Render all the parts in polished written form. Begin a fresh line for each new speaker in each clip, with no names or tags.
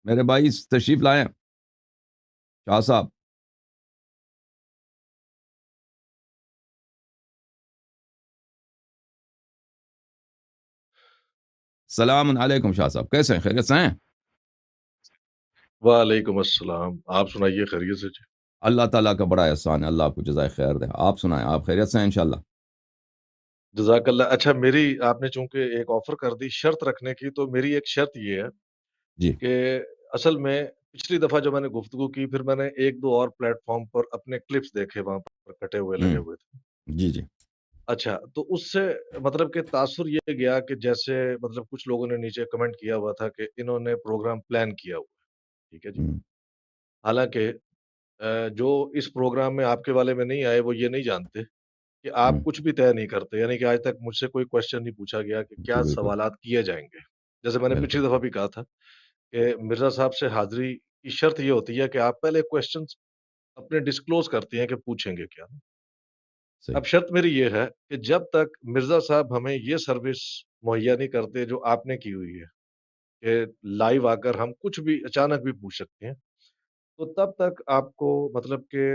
میرے بھائی تشریف لائیں شاہ صاحب. السلام علیکم شاہ صاحب، کیسے ہیں؟ خیریت سے ہیں؟
وعلیکم السلام. آپ سنائیے خیریت سے جی؟
اللہ تعالیٰ کا بڑا احسان ہے، اللہ آپ کو جزائے خیر دے. آپ سنائیں، آپ خیریت سے ہیں انشاءاللہ؟
جزاک اللہ. اچھا میری آپ نے چونکہ ایک آفر کر دی شرط رکھنے کی، تو میری ایک شرط یہ ہے
جی.
کہ اصل میں پچھلی دفعہ جو میں نے گفتگو کی، پھر میں نے ایک دو اور پلیٹ فارم پر اپنے کلپس دیکھے، وہاں پر کٹے ہوئے لگے ہوئے تھے.
جی جی.
اچھا تو اس سے مطلب کہ تاثر یہ گیا کہ جیسے مطلب کچھ لوگوں نے نیچے کمنٹ کیا ہوا تھا کہ انہوں نے پروگرام پلان کیا ہوا ہے. ٹھیک ہے جی.
ہم،
حالانکہ جو اس پروگرام میں آپ کے والے میں نہیں آئے وہ یہ نہیں جانتے کہ آپ
ہم،
کچھ بھی طے نہیں کرتے. یعنی کہ آج تک مجھ سے کوئی کوشچن نہیں پوچھا گیا کہ
جی
کیا
بالکل
سوالات کیے جائیں گے. جیسے میں نے
بالکل.
پچھلی دفعہ بھی کہا تھا کہ مرزا صاحب سے حاضری کی شرط یہ ہوتی ہے کہ آپ پہلے کوشچنس اپنے ڈسکلوز کرتے ہیں کہ پوچھیں گے کیا.
صحیح.
اب شرط میری یہ ہے کہ جب تک مرزا صاحب ہمیں یہ سروس مہیا نہیں کرتے جو آپ نے کی ہوئی ہے کہ لائیو آ کر ہم کچھ بھی اچانک بھی پوچھ سکتے ہیں، تو تب تک آپ کو مطلب کہ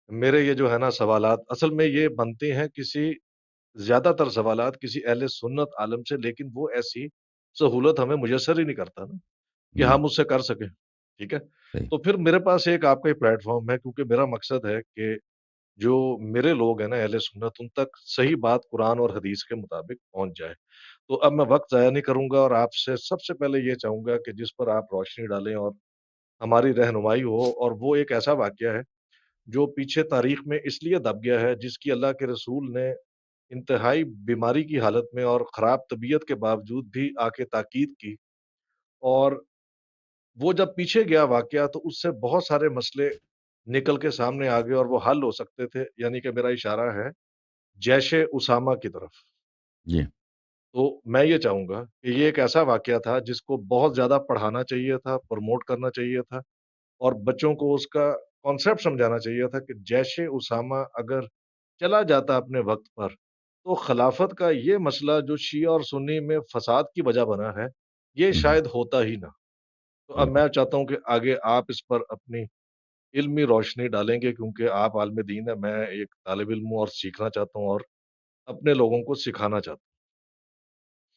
میرے یہ جو ہے نا سوالات اصل میں یہ بنتے ہیں کسی زیادہ تر سوالات کسی اہل سنت عالم سے، لیکن وہ ایسی سہولت ہمیں میسر ہی نہیں کرتا نا کہ
ہم،
ہم اس سے کر سکیں. ٹھیک ہے.
صحیح.
تو پھر میرے پاس ایک آپ کا ہی پلیٹ فارم ہے، کیونکہ میرا مقصد ہے کہ جو میرے لوگ ہیں نا اہل سنت، ان تک صحیح بات قرآن اور حدیث کے مطابق پہنچ جائے. تو اب میں وقت ضائع نہیں کروں گا اور آپ سے سب سے پہلے یہ چاہوں گا کہ جس پر آپ روشنی ڈالیں اور ہماری رہنمائی ہو، اور وہ ایک ایسا واقعہ ہے جو پیچھے تاریخ میں اس لیے دب گیا ہے، جس کی اللہ کے رسول نے انتہائی بیماری کی حالت میں اور خراب طبیعت کے باوجود بھی آ کے تاکید کی. اور وہ جب پیچھے گیا واقعہ تو اس سے بہت سارے مسئلے نکل کے سامنے آ گئے اور وہ حل ہو سکتے تھے. یعنی کہ میرا اشارہ ہے جیش اسامہ کی طرف.
جی.
تو میں یہ چاہوں گا کہ یہ ایک ایسا واقعہ تھا جس کو بہت زیادہ پڑھانا چاہیے تھا، پروموٹ کرنا چاہیے تھا، اور بچوں کو اس کا کانسیپٹ سمجھانا چاہیے تھا کہ جیش اسامہ اگر چلا جاتا اپنے وقت پر، تو خلافت کا یہ مسئلہ جو شیعہ اور سنی میں فساد کی وجہ بنا ہے، یہ
ہم،
شاید ہوتا ہی نہ. تو اب
بالکل.
میں چاہتا ہوں کہ آگے آپ اس پر اپنی علمی روشنی ڈالیں گے، کیونکہ آپ عالم دین ہے، میں ایک طالب علم ہوں اور سیکھنا چاہتا ہوں اور اپنے لوگوں کو سکھانا چاہتا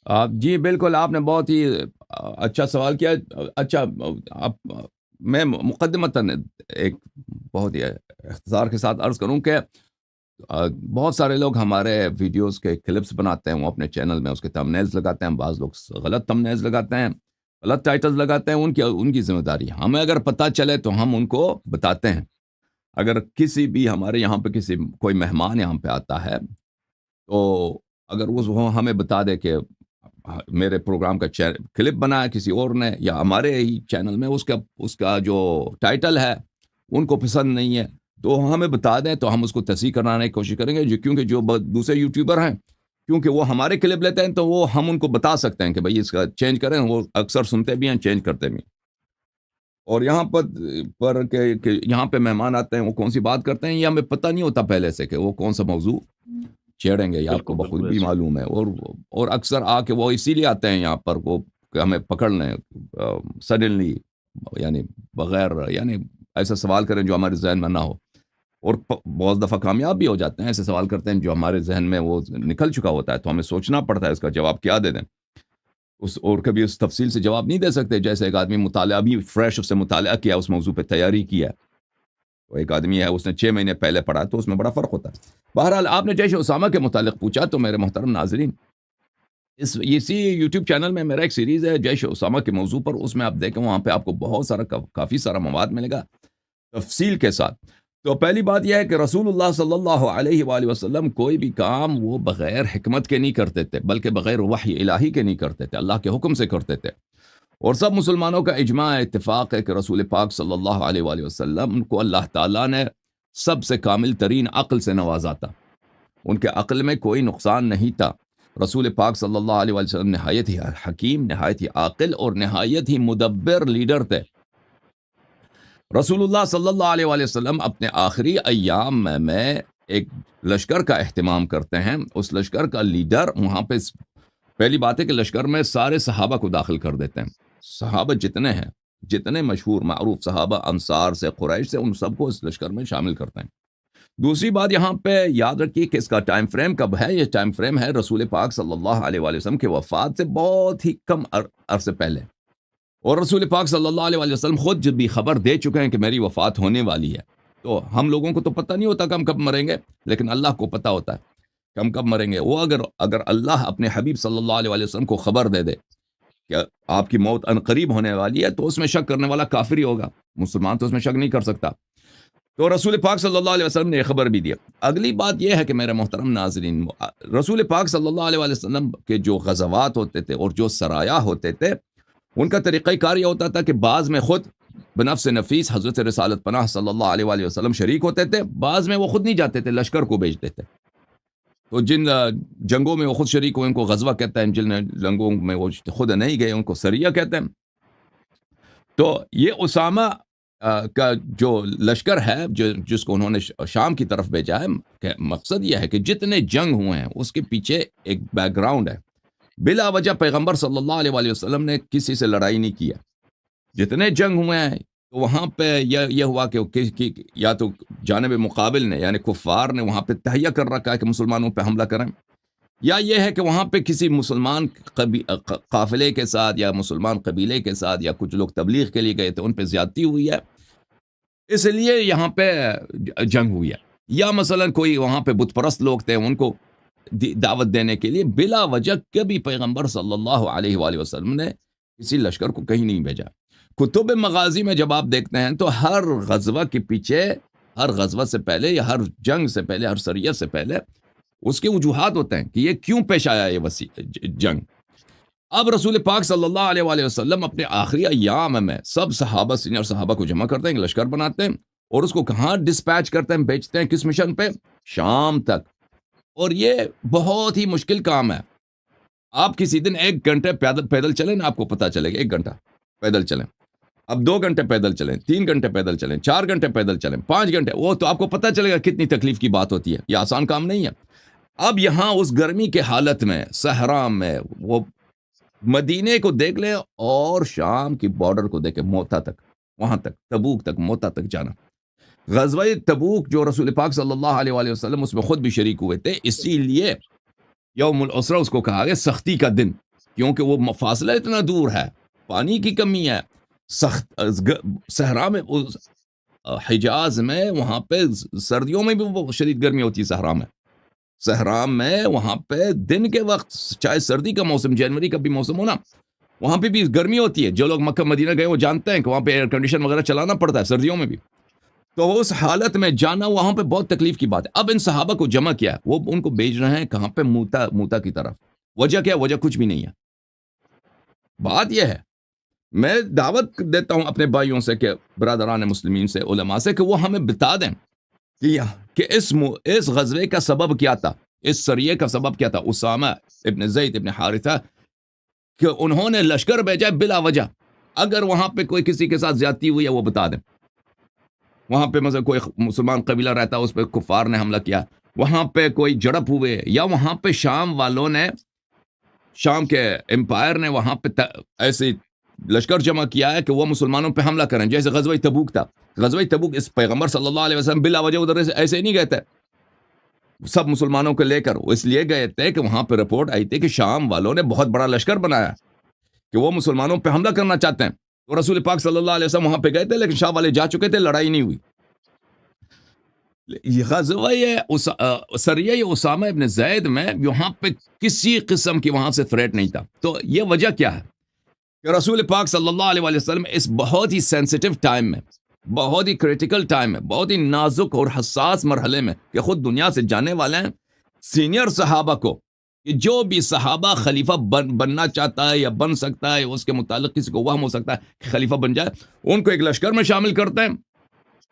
آپ جی بالکل، آپ نے بہت ہی اچھا سوال کیا. اچھا، آپ میں مقدمتاً ایک بہت ہی اختصار کے ساتھ عرض کروں کہ بہت سارے لوگ ہمارے ویڈیوز کے کلپس بناتے ہیں، وہ اپنے چینل میں اس کے تمبنیلز لگاتے ہیں. بعض لوگ غلط تمبنیلز لگاتے ہیں، غلط ٹائٹلز لگاتے ہیں. ان کی ذمہ داری ہے. ہمیں اگر پتہ چلے تو ہم ان کو بتاتے ہیں. اگر کسی بھی ہمارے یہاں پہ کوئی مہمان یہاں پہ آتا ہے، تو اگر وہ ہمیں بتا دے کہ میرے پروگرام کا کلپ بنا ہے کسی اور نے، یا ہمارے ہی چینل میں اس کا جو ٹائٹل ہے ان کو پسند نہیں ہے، تو ہمیں بتا دیں تو ہم اس کو تصحیح کرانے کی کوشش کریں گے. کیونکہ جو دوسرے یوٹیوبر ہیں، کیونکہ وہ ہمارے کلپ لیتے ہیں، تو وہ ہم ان کو بتا سکتے ہیں کہ بھائی اس کا چینج کریں. وہ اکثر سنتے بھی ہیں، چینج کرتے بھی ہیں. اور یہاں کہ یہاں پہ مہمان آتے ہیں، وہ کون سی بات کرتے ہیں یہ ہمیں پتہ نہیں ہوتا پہلے سے کہ وہ کون سا موضوع چھیڑیں گے. یہ آپ کو
بالکل
بخود
بالکل
بھی
ایسے.
معلوم ہے. اور اکثر آ کے وہ اسی لیے آتے ہیں یہاں پر وہ کہ ہمیں پکڑ لیں سڈنلی، یعنی بغیر، یعنی ایسا سوال کریں جو ہمارے ذہن میں نہ ہو. اور بہت دفعہ کامیاب بھی ہو جاتے ہیں. ایسے سوال کرتے ہیں جو ہمارے ذہن میں وہ نکل چکا ہوتا ہے، تو ہمیں سوچنا پڑتا ہے اس کا جواب کیا دے دیں. اور کبھی اس تفصیل سے جواب نہیں دے سکتے. جیسے ایک آدمی مطالعہ بھی فریش اس سے مطالعہ کیا، اس موضوع پہ تیاری کیا، تو ایک آدمی ہے اس نے 6 مہینے پہلے پڑھا، تو اس میں بڑا فرق ہوتا ہے. بہرحال آپ نے جیش اسامہ کے متعلق پوچھا، تو میرے محترم ناظرین، اسی یوٹیوب چینل میں میرا ایک سیریز ہے جیش اسامہ کے موضوع پر. اس میں آپ دیکھیں، وہاں پہ آپ کو بہت سارا کافی سارا مواد ملے گا تفصیل کے ساتھ. تو پہلی بات یہ ہے کہ رسول اللہ صلی اللہ علیہ وآلہ وسلم کوئی بھی کام وہ بغیر حکمت کے نہیں کرتے تھے، بلکہ بغیر وحی الہی کے نہیں کرتے تھے، اللہ کے حکم سے کرتے تھے. اور سب مسلمانوں کا اجماع اتفاق ہے کہ رسول پاک صلی اللہ علیہ وآلہ وسلم کو اللہ تعالیٰ نے سب سے کامل ترین عقل سے نوازا تھا. ان کے عقل میں کوئی نقصان نہیں تھا. رسول پاک صلی اللہ علیہ وآلہ وسلم نہایت ہی حکیم، نہایت ہی عاقل اور نہایت ہی مدبر لیڈر تھے. رسول اللہ صلی اللہ علیہ وآلہ وسلم اپنے آخری ایام میں ایک لشکر کا اہتمام کرتے ہیں. اس لشکر کا لیڈر وہاں پہ، پہلی بات ہے کہ لشکر میں سارے صحابہ کو داخل کر دیتے ہیں. صحابہ جتنے ہیں جتنے مشہور معروف صحابہ انصار سے قریش سے ان سب کو اس لشکر میں شامل کرتے ہیں۔ دوسری بات یہاں پہ یاد رکھیے کہ اس کا ٹائم فریم کب ہے؟ یہ ٹائم فریم ہے رسول پاک صلی اللہ علیہ وآلہ وسلم کے وفات سے بہت ہی کم عرصے پہلے، اور رسول پاک صلی اللہ علیہ وآلہ وسلم خود جب بھی خبر دے چکے ہیں کہ میری وفات ہونے والی ہے، تو ہم لوگوں کو تو پتہ نہیں ہوتا کہ ہم کب مریں گے، لیکن اللہ کو پتہ ہوتا ہے کہ ہم کب مریں گے۔ وہ اگر اللہ اپنے حبیب صلی اللہ علیہ وآلہ وسلم کو خبر دے دے کہ آپ کی موت عنقریب ہونے والی ہے، تو اس میں شک کرنے والا کافر ہی ہوگا، مسلمان تو اس میں شک نہیں کر سکتا۔ تو رسول پاک صلی اللہ علیہ وسلم نے یہ خبر بھی دیا۔ اگلی بات یہ ہے کہ میرے محترم ناظرین، رسول پاک صلی اللہ علیہ وسلم کے جو غزوات ہوتے تھے اور جو سرایا ہوتے تھے، ان کا طریقہ کار یہ ہوتا تھا کہ بعض میں خود بنفس نفیس حضرت رسالت پناہ صلی اللہ علیہ وآلہ وسلم شریک ہوتے تھے، بعض میں وہ خود نہیں جاتے تھے، لشکر کو بھیجتے تھے۔ تو جن جنگوں میں وہ خود شریک ہوئے ان کو غزوہ کہتے ہیں، جن جنگوں میں وہ خود نہیں گئے ان کو سریہ کہتے ہیں۔ تو یہ اسامہ کا جو لشکر ہے جس کو انہوں نے شام کی طرف بھیجا ہے، کہ مقصد یہ ہے کہ جتنے جنگ ہوئے ہیں اس کے پیچھے ایک بیک گراؤنڈ ہے۔ بلا وجہ پیغمبر صلی اللہ علیہ وآلہ وسلم نے کسی سے لڑائی نہیں کیا۔ جتنے جنگ ہوئے ہیں تو وہاں پہ یہ ہوا کہ یا تو جانب مقابل نے یعنی کفار نے وہاں پہ تہیہ کر رکھا ہے کہ مسلمانوں پہ حملہ کریں، یا یہ ہے کہ وہاں پہ کسی مسلمان قافلے کے ساتھ یا مسلمان قبیلے کے ساتھ یا کچھ لوگ تبلیغ کے لیے گئے تھے، ان پہ زیادتی ہوئی ہے، اس لیے یہاں پہ جنگ ہوئی ہے۔ یا مثلا کوئی وہاں پہ بت پرست لوگ تھے، ان کو دعوت دینے کے لیے بلا وجہ کبھی پیغمبر صلی اللہ علیہ وآلہ وسلم نے کسی لشکر کو کہیں نہیں بھیجا۔ کتب مغازی میں جب آپ دیکھتے ہیں تو ہر غزوہ کے پیچھے، ہر غزوہ سے پہلے یا ہر جنگ سے پہلے، ہر سریہ سے پہلے اس کے وجوہات ہوتے ہیں کہ یہ کیوں پیش آیا یہ جنگ۔ اب رسول پاک صلی اللہ علیہ وآلہ وسلم اپنے آخری ایام میں سب صحابہ، سینئر صحابہ کو جمع کرتے ہیں، لشکر بناتے ہیں، اور اس کو کہاں ڈسپیچ کرتے ہیں، بھیجتے ہیں کس مشن پہ؟ شام تک۔ اور یہ بہت ہی مشکل کام ہے۔ آپ کسی دن 1 گھنٹے پیدل چلیں نا، آپ کو پتہ چلے گا 1 گھنٹہ پیدل چلیں، اب 2 گھنٹے پیدل چلیں، 3 گھنٹے پیدل چلیں، 4 گھنٹے پیدل چلیں، 5 گھنٹے، وہ تو آپ کو پتہ چلے گا کتنی تکلیف کی بات ہوتی ہے۔ یہ آسان کام نہیں ہے۔ اب یہاں اس گرمی کے حالت میں، صحرا میں، وہ مدینے کو دیکھ لیں اور شام کی بارڈر کو دیکھیں، موتا تک، وہاں تک، تبوک تک، موتا تک جانا۔ غزوہ تبوک جو رسول پاک صلی اللہ علیہ وآلہ وسلم اس میں خود بھی شریک ہوئے تھے، اسی لیے یوم العسرہ اس کو کہا گیا، سختی کا دن، کیونکہ وہ فاصلہ اتنا دور ہے، پانی کی کمی ہے، سخت صحرا میں، حجاز میں وہاں پہ سردیوں میں بھی وہ شدید گرمی ہوتی ہے، صحرا میں وہاں پہ دن کے وقت، چاہے سردی کا موسم، جنوری کا بھی موسم ہونا، وہاں پہ بھی گرمی ہوتی ہے۔ جو لوگ مکہ مدینہ گئے وہ جانتے ہیں کہ وہاں پہ ایئر کنڈیشن وغیرہ چلانا پڑتا ہے سردیوں میں بھی، تو اس حالت میں جانا وہاں پہ بہت تکلیف کی بات ہے۔ اب ان صحابہ کو جمع کیا ہے، وہ ان کو بھیج رہے ہیں کہاں پہ؟ موتا کی طرف۔ وجہ کیا؟ وجہ کچھ بھی نہیں ہے۔ بات یہ ہے، میں دعوت دیتا ہوں اپنے بھائیوں سے، کہ برادران مسلمین سے، علماء سے، کہ وہ ہمیں بتا دیں کہ اس غزوے کا سبب کیا تھا، اس سریے کا سبب کیا تھا۔ اسامہ ابن زید ابن حارثہ کہ انہوں نے لشکر بھیجا بلا وجہ، اگر وہاں پہ کوئی کسی کے ساتھ زیادتی ہوئی ہے وہ بتا دیں۔ وہاں پہ مثلا کوئی مسلمان قبیلہ رہتا ہے، اس پہ کفار نے حملہ کیا، وہاں پہ کوئی جڑپ ہوئے، یا وہاں پہ شام والوں نے، شام کے امپائر نے وہاں پہ ایسے لشکر جمع کیا ہے کہ وہ مسلمانوں پہ حملہ کریں، جیسے غزوہ تبوک تھا۔ غزوہ تبوک اس پیغمبر صلی اللہ علیہ وسلم بلا وجہ ادھر ایسے نہیں گئے تھے سب مسلمانوں کو لے کر، وہ اس لیے گئے تھے کہ وہاں پہ رپورٹ آئی تھی کہ شام والوں نے بہت بڑا لشکر بنایا کہ وہ مسلمانوں پہ حملہ کرنا چاہتے ہیں، تو رسول پاک صلی اللہ علیہ وسلم وہاں پہ گئے تھے، لیکن شام والے جا چکے تھے، لڑائی نہیں ہوئی۔ غزوہ سریہ اسامہ ابن زید میں یہاں پہ کسی قسم کی وہاں سے تھریٹ نہیں تھا۔ تو یہ وجہ کیا ہے کہ رسول پاک صلی اللہ علیہ وسلم اس بہت ہی سینسیٹیو ٹائم میں، بہت ہی کریٹیکل ٹائم میں، بہت ہی نازک اور حساس مرحلے میں، کہ خود دنیا سے جانے والے ہیں، سینئر صحابہ کو، کہ جو بھی صحابہ خلیفہ بننا چاہتا ہے یا بن سکتا ہے، اس کے متعلق کسی کو وہم ہو سکتا ہے کہ خلیفہ بن جائے، ان کو ایک لشکر میں شامل کرتے ہیں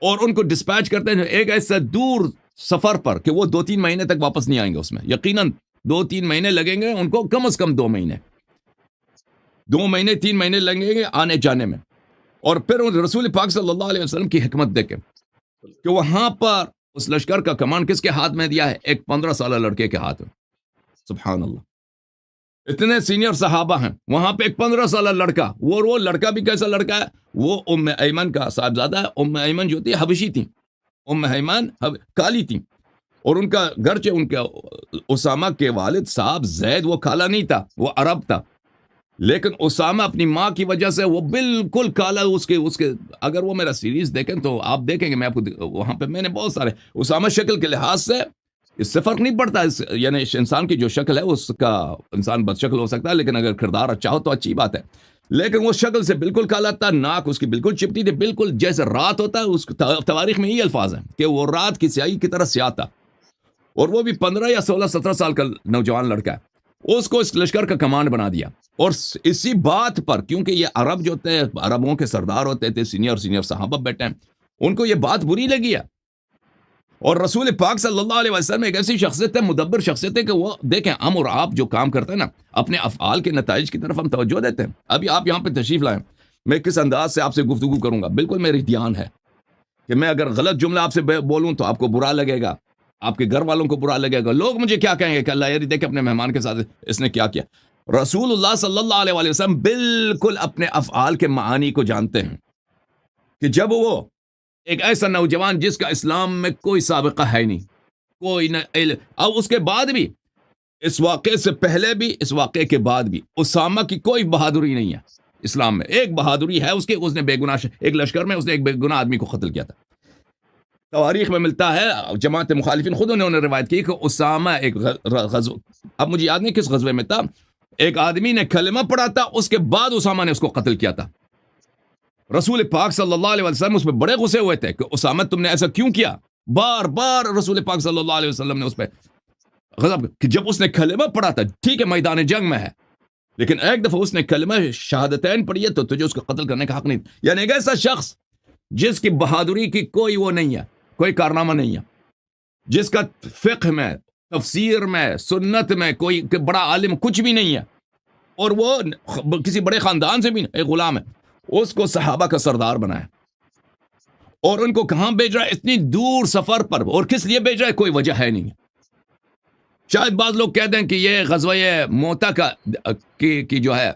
اور ان کو ڈسپیچ کرتے ہیں ایک ایسے دور سفر پر کہ وہ 2-3 مہینے تک واپس نہیں آئیں گے۔ اس میں یقیناً 2-3 مہینے لگیں گے ان کو، کم از کم 2 مہینے، 3 مہینے لگیں گے آنے جانے میں۔ اور پھر رسول پاک صلی اللہ علیہ وسلم کی حکمت دیکھیں کہ وہاں پر اس لشکر کا کمان کس کے ہاتھ میں دیا ہے؟ ایک 15 سالہ لڑکے کے ہاتھ میں۔ سبحان اللہ۔ اتنے سینئر صحابہ ہیں وہاں پہ، ایک 15 سالہ لڑکا، وہ لڑکا بھی کیسا لڑکا ہے، وہ ام ایمن کا صاحبزادہ ہے. ام ایمن جو تھی حبشی تھی، ام ایمن کالی تھی، اور ان کا گرچہ ان کا اسامہ کے والد صاحب زید وہ کالا نہیں تھا، وہ عرب تھا، لیکن اسامہ اپنی ماں کی وجہ سے وہ بالکل کالا. اس کے اگر وہ میرا سیریز دیکھیں تو آپ دیکھیں گے، میں آپ کو وہاں پہ میں نے بہت سارے اسامہ شکل کے لحاظ سے اس سے فرق نہیں پڑتا، یعنی انسان کی جو شکل ہے اس کا انسان بد شکل ہو سکتا ہے، لیکن اگر کردار اچھا ہو تو اچھی بات ہے. لیکن وہ شکل سے بالکل کالا تھا، ناک اس کی بالکل چپٹی تھی، بالکل جیسے رات ہوتا ہے. اس تواریخ میں یہ الفاظ ہیں کہ وہ رات کی سیاہی کی طرح سیاہ تھا، اور وہ بھی 15 یا 16 17 سال کا نوجوان لڑکا ہے. اس کو اس لشکر کا کمانڈ بنا دیا، اور اسی بات پر، کیونکہ یہ عرب جو تھے، عربوں کے سردار ہوتے تھے، سینئر صحابہ بیٹھے ہیں، ان کو یہ بات بری لگی ہے. اور رسول پاک صلی اللہ علیہ وسلم ایک ایسی شخصیت ہے، مدبر شخصیت ہے، کہ وہ دیکھیں ہم اور آپ جو کام کرتے ہیں نا، اپنے افعال کے نتائج کی طرف ہم توجہ دیتے ہیں. ابھی آپ یہاں پہ تشریف لائیں، میں کس انداز سے آپ سے گفتگو کروں گا، بالکل میری دھیان ہے کہ میں اگر غلط جملہ آپ سے بولوں تو آپ کو برا لگے گا، آپ کے گھر والوں کو برا لگے گا، لوگ مجھے کیا کہیں گے کہ اللہ یاری دیکھ اپنے مہمان کے ساتھ اس نے کیا کیا. رسول اللہ صلی اللہ علیہ وسلم بالکل اپنے افعال کے معانی کو جانتے ہیں، کہ جب وہ ایک ایسا نوجوان جس کا اسلام میں کوئی سابقہ ہے نہیں، کوئی نہ اور اس کے بعد بھی، اس واقعے سے پہلے بھی، اس واقعے کے بعد بھی، اسامہ کی کوئی بہادری نہیں ہے اسلام میں. ایک بہادری ہے اس نے بے گناہ ایک لشکر میں اس نے ایک بے گناہ آدمی کو قتل کیا تھا. تواریخ میں ملتا ہے، جماعت مخالفین خود انہوں نے روایت کی کہ اسامہ ایک غزو، اب مجھے یاد نہیں کس غزوے میں تھا، ایک آدمی نے کلمہ پڑھا تھا، اس کے بعد اسامہ نے اس کو قتل کیا تھا. رسول پاک صلی اللہ علیہ وسلم اس پہ بڑے غصے ہوئے تھے کہ اسامہ تم نے ایسا کیوں کیا. بار بار رسول پاک صلی اللہ علیہ وسلم نے اس پہ غضب، کہ جب اس نے کلمہ پڑھا تھا، ٹھیک ہے میدان جنگ میں ہے، لیکن ایک دفعہ اس نے کلمہ شہادتین پڑھی ہے تو تجھے اس کو قتل کرنے کا حق نہیں. یعنی ایک ایسا شخص جس کی بہادری کی کوئی وہ نہیں ہے، کوئی کارنامہ نہیں ہے، جس کا فقہ میں، تفسیر میں، سنت میں کوئی بڑا عالم کچھ بھی نہیں ہے، اور وہ کسی بڑے خاندان سے بھی نہیں، ایک غلام ہے، اس کو صحابہ کا سردار بنایا، اور ان کو کہاں بھیج رہا ہے؟ اتنی دور سفر پر، اور کس لیے بھیج رہا ہے؟ کوئی وجہ ہے نہیں. شاید بعض لوگ کہہ دیں کہ یہ غزوہ موتا کی جو ہے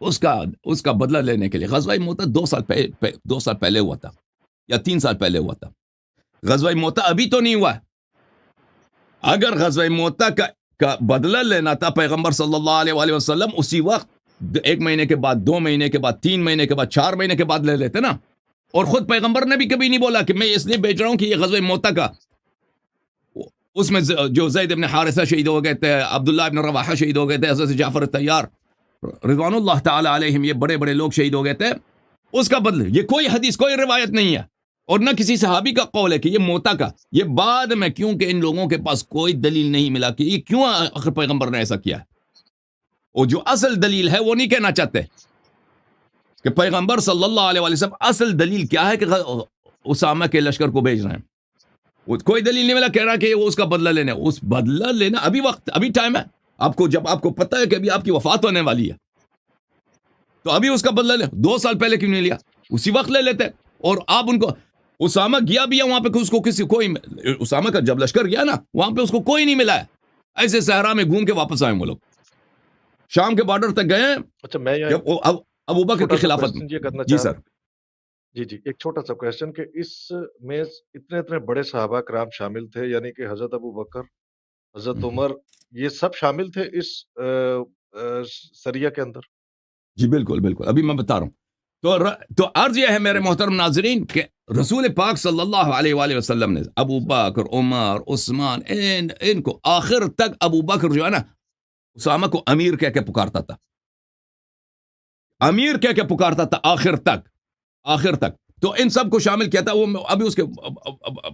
اس کا بدلہ لینے کے لیے. غزوہ موتا 2 سال پہلے ہوا تھا، یا 3 سال پہلے ہوا تھا. غزوہ موتا ابھی تو نہیں ہوا ہے. اگر غزوہ موتا کا بدلہ لینا تھا پیغمبر صلی اللہ علیہ وسلم اسی وقت، 1 مہینے کے بعد، 2 مہینے کے بعد، 3 مہینے کے بعد، 4 مہینے کے بعد لے لیتے نا. اور خود پیغمبر نے بھی کبھی نہیں بولا کہ میں اس لیے بھیج رہا ہوں کہ یہ غزوہ موتا کا، اس میں جو زید ابن حارثہ شہید ہو گئے تھے، عبداللہ ابن رواحہ شہید ہو گئے تھے، حضرت جعفر الطیار رضوان اللہ تعالی علیہم، یہ بڑے بڑے لوگ شہید ہو گئے تھے، اس کا بدل. یہ کوئی حدیث، کوئی روایت نہیں ہے، اور نہ کسی صحابی کا قول ہے کہ یہ موتا کا. یہ بعد میں، کیونکہ ان لوگوں کے پاس کوئی دلیل نہیں ملا کہ یہ کیوں آخر پیغمبر نے ایسا کیا ہے، اور جو اصل دلیل ہے وہ نہیں کہنا چاہتے کہ پیغمبر صلی اللہ علیہ وسلم اصل دلیل کیا ہے کہ اسامہ کے لشکر کو بھیج رہے ہیں. کوئی دلیل نہیں ملا، کہہ رہا کہ وہ اس کا بدلہ لینا. اس بدلہ لینا ابھی وقت، ابھی ٹائم ہے آپ کو. جب آپ کو پتہ ہے کہ ابھی آپ کی وفات ہونے والی ہے تو ابھی اس کا بدلہ لے. 2 سال پہلے کیوں نہیں لیا؟ اسی وقت لے لیتے. اور آپ ان کو، اسامہ گیا بھی ہے وہاں پہ، اس کو اسامہ کا جب لشکر گیا نا وہاں پہ اس کو کوئی نہیں ملا ہے. ایسے صحرا میں گھوم کے واپس آئے وہ لوگ، شام کے بارڈر تک گئے.
اچھا، میں
جب ابوبکر کی خلافت میں. جی سر.
جی ایک چھوٹا سا کویسچن کہ اس میں اتنے بڑے صحابہ کرام شامل تھے، یعنی کہ حضرت ابوبکر، حضرت عمر، یہ سب شامل تھے اس سریہ کے اندر؟
جی بالکل بالکل، ابھی میں بتا رہا ہوں. تو عرض یہ ہے میرے محترم ناظرین کہ رسول پاک صلی اللہ علیہ وآلہ وسلم نے ابو بکر، عمر، عثمان، ان کو آخر تک، ابو بکر جو ہے نا اسامہ کو امیر کہہ کے پکارتا تھا، امیر کہہ کے پکارتا تھا آخر تک. تو ان سب کو شامل کیا تھا. وہ ابھی اس کے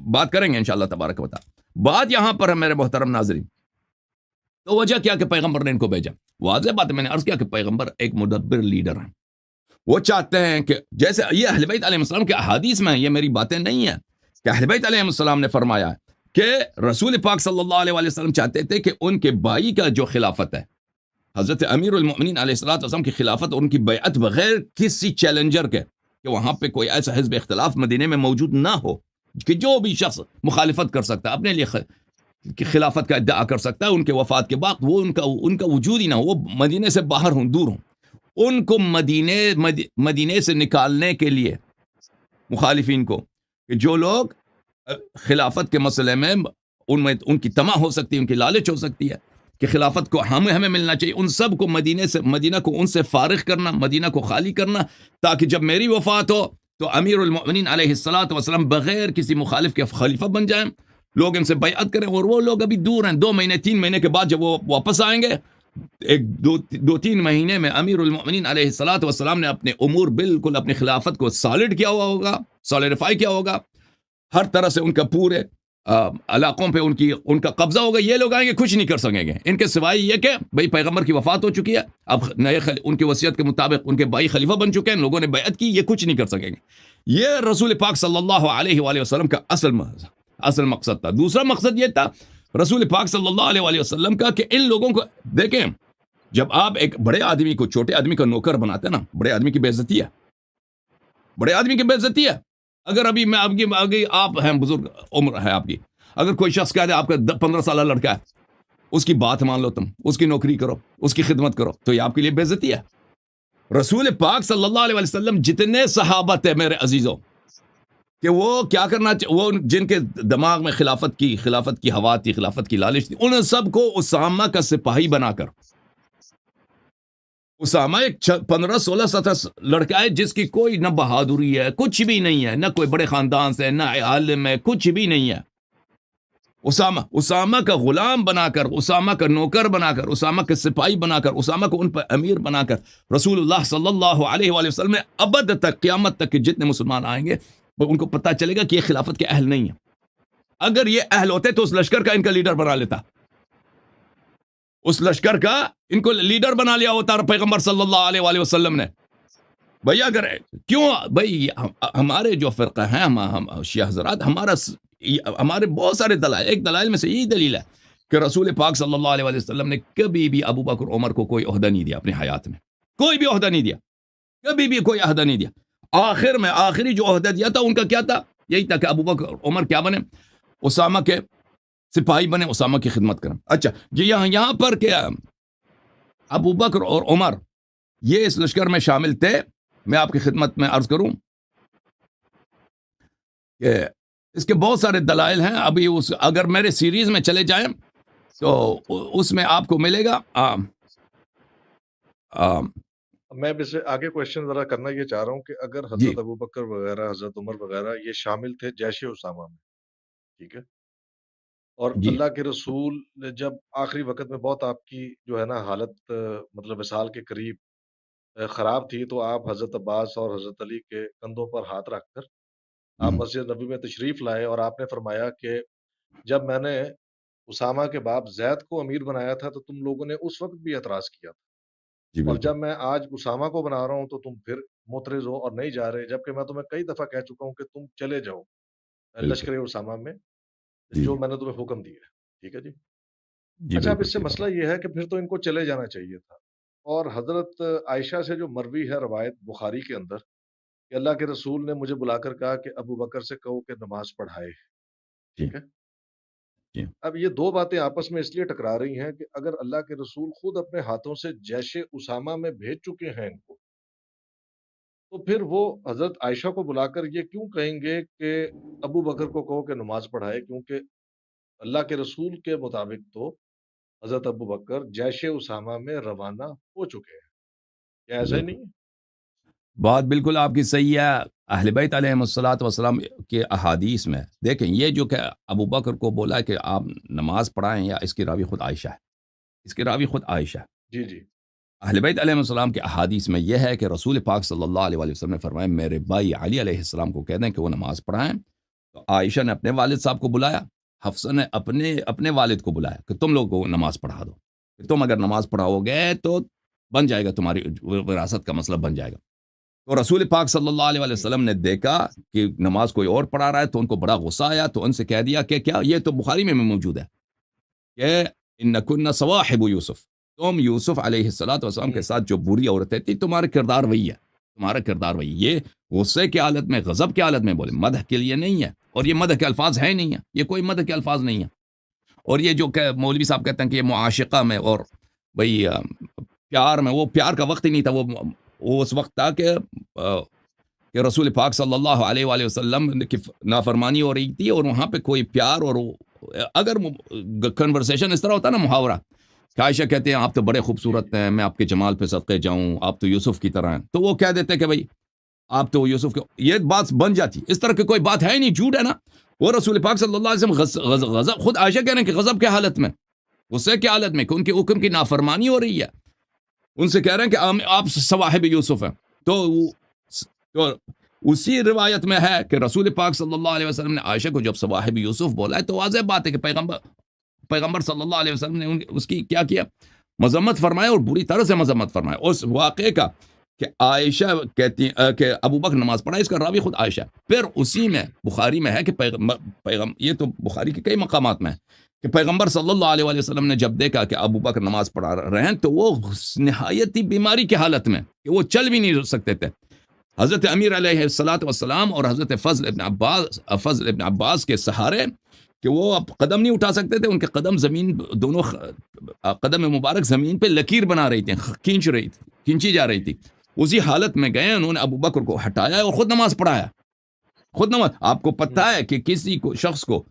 بات کریں گے انشاءاللہ تبارک و تعالی. بات یہاں پر ہے میرے محترم ناظرین، تو وجہ کیا کہ پیغمبر نے ان کو بھیجا. واضح بات ہے، میں نے عرض کیا کہ پیغمبر ایک مدبر لیڈر ہیں. وہ چاہتے ہیں کہ جیسے یہ اہل بیت علیہ السلام کے احادیث میں ہیں، یہ میری باتیں نہیں ہیں، کہ اہل بیت علیہ السلام نے فرمایا کہ رسول پاک صلی اللہ علیہ وسلم چاہتے تھے کہ ان کے بھائی کا جو خلافت ہے، حضرت امیر المؤمنین علیہ الصلوۃ والسلام کی خلافت، اور ان کی بیعت بغیر کسی چیلنجر کے، کہ وہاں پہ کوئی ایسا حزب اختلاف مدینے میں موجود نہ ہو کہ جو بھی شخص مخالفت کر سکتا ہے، اپنے لیے کی خلافت کا ادعا کر سکتا ہے ان کے وفات کے بعد، وہ ان کا وجود ہی نہ ہو، وہ مدینے سے باہر ہوں، دور ہوں، ان کو مدینے سے نکالنے کے لیے مخالفین کو، کہ جو لوگ خلافت کے مسئلے میں ان کی طمع ہو سکتی ہے، ان کی لالچ ہو سکتی ہے کہ خلافت کو ہمیں ملنا چاہیے، ان سب کو مدینہ کو ان سے فارغ کرنا، مدینہ کو خالی کرنا، تاکہ جب میری وفات ہو تو امیر المؤمنین علیہ الصلوۃ والسلام بغیر کسی مخالف کے خلیفہ بن جائیں، لوگ ان سے بیعت کریں، اور وہ لوگ ابھی دور ہیں، 2 مہینے 3 مہینے کے بعد جب وہ واپس آئیں گے، 2-3 مہینے میں امیر المؤمنین علیہ الصلوۃ والسلام نے اپنے امور بالکل اپنی خلافت کو سالڈ کیا ہوا ہوگا، سالیڈیفائی کیا ہوگا، ہر طرح سے ان کا پورے علاقوں پہ ان کا قبضہ ہوگا، یہ لوگ آئیں گے کچھ نہیں کر سکیں گے ان کے سوائے یہ کہ بھئی پیغمبر کی وفات ہو چکی ہے، اب نئے ان کی وصیت کے مطابق ان کے بھائی خلیفہ بن چکے ہیں، لوگوں نے بیعت کی، یہ کچھ نہیں کر سکیں گے۔ یہ رسول پاک صلی اللہ علیہ وآلہ وسلم کا اصل مقصد تھا۔ دوسرا مقصد یہ تھا رسول پاک صلی اللہ علیہ وآلہ وسلم کا کہ ان لوگوں کو دیکھیں، جب آپ ایک بڑے آدمی کو چھوٹے آدمی کا نوکر بناتے ہیں نا، بڑے آدمی کی بے عزتی ہے، بڑے آدمی کی بے عزتی ہے۔ اگر ابھی میں آپ ہیں، بزرگ عمر ہے آپ کی، اگر کوئی شخص کہہ دے آپ کا 15 سالہ لڑکا ہے، اس کی بات مان لو، تم اس کی نوکری کرو، اس کی خدمت کرو، تو یہ آپ کے لیے بے عزتی ہے۔ رسول پاک صلی اللہ علیہ وسلم جتنے صحابہ تھے میرے عزیزوں، کہ وہ کیا کرنا وہ جن کے دماغ میں خلافت کی ہوا تھی، خلافت کی لالچ تھی، ان سب کو اسامہ کا سپاہی بنا کر، اسامہ ایک 15 16 17 لڑکا ہے جس کی کوئی نہ بہادری ہے، کچھ بھی نہیں ہے، نہ کوئی بڑے خاندان سے، نہ عالم ہے، کچھ بھی نہیں ہے۔ اسامہ کا غلام بنا کر، اسامہ کا نوکر بنا کر، اسامہ کے سپاہی بنا کر، اسامہ کو ان پر امیر بنا کر رسول اللہ صلی اللہ علیہ وآلہ وسلم نے ابد تک، قیامت تک کے جتنے مسلمان آئیں گے ان کو پتہ چلے گا کہ یہ خلافت کے اہل نہیں ہیں۔ اگر یہ اہل ہوتے تو اس لشکر کا ان کا لیڈر بنا لیتا، اس لشکر کا ان کو لیڈر بنا لیا ہوتا پیغمبر صلی اللہ علیہ وآلہ وسلم نے۔ بھئی اگر کیوں بھئی ہمارے جو فرقہ ہیں، ہم شیعہ حضرات، ہمارے بہت سارے دلائل، ایک دلائل میں سے یہی دلیل ہے کہ رسول پاک صلی اللہ علیہ وآلہ وسلم نے کبھی بھی ابو بکر عمر کو کوئی عہدہ نہیں دیا، اپنی حیات میں کوئی بھی عہدہ نہیں دیا، کبھی بھی کوئی عہدہ نہیں دیا۔ آخر میں آخری جو عہدہ دیا تھا ان کا کیا تھا؟ یہی تھا کہ ابو بکر عمر کیا بنے؟ اسامہ کے سپاہی بنے، اسامہ کی خدمت کریں۔ اچھا جی، یہاں پر کیا ابو بکر اور عمر یہ اس لشکر میں شامل تھے؟ میں آپ کی خدمت میں عرض کروں کہ اس کے بہت سارے دلائل ہیں۔ ابھی اگر میرے سیریز میں چلے جائیں تو اس میں آپ کو ملے گا۔
میں بھی سے آگے کوشچن ذرا کرنا یہ چاہ رہا ہوں کہ اگر حضرت ابو بکر وغیرہ، حضرت عمر وغیرہ یہ شامل تھے جیش اسامہ میں، ٹھیک ہے، اور اللہ کے رسول نے جب آخری وقت میں بہت آپ کی جو ہے نا حالت مطلب وصال کے قریب خراب تھی، تو آپ حضرت عباس اور حضرت علی کے کندھوں پر ہاتھ رکھ کر آپ مسجد نبی میں تشریف لائے، اور آپ نے فرمایا کہ جب میں نے اسامہ کے باپ زید کو امیر بنایا تھا تو تم لوگوں نے اس وقت بھی اعتراض کیا تھا، اور جب میں آج اسامہ کو بنا رہا ہوں تو تم پھر معترض ہو اور نہیں جا رہے، جبکہ میں تمہیں کئی دفعہ کہہ چکا ہوں کہ تم چلے جاؤ لشکر اسامہ میں جو میں نے تمہیں حکم دیا ہے، ٹھیک ہے جی۔ اچھا، اب اس سے مسئلہ یہ ہے کہ پھر تو ان کو چلے جانا چاہیے تھا، اور حضرت عائشہ سے جو مروی ہے روایت بخاری کے اندر کہ اللہ کے رسول نے مجھے بلا کر کہا کہ ابو بکر سے کہو کہ نماز پڑھائے، ٹھیک ہے۔ اب یہ دو باتیں آپس میں اس لیے ٹکرا رہی ہیں کہ اگر اللہ کے رسول خود اپنے ہاتھوں سے جیش اسامہ میں بھیج چکے ہیں ان کو، تو پھر وہ حضرت عائشہ کو بلا کر یہ کیوں کہیں گے کہ ابو بکر کو کہو کہ نماز پڑھائے، کیونکہ اللہ کے رسول کے مطابق تو حضرت ابو بکر جیش اسامہ میں روانہ ہو چکے ہیں، کیا ایسا ہی نہیں ہے؟
بات بالکل آپ کی صحیح ہے۔ اہل بیت علیہم الصلوۃ والسلام کے احادیث میں دیکھیں، یہ جو کہ ابو بکر کو بولا کہ آپ نماز پڑھائیں، یا اس کی راوی خود عائشہ ہے، اس کی راوی خود عائشہ ہے۔
جی۔
اہل بیت علیہم السلام کے احادیث میں یہ ہے کہ رسول پاک صلی اللہ علیہ وسلم نے فرمایا میرے بھائی علی علیہ السلام کو کہہ دیں کہ وہ نماز پڑھائیں۔ تو عائشہ نے اپنے والد صاحب کو بلایا، حفصہ نے اپنے والد کو بلایا کہ تم لوگ کو نماز پڑھا دو، کہ تم اگر نماز پڑھاؤ گے تو بن جائے گا، تمہاری وراثت کا مسئلہ بن جائے گا۔ تو رسول پاک صلی اللہ علیہ وسلم نے دیکھا کہ نماز کوئی اور پڑھا رہا ہے، تو ان کو بڑا غصہ آیا، تو ان سے کہہ دیا کہ کیا یہ تو بخاری میں موجود ہے کہ انکن صواحب یوسف، تم یوسف علیہ السلام کے ساتھ جو بری عورتیں تھی، تمہارا کردار وہی ہے، تمہارا کردار وہی۔ یہ غصے کی حالت میں، غضب کی حالت میں بولے، مدح کے لیے نہیں ہے، اور یہ مدح کے الفاظ ہیں نہیں ہیں، یہ کوئی مدح کے الفاظ نہیں ہیں۔ اور یہ جو کہ مولوی صاحب کہتے ہیں کہ یہ معاشقہ میں اور بھائی پیار میں، وہ پیار کا وقت ہی نہیں تھا، وہ اس وقت تھا کہ رسول پاک صلی اللہ علیہ وآلہ وسلم کی نافرمانی ہو رہی تھی، اور وہاں پہ کوئی پیار، اور اگر کنورسیشن اس طرح ہوتا نا، محاورہ کہ عائشہ کہتے ہیں آپ تو بڑے خوبصورت ہیں، میں آپ کے جمال پہ صدقے جاؤں، آپ تو یوسف کی طرح ہیں، تو وہ کہہ دیتے کہ بھائی آپ تو یوسف کے، یہ بات بن جاتی، اس طرح کی کوئی بات ہے ہی نہیں، جھوٹ ہے نا. وہ رسول پاک صلی اللہ علیہ وسلم غضب، خود عائشہ کہہ رہے ہیں کہ غضب کی حالت میں، غصے کی حالت میں، کہ ان کے حکم کی نافرمانی ہو رہی ہے، ان سے کہہ رہے ہیں کہ آپ صواحب یوسف ہیں. تو اسی روایت میں ہے کہ رسول پاک صلی اللہ علیہ وسلم نے عائشہ کو جب صواحب یوسف بولا ہے، تو واضح بات ہے کہ پیغمبر صلی اللہ علیہ وسلم نے اس کی کیا مذمت فرمایا، اور بری طرح سے مذمت فرمایا اس واقعے کا، کہ عائشہ کہتی کہ ابو بکر نماز پڑھا، اس کا راوی خود عائشہ. پھر اسی میں بخاری میں ہے کہ یہ تو بخاری کے کئی مقامات میں ہے کہ پیغمبر صلی اللہ علیہ وسلم نے جب دیکھا کہ ابو بکر نماز پڑھا رہے ہیں، تو وہ نہایت ہی بیماری کی حالت میں کہ وہ چل بھی نہیں سکتے تھے. حضرت امیر علیہ الصلاۃ والسلام اور حضرت فضل ابن عباس کے سہارے کہ وہ اب قدم نہیں اٹھا سکتے تھے، ان کے قدم زمین، دونوں قدم مبارک زمین پہ لکیر بنا رہی تھی، کھینچی جا رہی تھی. اسی حالت میں گئے، انہوں نے ابو بکر کو ہٹایا اور خود نماز پڑھایا. خود نماز، آپ کو پتہ ہے کہ کسی کو شخص کو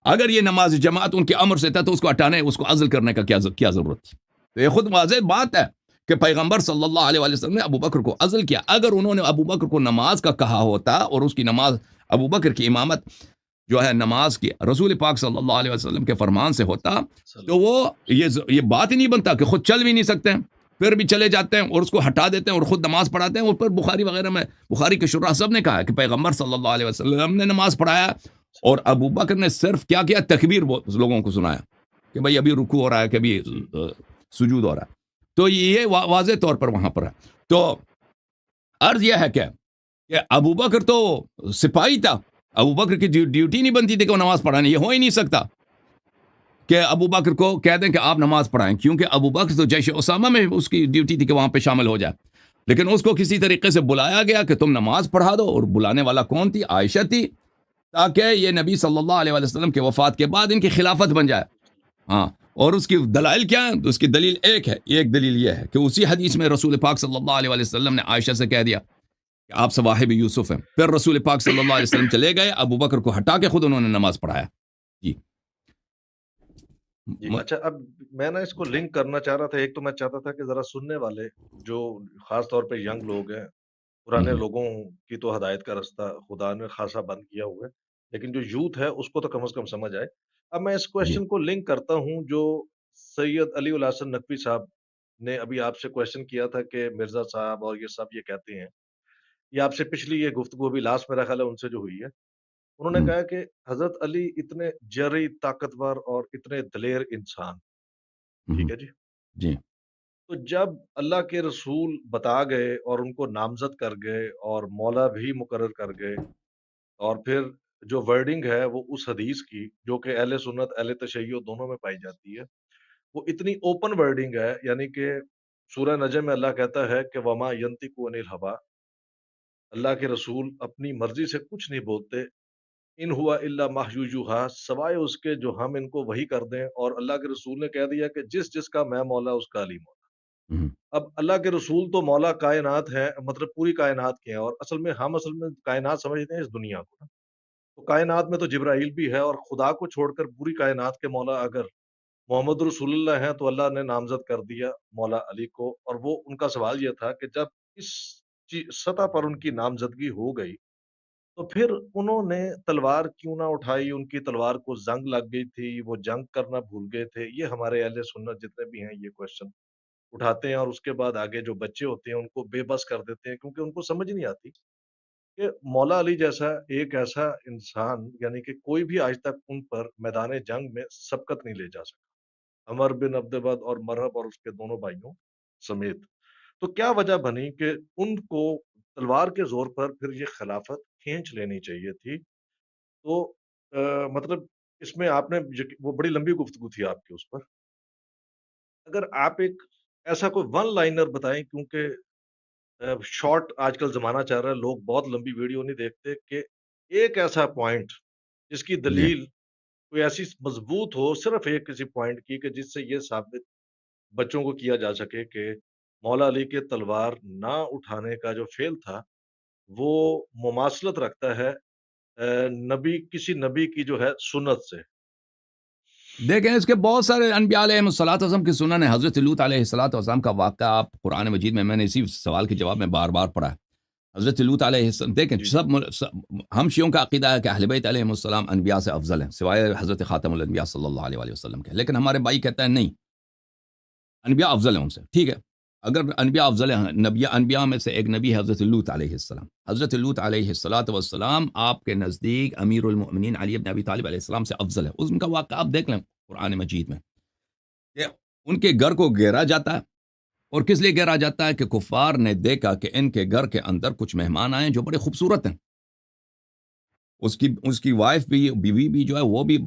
اگر یہ نماز جماعت ان کے امر سے تھا، تو اس کو ہٹانے، اس کو عزل کرنے کا کیا ضرورت تھی؟ تو یہ خود واضح بات ہے کہ پیغمبر صلی اللہ علیہ وسلم نے ابو بکر کو عزل کیا. اگر انہوں نے ابو بکر کو نماز کا کہا ہوتا، اور اس کی نماز، ابو بکر کی امامت جو ہے نماز کی رسول پاک صلی اللہ علیہ وسلم کے فرمان سے ہوتا، تو وہ یہ بات ہی نہیں بنتا کہ خود چل بھی نہیں سکتے ہیں، پھر بھی چلے جاتے ہیں اور اس کو ہٹا دیتے ہیں اور خود نماز پڑھاتے ہیں. اور پھر بخاری وغیرہ میں، بخاری کے شراح سب نے کہا کہ پیغمبر صلی اللہ علیہ وسلم نے نماز پڑھایا، اور ابو بکر نے صرف کیا تکبیر لوگوں کو سنایا کہ بھائی ابھی رکوع ہو رہا ہے، کہ ابھی سجود ہو رہا ہے. تو یہ واضح طور پر وہاں پر ہے. تو عرض یہ ہے کہ ابو بکر تو سپاہی تھا، ابو بکر کی ڈیوٹی نہیں بنتی تھی کہ وہ نماز پڑھانے، یہ ہو ہی نہیں سکتا کہ ابو بکر کو کہہ دیں کہ آپ نماز پڑھائیں، کیونکہ ابو بکر تو جیش اسامہ میں اس کی ڈیوٹی تھی کہ وہاں پہ شامل ہو جائے. لیکن اس کو کسی طریقے سے بلایا گیا کہ تم نماز پڑھا دو، اور بلانے والا کون تھی؟ عائشہ تھی، تاکہ یہ نبی صلی اللہ علیہ وسلم کے وفات کے بعد ان کی خلافت بن جائے. ہاں، اور اس کی دلائل کیا ہیں؟ اس کی دلیل ایک دلیل یہ ہے کہ اسی حدیث میں رسول پاک صلی اللہ علیہ وسلم نے عائشہ سے کہہ دیا کہ آپ صواحب یوسف ہیں. پھر رسول پاک صلی اللہ علیہ وسلم چلے گئے، ابو بکر کو ہٹا کے خود انہوں نے نماز پڑھایا. جی
جی اچھا، اب میں نا اس کو لنک کرنا چاہ رہا تھا. ایک تو میں چاہتا تھا کہ ذرا سننے والے جو خاص طور پہ ینگ لوگ ہیں، پرانے لوگوں کی تو ہدایت کا رستہ خدا نے خاصا بند کیا ہوا ہے، لیکن جو یوتھ ہے اس کو تو کم از کم سمجھ آئے. اب میں اس کوشچن کو لنک کرتا ہوں جو سید علی الحسن نقوی صاحب نے ابھی آپ سے کوشچن کیا تھا کہ مرزا صاحب اور یہ سب یہ کہتے ہیں، یہ آپ سے پچھلی یہ گفتگو بھی لاسٹ میرا خیال ہے ان سے جو ہوئی ہے، انہوں نے کہا کہ حضرت علی اتنے جرئی، طاقتور اور اتنے دلیر انسان، ٹھیک ہے جی.
جی
تو جب اللہ کے رسول بتا گئے اور ان کو نامزد کر گئے اور مولا بھی مقرر کر گئے، اور پھر جو ورڈنگ ہے وہ اس حدیث کی جو کہ اہل سنت اہل تشیع دونوں میں پائی جاتی ہے، وہ اتنی اوپن ورڈنگ ہے. یعنی کہ سورہ نجم میں اللہ کہتا ہے کہ وما ینطق عن الہوا، اللہ کے رسول اپنی مرضی سے کچھ نہیں بولتے، ان ہوا الا وحی یوحیٰ، سوائے اس کے جو ہم ان کو وحی کر دیں. اور اللہ کے رسول نے کہہ دیا کہ جس جس کا میں مولا اس کا علی مولا. اب اللہ کے رسول تو مولا کائنات ہے، مطلب پوری کائنات کے ہیں، اور اصل میں کائنات سمجھتے ہیں اس دنیا کو. تو کائنات میں تو جبرائیل بھی ہے، اور خدا کو چھوڑ کر پوری کائنات کے مولا اگر محمد رسول اللہ ہیں، تو اللہ نے نامزد کر دیا مولا علی کو. اور وہ ان کا سوال یہ تھا کہ جب اس سطح پر ان کی نامزدگی ہو گئی، تو پھر انہوں نے تلوار کیوں نہ اٹھائی؟ ان کی تلوار کو زنگ لگ گئی تھی، وہ جنگ کرنا بھول گئے تھے. یہ ہمارے اہل سنت جتنے بھی ہیں یہ کوشچن اٹھاتے ہیں، اور اس کے بعد آگے جو بچے ہوتے ہیں ان کو بے بس کر دیتے ہیں، کیونکہ ان کو سمجھ نہیں آتی کہ مولا علی جیسا ایک ایسا انسان، یعنی کہ کوئی بھی آج تک ان پر میدان جنگ میں سبقت نہیں لے جا سکا، عمر بن عبدالبد اور مرہب اور اس کے دونوں بھائیوں سمیت. تو کیا وجہ بنی کہ ان کو تلوار کے زور پر پھر یہ خلافت کھینچ لینی چاہیے تھی؟ تو مطلب اس میں آپ نے وہ بڑی لمبی گفتگو تھی آپ کی اس پر. اگر آپ ایک ایسا کوئی ون لائنر بتائیں، کیونکہ شارٹ آج کل زمانہ چل رہا ہے، لوگ بہت لمبی ویڈیو نہیں دیکھتے، کہ ایک ایسا پوائنٹ جس کی دلیل کوئی ایسی مضبوط ہو صرف ایک کسی پوائنٹ کی کہ جس سے یہ ثابت بچوں کو کیا جا سکے کہ مولا علی کے تلوار نہ اٹھانے کا جو فعل تھا وہ مماثلت رکھتا ہے نبی کسی نبی کی جو ہے سنت سے.
دیکھیں اس کے بہت سارے انبیاء علیہ الصلوۃ والسلام کی سنن ہے. حضرت لوط علیہ الصلوۃ والسلام کا واقعہ آپ قرآن مجید میں نے اسی سوال کے جواب میں بار بار پڑھا ہے. حضرت لوط علیہ السلام دیکھیں
جی
ہم شیعوں کا عقیدہ ہے کہ اہل بیت علیہ السلام انبیاء سے افضل ہیں سوائے حضرت خاتم الانبیاء صلی اللہ علیہ وسلم کے. لیکن ہمارے بھائی کہتے ہیں نہیں، انبیاء افضل ہیں ان سے. ٹھیک ہے، اگر انبیاء افضل ہیں، انبیاء میں سے ایک نبی ہے حضرت لوط علیہ السلام. حضرت لوط علیہ الصلوۃ والسلام آپ کے نزدیک امیر المؤمنین علی بن ابی طالب علیہ السلام سے افضل ہے. ان کا واقعہ آپ دیکھ لیں قرآن مجید میں کہ ان کے گھر کو گھیرا جاتا ہے. اور کس لیے گھیرا جاتا ہے؟ کہ کفار نے دیکھا کہ ان کے گھر کے اندر کچھ مہمان آئے جو بڑے خوبصورت ہیں. اس کی وائف بھی، بیوی بھی جو ہے وہ بھی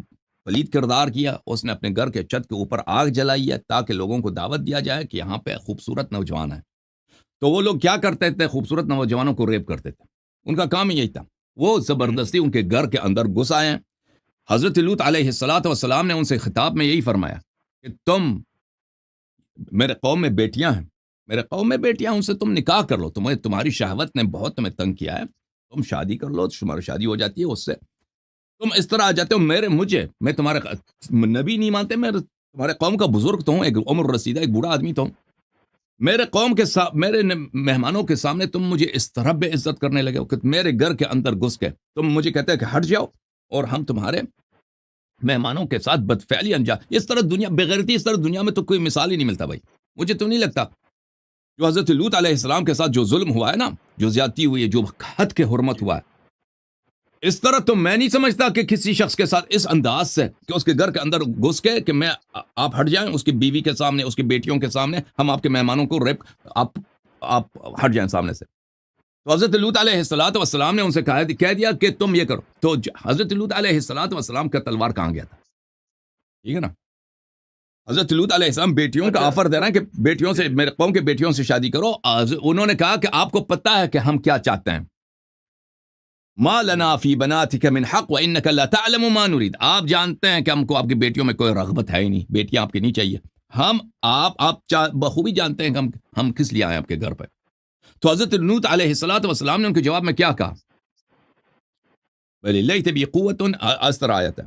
پلید کردار کیا. اس نے اپنے گھر کے چھت کے اوپر آگ جلائی ہے تاکہ لوگوں کو دعوت دیا جائے کہ یہاں پہ خوبصورت نوجوان ہیں. تو وہ لوگ کیا کرتے تھے؟ خوبصورت نوجوانوں کو ریپ کرتے تھے. ان کا کام ہی یہی تھا. وہ زبردستی ان کے گھر کے اندر گھس آئے ہیں. حضرت لوط علیہ الصلوۃ والسلام نے ان سے خطاب میں یہی فرمایا کہ تم میرے قوم میں بیٹیاں ہیں، میرے قوم میں بیٹیاں، ان سے تم نکاح کر لو. تمہاری شہوت نے بہت تمہیں تنگ کیا ہے، تم شادی کر لو، تمہاری شادی ہو جاتی ہے اس سے. تم اس طرح آ جاتے ہو میں تمہارے نبی نہیں مانتے، میں تمہارے قوم کا بزرگ تو ہوں، ایک عمر رسیدہ ایک بوڑھا آدمی تو ہوں. میرے قوم کے ساتھ، میرے مہمانوں کے سامنے تم مجھے اس طرح بے عزت کرنے لگے ہو کہ میرے گھر کے اندر گھس کے تم مجھے کہتے ہیں کہ ہٹ جاؤ، اور ہم تمہارے مہمانوں کے ساتھ بدفعلی انجام. اس طرح دنیا بغیرتی، اس طرح دنیا میں تو کوئی مثال ہی نہیں ملتا بھائی. مجھے تو نہیں لگتا جو حضرت لوط علیہ السلام کے ساتھ جو ظلم ہوا ہے نا، جو زیادتی ہوئی ہے، جو حد کے حرمت
جی
ہوا ہے، اس طرح تو میں نہیں سمجھتا کہ کسی شخص کے ساتھ اس انداز سے کہ اس کے گھر کے اندر گھس کے کہ آپ ہٹ جائیں، اس کی بیوی کے سامنے، اس کی بیٹیوں کے سامنے، ہم آپ کے مہمانوں کو ریپ، آپ ہٹ جائیں سامنے سے. تو حضرت لوط علیہ الصلوۃ والسلام نے ان سے کہہ دیا کہ تم یہ کرو. تو حضرت لوط علیہ الصلوۃ والسلام کا تلوار کہاں گیا تھا؟ ٹھیک ہے نا. حضرت لوط علیہ السلام بیٹیوں کا
اچھا.
آفر دے رہے ہیں کہ بیٹیوں سے،
جی
میرے قوم کے بیٹیوں سے شادی کرو. انہوں نے کہا کہ آپ کو پتہ ہے کہ ہم کیا چاہتے ہیں. ما لنا فی بناتک من حق وانک لا تعلم ما نريد. آپ جانتے ہیں کہ ہم کو آپ کی بیٹیوں میں کوئی رغبت ہے ہی نہیں، بیٹیاں آپ کی نہیں چاہیے. آپ بخوبی جانتے ہیں کہ ہم کس لیے آئے آپ کے گھر پہ. تو حضرت لوط علیہ الصلوۃ والسلام نے ان کے جواب میں کیا کہا؟ ولیلیت بی قوت، استر آیت ہے،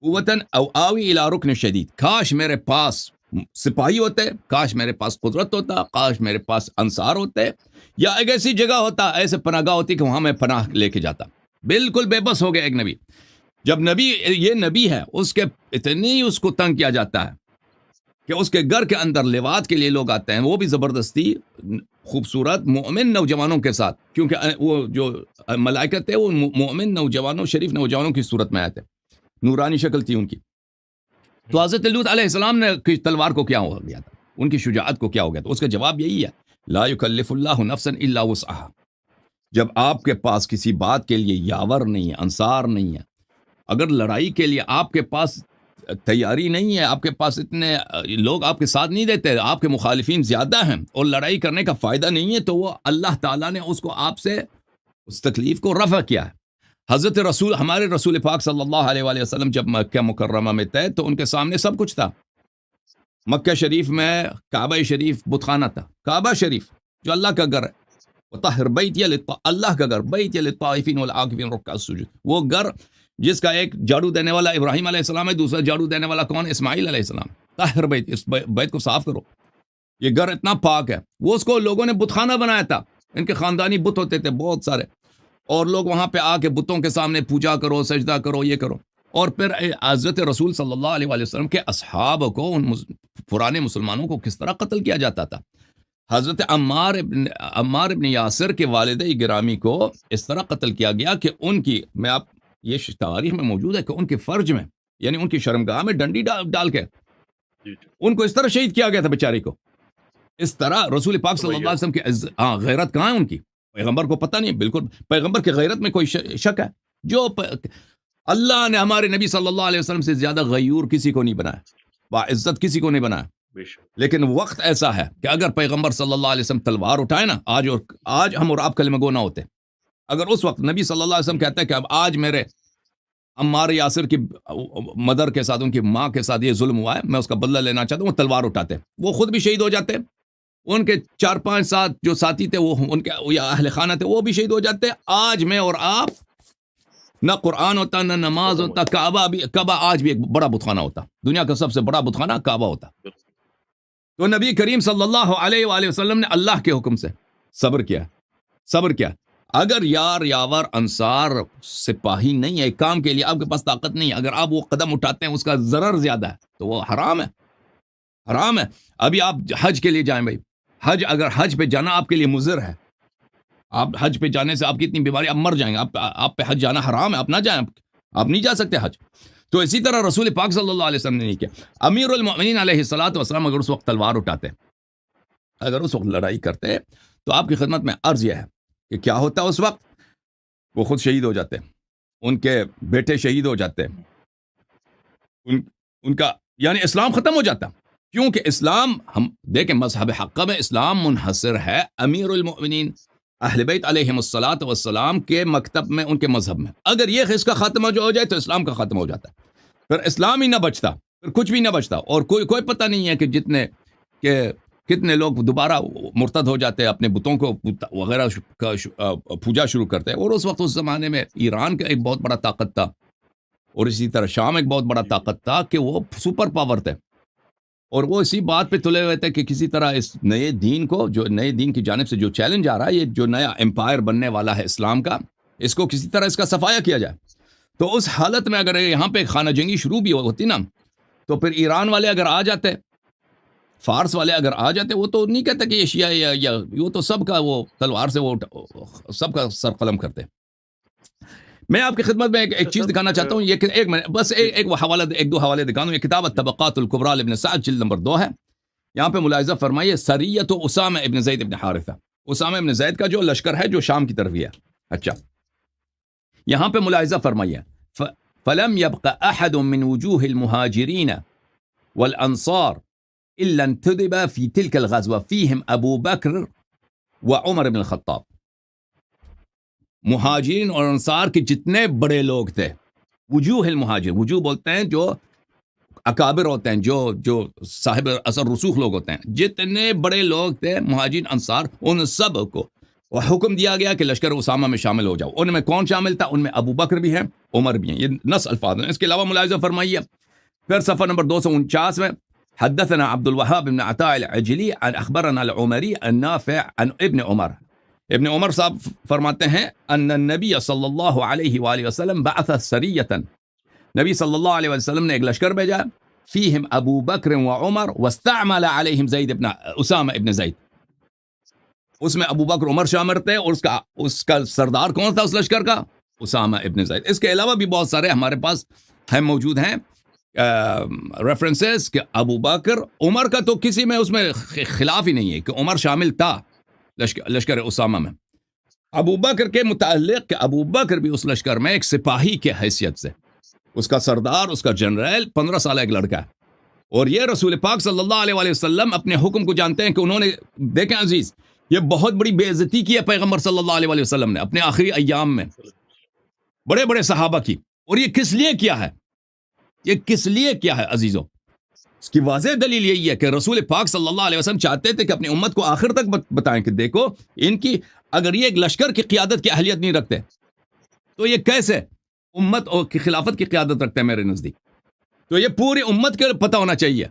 قوت او آوی الی رکن شدید. کاش میرے پاس سپاہی ہوتے، کاش میرے پاس قدرت ہوتا، کاش میرے پاس انصار ہوتے، یا ایک ایسی جگہ ہوتا، ایسے پناہ گاہ ہوتی کہ وہاں میں پناہ لے کے جاتا. بالکل بے بس ہو گیا ایک نبی. جب نبی، یہ نبی ہے، اس کے اتنی اس کو تنگ کیا جاتا ہے کہ اس کے گھر کے اندر لواط کے لیے لوگ آتے ہیں، وہ بھی زبردستی خوبصورت مومن نوجوانوں کے ساتھ، کیونکہ وہ جو ملائکہ تھے وہ مومن نوجوانوں، شریف نوجوانوں کی صورت میں آئے تھے، نورانی شکل تھی ان کی. تو حضرت لوط علیہ السلام نے کی تلوار کو کیا ہو گیا تھا، ان کی شجاعت کو کیا ہو گیا تھا؟ اس کا جواب یہی ہے، لا یکلف اللہ نفسا الا وسعها. جب آپ کے پاس کسی بات کے لیے یاور نہیں ہے، انصار نہیں ہے، اگر لڑائی کے لیے آپ کے پاس تیاری نہیں ہے، آپ کے پاس اتنے لوگ آپ کے ساتھ نہیں دیتے، آپ کے مخالفین زیادہ ہیں اور لڑائی کرنے کا فائدہ نہیں ہے، تو وہ اللہ تعالیٰ نے اس کو آپ سے اس تکلیف کو رفع کیا ہے. حضرت رسول، ہمارے رسول پاک صلی اللہ علیہ وآلہ وسلم جب مکہ مکرمہ میں تھے تو ان کے سامنے سب کچھ تھا. مکہ شریف میں کعبہ شریف بت خانہ تھا، کعبہ شریف جو اللہ کا گھر ہے، وطہر بیتی اللہ کا گھر، بیتی للطائفین والعاکفین رکع السجود. وہ گھر جس کا ایک جھاڑو دینے والا ابراہیم علیہ السلام ہے، دوسرا جھاڑو دینے والا کون؟ اسماعیل علیہ السلام. طاہر بیت، اس بیت کو صاف کرو، یہ گھر اتنا پاک ہے. وہ اس کو لوگوں نے بت خانہ بنایا تھا، ان کے خاندانی بت ہوتے تھے بہت سارے، اور لوگ وہاں پہ آ کے بتوں کے سامنے پوجا کرو، سجدہ کرو، یہ کرو. اور پھر حضرت رسول صلی اللہ علیہ وآلہ وسلم کے اصحاب کو، ان پرانے مسلمانوں کو کس طرح قتل کیا جاتا تھا. حضرت عمار ابن یاسر کے والد گرامی کو اس طرح قتل کیا گیا کہ ان کی، میں آپ یہ تاریخ میں موجود ہے کہ ان کے فرج میں، یعنی ان کی شرمگاہ میں ڈنڈی ڈال کے
جی
ان کو اس طرح شہید کیا گیا تھا بیچاری کو. اس طرح رسول پاک صلی اللہ علیہ وسلم کی غیرت کہاں ہے ان کی؟ پیغمبر کو پتہ نہیں. بالکل پیغمبر کی غیرت میں کوئی شک ہے؟ جو اللہ نے ہمارے نبی صلی اللہ علیہ وسلم سے زیادہ غیور کسی کو نہیں بنایا، باعزت کسی کو نہیں بنایا.
بے شک.
لیکن وقت ایسا ہے کہ اگر پیغمبر صلی اللہ علیہ وسلم تلوار اٹھائے نا، آج ہم اور آپ کلمہ گو نہ ہوتے. اگر اس وقت نبی صلی اللہ علیہ وسلم کہتے ہیں کہ اب آج میرے عمار یاسر کی مدر کے ساتھ، ان کی ماں کے ساتھ یہ ظلم ہوا ہے، میں اس کا بدلہ لینا چاہتا ہوں، وہ تلوار اٹھاتے، وہ خود بھی شہید ہو جاتے، ان کے 4-5 ساتھ جو ساتھی تھے، وہ ان کے یا اہل خانہ تھے، وہ بھی شہید ہو جاتے۔ آج میں اور آپ، نہ قرآن ہوتا، نہ نماز
ختم ہو
ہوتا،
جائے
کعبہ آج بھی ایک بڑا بت خانہ ہوتا، دنیا کا سب سے بڑا بت خانہ کعبہ ہوتا۔ تو نبی کریم صلی اللہ علیہ وآلہ وسلم نے اللہ کے حکم سے صبر کیا۔ اگر یار یاور انصار سپاہی نہیں ہے ایک کام کے لیے، آپ کے پاس طاقت نہیں ہے، اگر آپ وہ قدم اٹھاتے ہیں اس کا ضرر زیادہ ہے تو وہ حرام ہے۔ ابھی آپ حج کے لیے جائیں بھائی، اگر حج پہ جانا آپ کے لیے مضر ہے، آپ حج پہ جانے سے آپ کی اتنی بیماری، آپ مر جائیں گے، آپ پہ حج جانا حرام ہے، آپ نہ جائیں، آپ نہیں جا سکتے حج۔ تو اسی طرح رسول پاک صلی اللہ علیہ وسلم نے نہیں کیا۔ امیر المؤمنین علیہ الصلوۃ والسلام اگر اس وقت تلوار اٹھاتے، اگر اس وقت لڑائی کرتے، تو آپ کی خدمت میں عرض یہ ہے کہ کیا ہوتا اس وقت؟ وہ خود شہید ہو جاتے، ان کے بیٹے شہید ہو جاتے، ان کا یعنی اسلام ختم ہو جاتا، کیونکہ اسلام، ہم دیکھیں مذہب حق میں اسلام منحصر ہے امیر المؤمنین اہل بیت علیہم الصلاۃ والسلام کے مکتب میں، ان کے مذہب میں۔ اگر یہ اس کا خاتمہ جو ہو جائے تو اسلام کا خاتمہ ہو جاتا ہے، پھر اسلام ہی نہ بچتا، پھر کچھ بھی نہ بچتا، اور کوئی پتہ نہیں ہے کہ کتنے لوگ دوبارہ مرتد ہو جاتے ہیں، اپنے بتوں کو وغیرہ کا پوجا شروع کرتے ہیں۔ اور اس وقت اس زمانے میں ایران کا ایک بہت بڑا طاقت تھا، اور اسی طرح شام ایک بہت بڑا طاقت تھا کہ وہ سپر پاور تھے، اور وہ اسی بات پہ تلے ہوئے تھے کہ کسی طرح اس نئے دین کو، جو نئے دین کی جانب سے جو چیلنج آ رہا ہے، یہ جو نیا امپائر بننے والا ہے اسلام کا، اس کو کسی طرح اس کا صفایا کیا جائے۔ تو اس حالت میں اگر یہاں پہ خانہ جنگی شروع بھی ہوتی نا، تو پھر ایران والے اگر آ جاتے، فارس والے اگر آ جاتے، وہ تو نہیں کہتے کہ یہ شیعہ یا وہ تو سب کا وہ تلوار سے وہ سب کا سر قلم کرتے۔ میں آپ کی خدمت میں ایک چیز دکھانا چاہتا ہوں، یہ کہ ایک منٹ بس ایک دو حوالے دکھا دوں۔ یہ کتاب الطبقات الکبریٰ لابن سعد جلد نمبر 2 ہے۔ یہاں پہ ملاحظہ فرمائیے، سریت اسامہ ابن زید ابن حارثہ، اسامہ ابن زید کا جو لشکر ہے جو شام کی طرف ہے۔ اچھا، یہاں پہ ملاحظہ فرمائیے، فلم يبق احد من وجوه المهاجرين والانصار الا انتدب في تلك الغزوه فيهم ابو بکر وعمر بن الخطاب۔ مہاجرین اور انصار کے جتنے بڑے لوگ تھے، وجوہ المہاجر، وجوہ بولتے ہیں جو اکابر ہوتے ہیں، جو صاحب اثر رسوخ لوگ ہوتے ہیں، جتنے بڑے لوگ تھے مہاجرین انصار، ان سب کو وہ حکم دیا گیا کہ لشکر اسامہ میں شامل ہو جاؤ۔ ان میں کون شامل تھا؟ ان میں ابو بکر بھی ہیں، عمر بھی ہیں، یہ نص الفاظ ہیں۔ اس کے علاوہ ملاحظہ فرمائیے، پھر صفحہ نمبر 249 میں، حدثنا عبد الوهاب بن عطاء العجلی عن اخبرنا العمری النافع عن ابن عمر صاحب فرماتے ہیں، ان النبی صلی اللہ علیہ وآلہ وسلم بعث سریۃ، نبی صلی اللہ علیہ وسلم نے ایک لشکر بھیجا، فیہم ابو بکر و عمر واستعمل علیہم اسامہ ابن زید، اس میں ابو بکر عمر شامل تھے، اور اس کا سردار کون تھا اس لشکر کا؟ اسامہ ابن زید۔ اس کے علاوہ بھی بہت سارے ہمارے پاس موجود ہیں ریفرنسز کہ ابو بکر عمر کا تو کسی میں اس میں خلاف ہی نہیں ہے کہ عمر شامل تھا لشکر اسامہ میں۔ ابو بکر کے متعلق کہ ابو بکر بھی اس لشکر میں ایک سپاہی کے حیثیت سے، اس کا سردار، اس کا جنرل 15 سالہ ایک لڑکا ہے، اور یہ رسول پاک صلی اللہ علیہ وآلہ وسلم اپنے حکم کو جانتے ہیں کہ انہوں نے، دیکھیں عزیز، یہ بہت بڑی بے عزتی کی ہے پیغمبر صلی اللہ علیہ وآلہ وسلم نے اپنے آخری ایام میں بڑے بڑے صحابہ کی، اور یہ کس لیے کیا ہے؟ یہ کس لیے کیا ہے عزیزوں؟ اس کی واضح دلیل یہی ہے کہ رسول پاک صلی اللہ علیہ وسلم چاہتے تھے کہ اپنی امت کو آخر تک بتائیں کہ دیکھو ان کی، اگر یہ ایک لشکر کی قیادت کی اہلیت نہیں رکھتے تو یہ کیسے امت کی خلافت کی قیادت رکھتے ہیں؟ میرے نزدیک تو یہ پوری امت کے پتہ ہونا چاہیے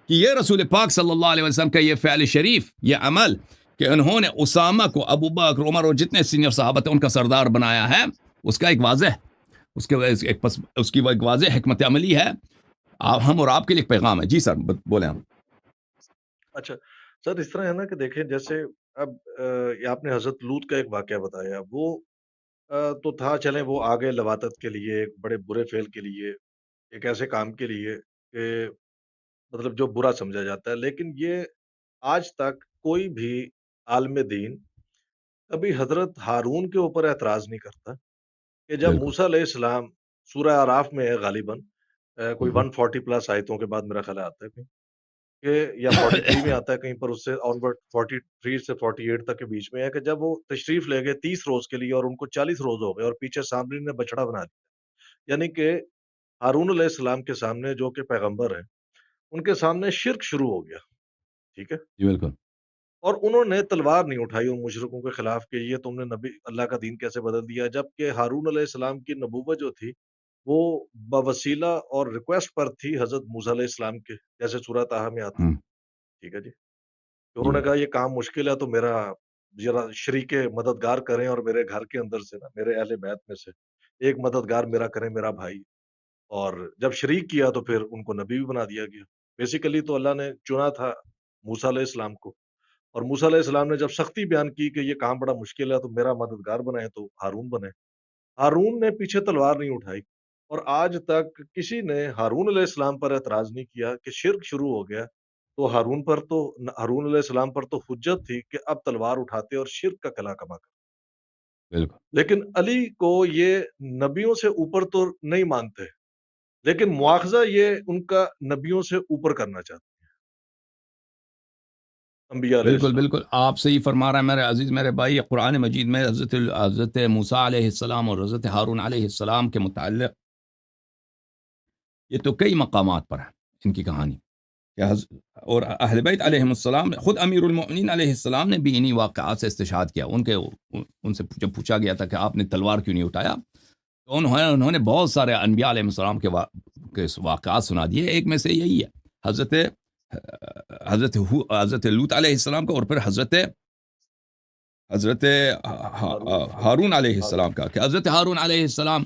کہ یہ رسول پاک صلی اللہ علیہ وسلم کا یہ فعل شریف، یہ عمل کہ انہوں نے اسامہ کو ابو بکر، عمر اور جتنے سینئر صحابہ تھے ان کا سردار بنایا ہے، اس کا ایک واضح، اس کی ایک واضح حکمت عملی ہے، ہم اور آپ کے لیے پیغام ہے۔ جی سر بولیں ہم۔
اچھا سر، اس طرح ہے نا کہ دیکھیں، جیسے اب یہ آپ نے حضرت لوط کا ایک واقعہ بتایا، وہ تو تھا، چلیں وہ آگے لواطت کے لیے، ایک بڑے برے فعل کے لیے، ایک ایسے کام کے لیے کہ مطلب جو برا سمجھا جاتا ہے، لیکن یہ آج تک کوئی بھی عالم دین کبھی حضرت ہارون کے اوپر اعتراض نہیں کرتا کہ جب
بالکل
موسیٰ علیہ السلام، سورہ آراف میں ہے غالباً، کوئی 140 پلس آیتوں کے بعد میرا خیال آتا ہے کہیں کہ، یا 43 میں آتا ہے کہیں پر، اس سے آن ورڈ 43 سے 48 تک کے بیچ میں ہے کہ جب وہ تشریف لے گئے 30 روز کے لیے، اور ان کو 40 روز ہو گئے، اور پیچھے سامری نے بچڑا بنا دیا، یعنی کہ ہارون علیہ السلام کے سامنے جو کہ پیغمبر ہیں ان کے سامنے شرک شروع ہو گیا، ٹھیک ہے،
جی بالکل
اور انہوں نے تلوار نہیں اٹھائی ان مشرکوں کے خلاف کہ یہ تم نے نبی اللہ کا دین کیسے بدل دیا، جبکہ ہارون علیہ السلام کی نبوت جو تھی وہ بوسیلہ اور ریکویسٹ پر تھی حضرت موسیٰ علیہ السلام کے، جیسے سورہ طٰہٰ میں آتا ہے،
ہوں
ٹھیک ہے جی، کہ
جی
انہوں نے
بالکل
کہا یہ کام مشکل ہے تو میرا ذرا شریک مددگار کریں اور میرے گھر کے اندر سے نا میرے اہل بیت میں سے ایک مددگار میرا کریں، میرا بھائی، اور جب شریک کیا تو پھر ان کو نبی بھی بنا دیا گیا۔ بیسیکلی تو اللہ نے چنا تھا موسیٰ علیہ السلام کو، اور موسیٰ علیہ السلام نے جب سختی بیان کی کہ یہ کام بڑا مشکل ہے تو میرا مددگار بنائے تو ہارون بنے۔ ہارون نے پیچھے تلوار نہیں اٹھائی، اور آج تک کسی نے ہارون علیہ السلام پر اعتراض نہیں کیا کہ شرک شروع ہو گیا، تو ہارون علیہ السلام پر تو حجت تھی کہ اب تلوار اٹھاتے اور شرک کا کلا کما کر،
بالکل
لیکن علی کو یہ نبیوں سے اوپر تو نہیں مانتے، لیکن مواخذہ یہ ان کا نبیوں سے اوپر کرنا چاہتے ہیں، انبیاء علیہ
بالکل
السلام۔
بالکل آپ صحیح فرما رہے ہیں میرے عزیز میرے بھائی. قرآن مجید میں حضرت موسیٰ علیہ السلام اور حضرت ہارون علیہ السلام کے متعلق یہ تو کئی مقامات پر ہے ان کی کہانی اور اہل بیت علیہم السلام، خود امیر المؤمنین علیہ السلام نے بھی انہی واقعات سے استشہاد کیا. ان سے جب پوچھا گیا تھا کہ آپ نے تلوار کیوں نہیں اٹھایا، تو انہوں نے بہت سارے انبیاء علیہ السلام کے واقعات سنا دیے. ایک میں سے یہی ہے حضرت لوط علیہ السلام کا، اور پھر حضرت ہارون علیہ السلام کا، کہ حضرت ہارون علیہ السلام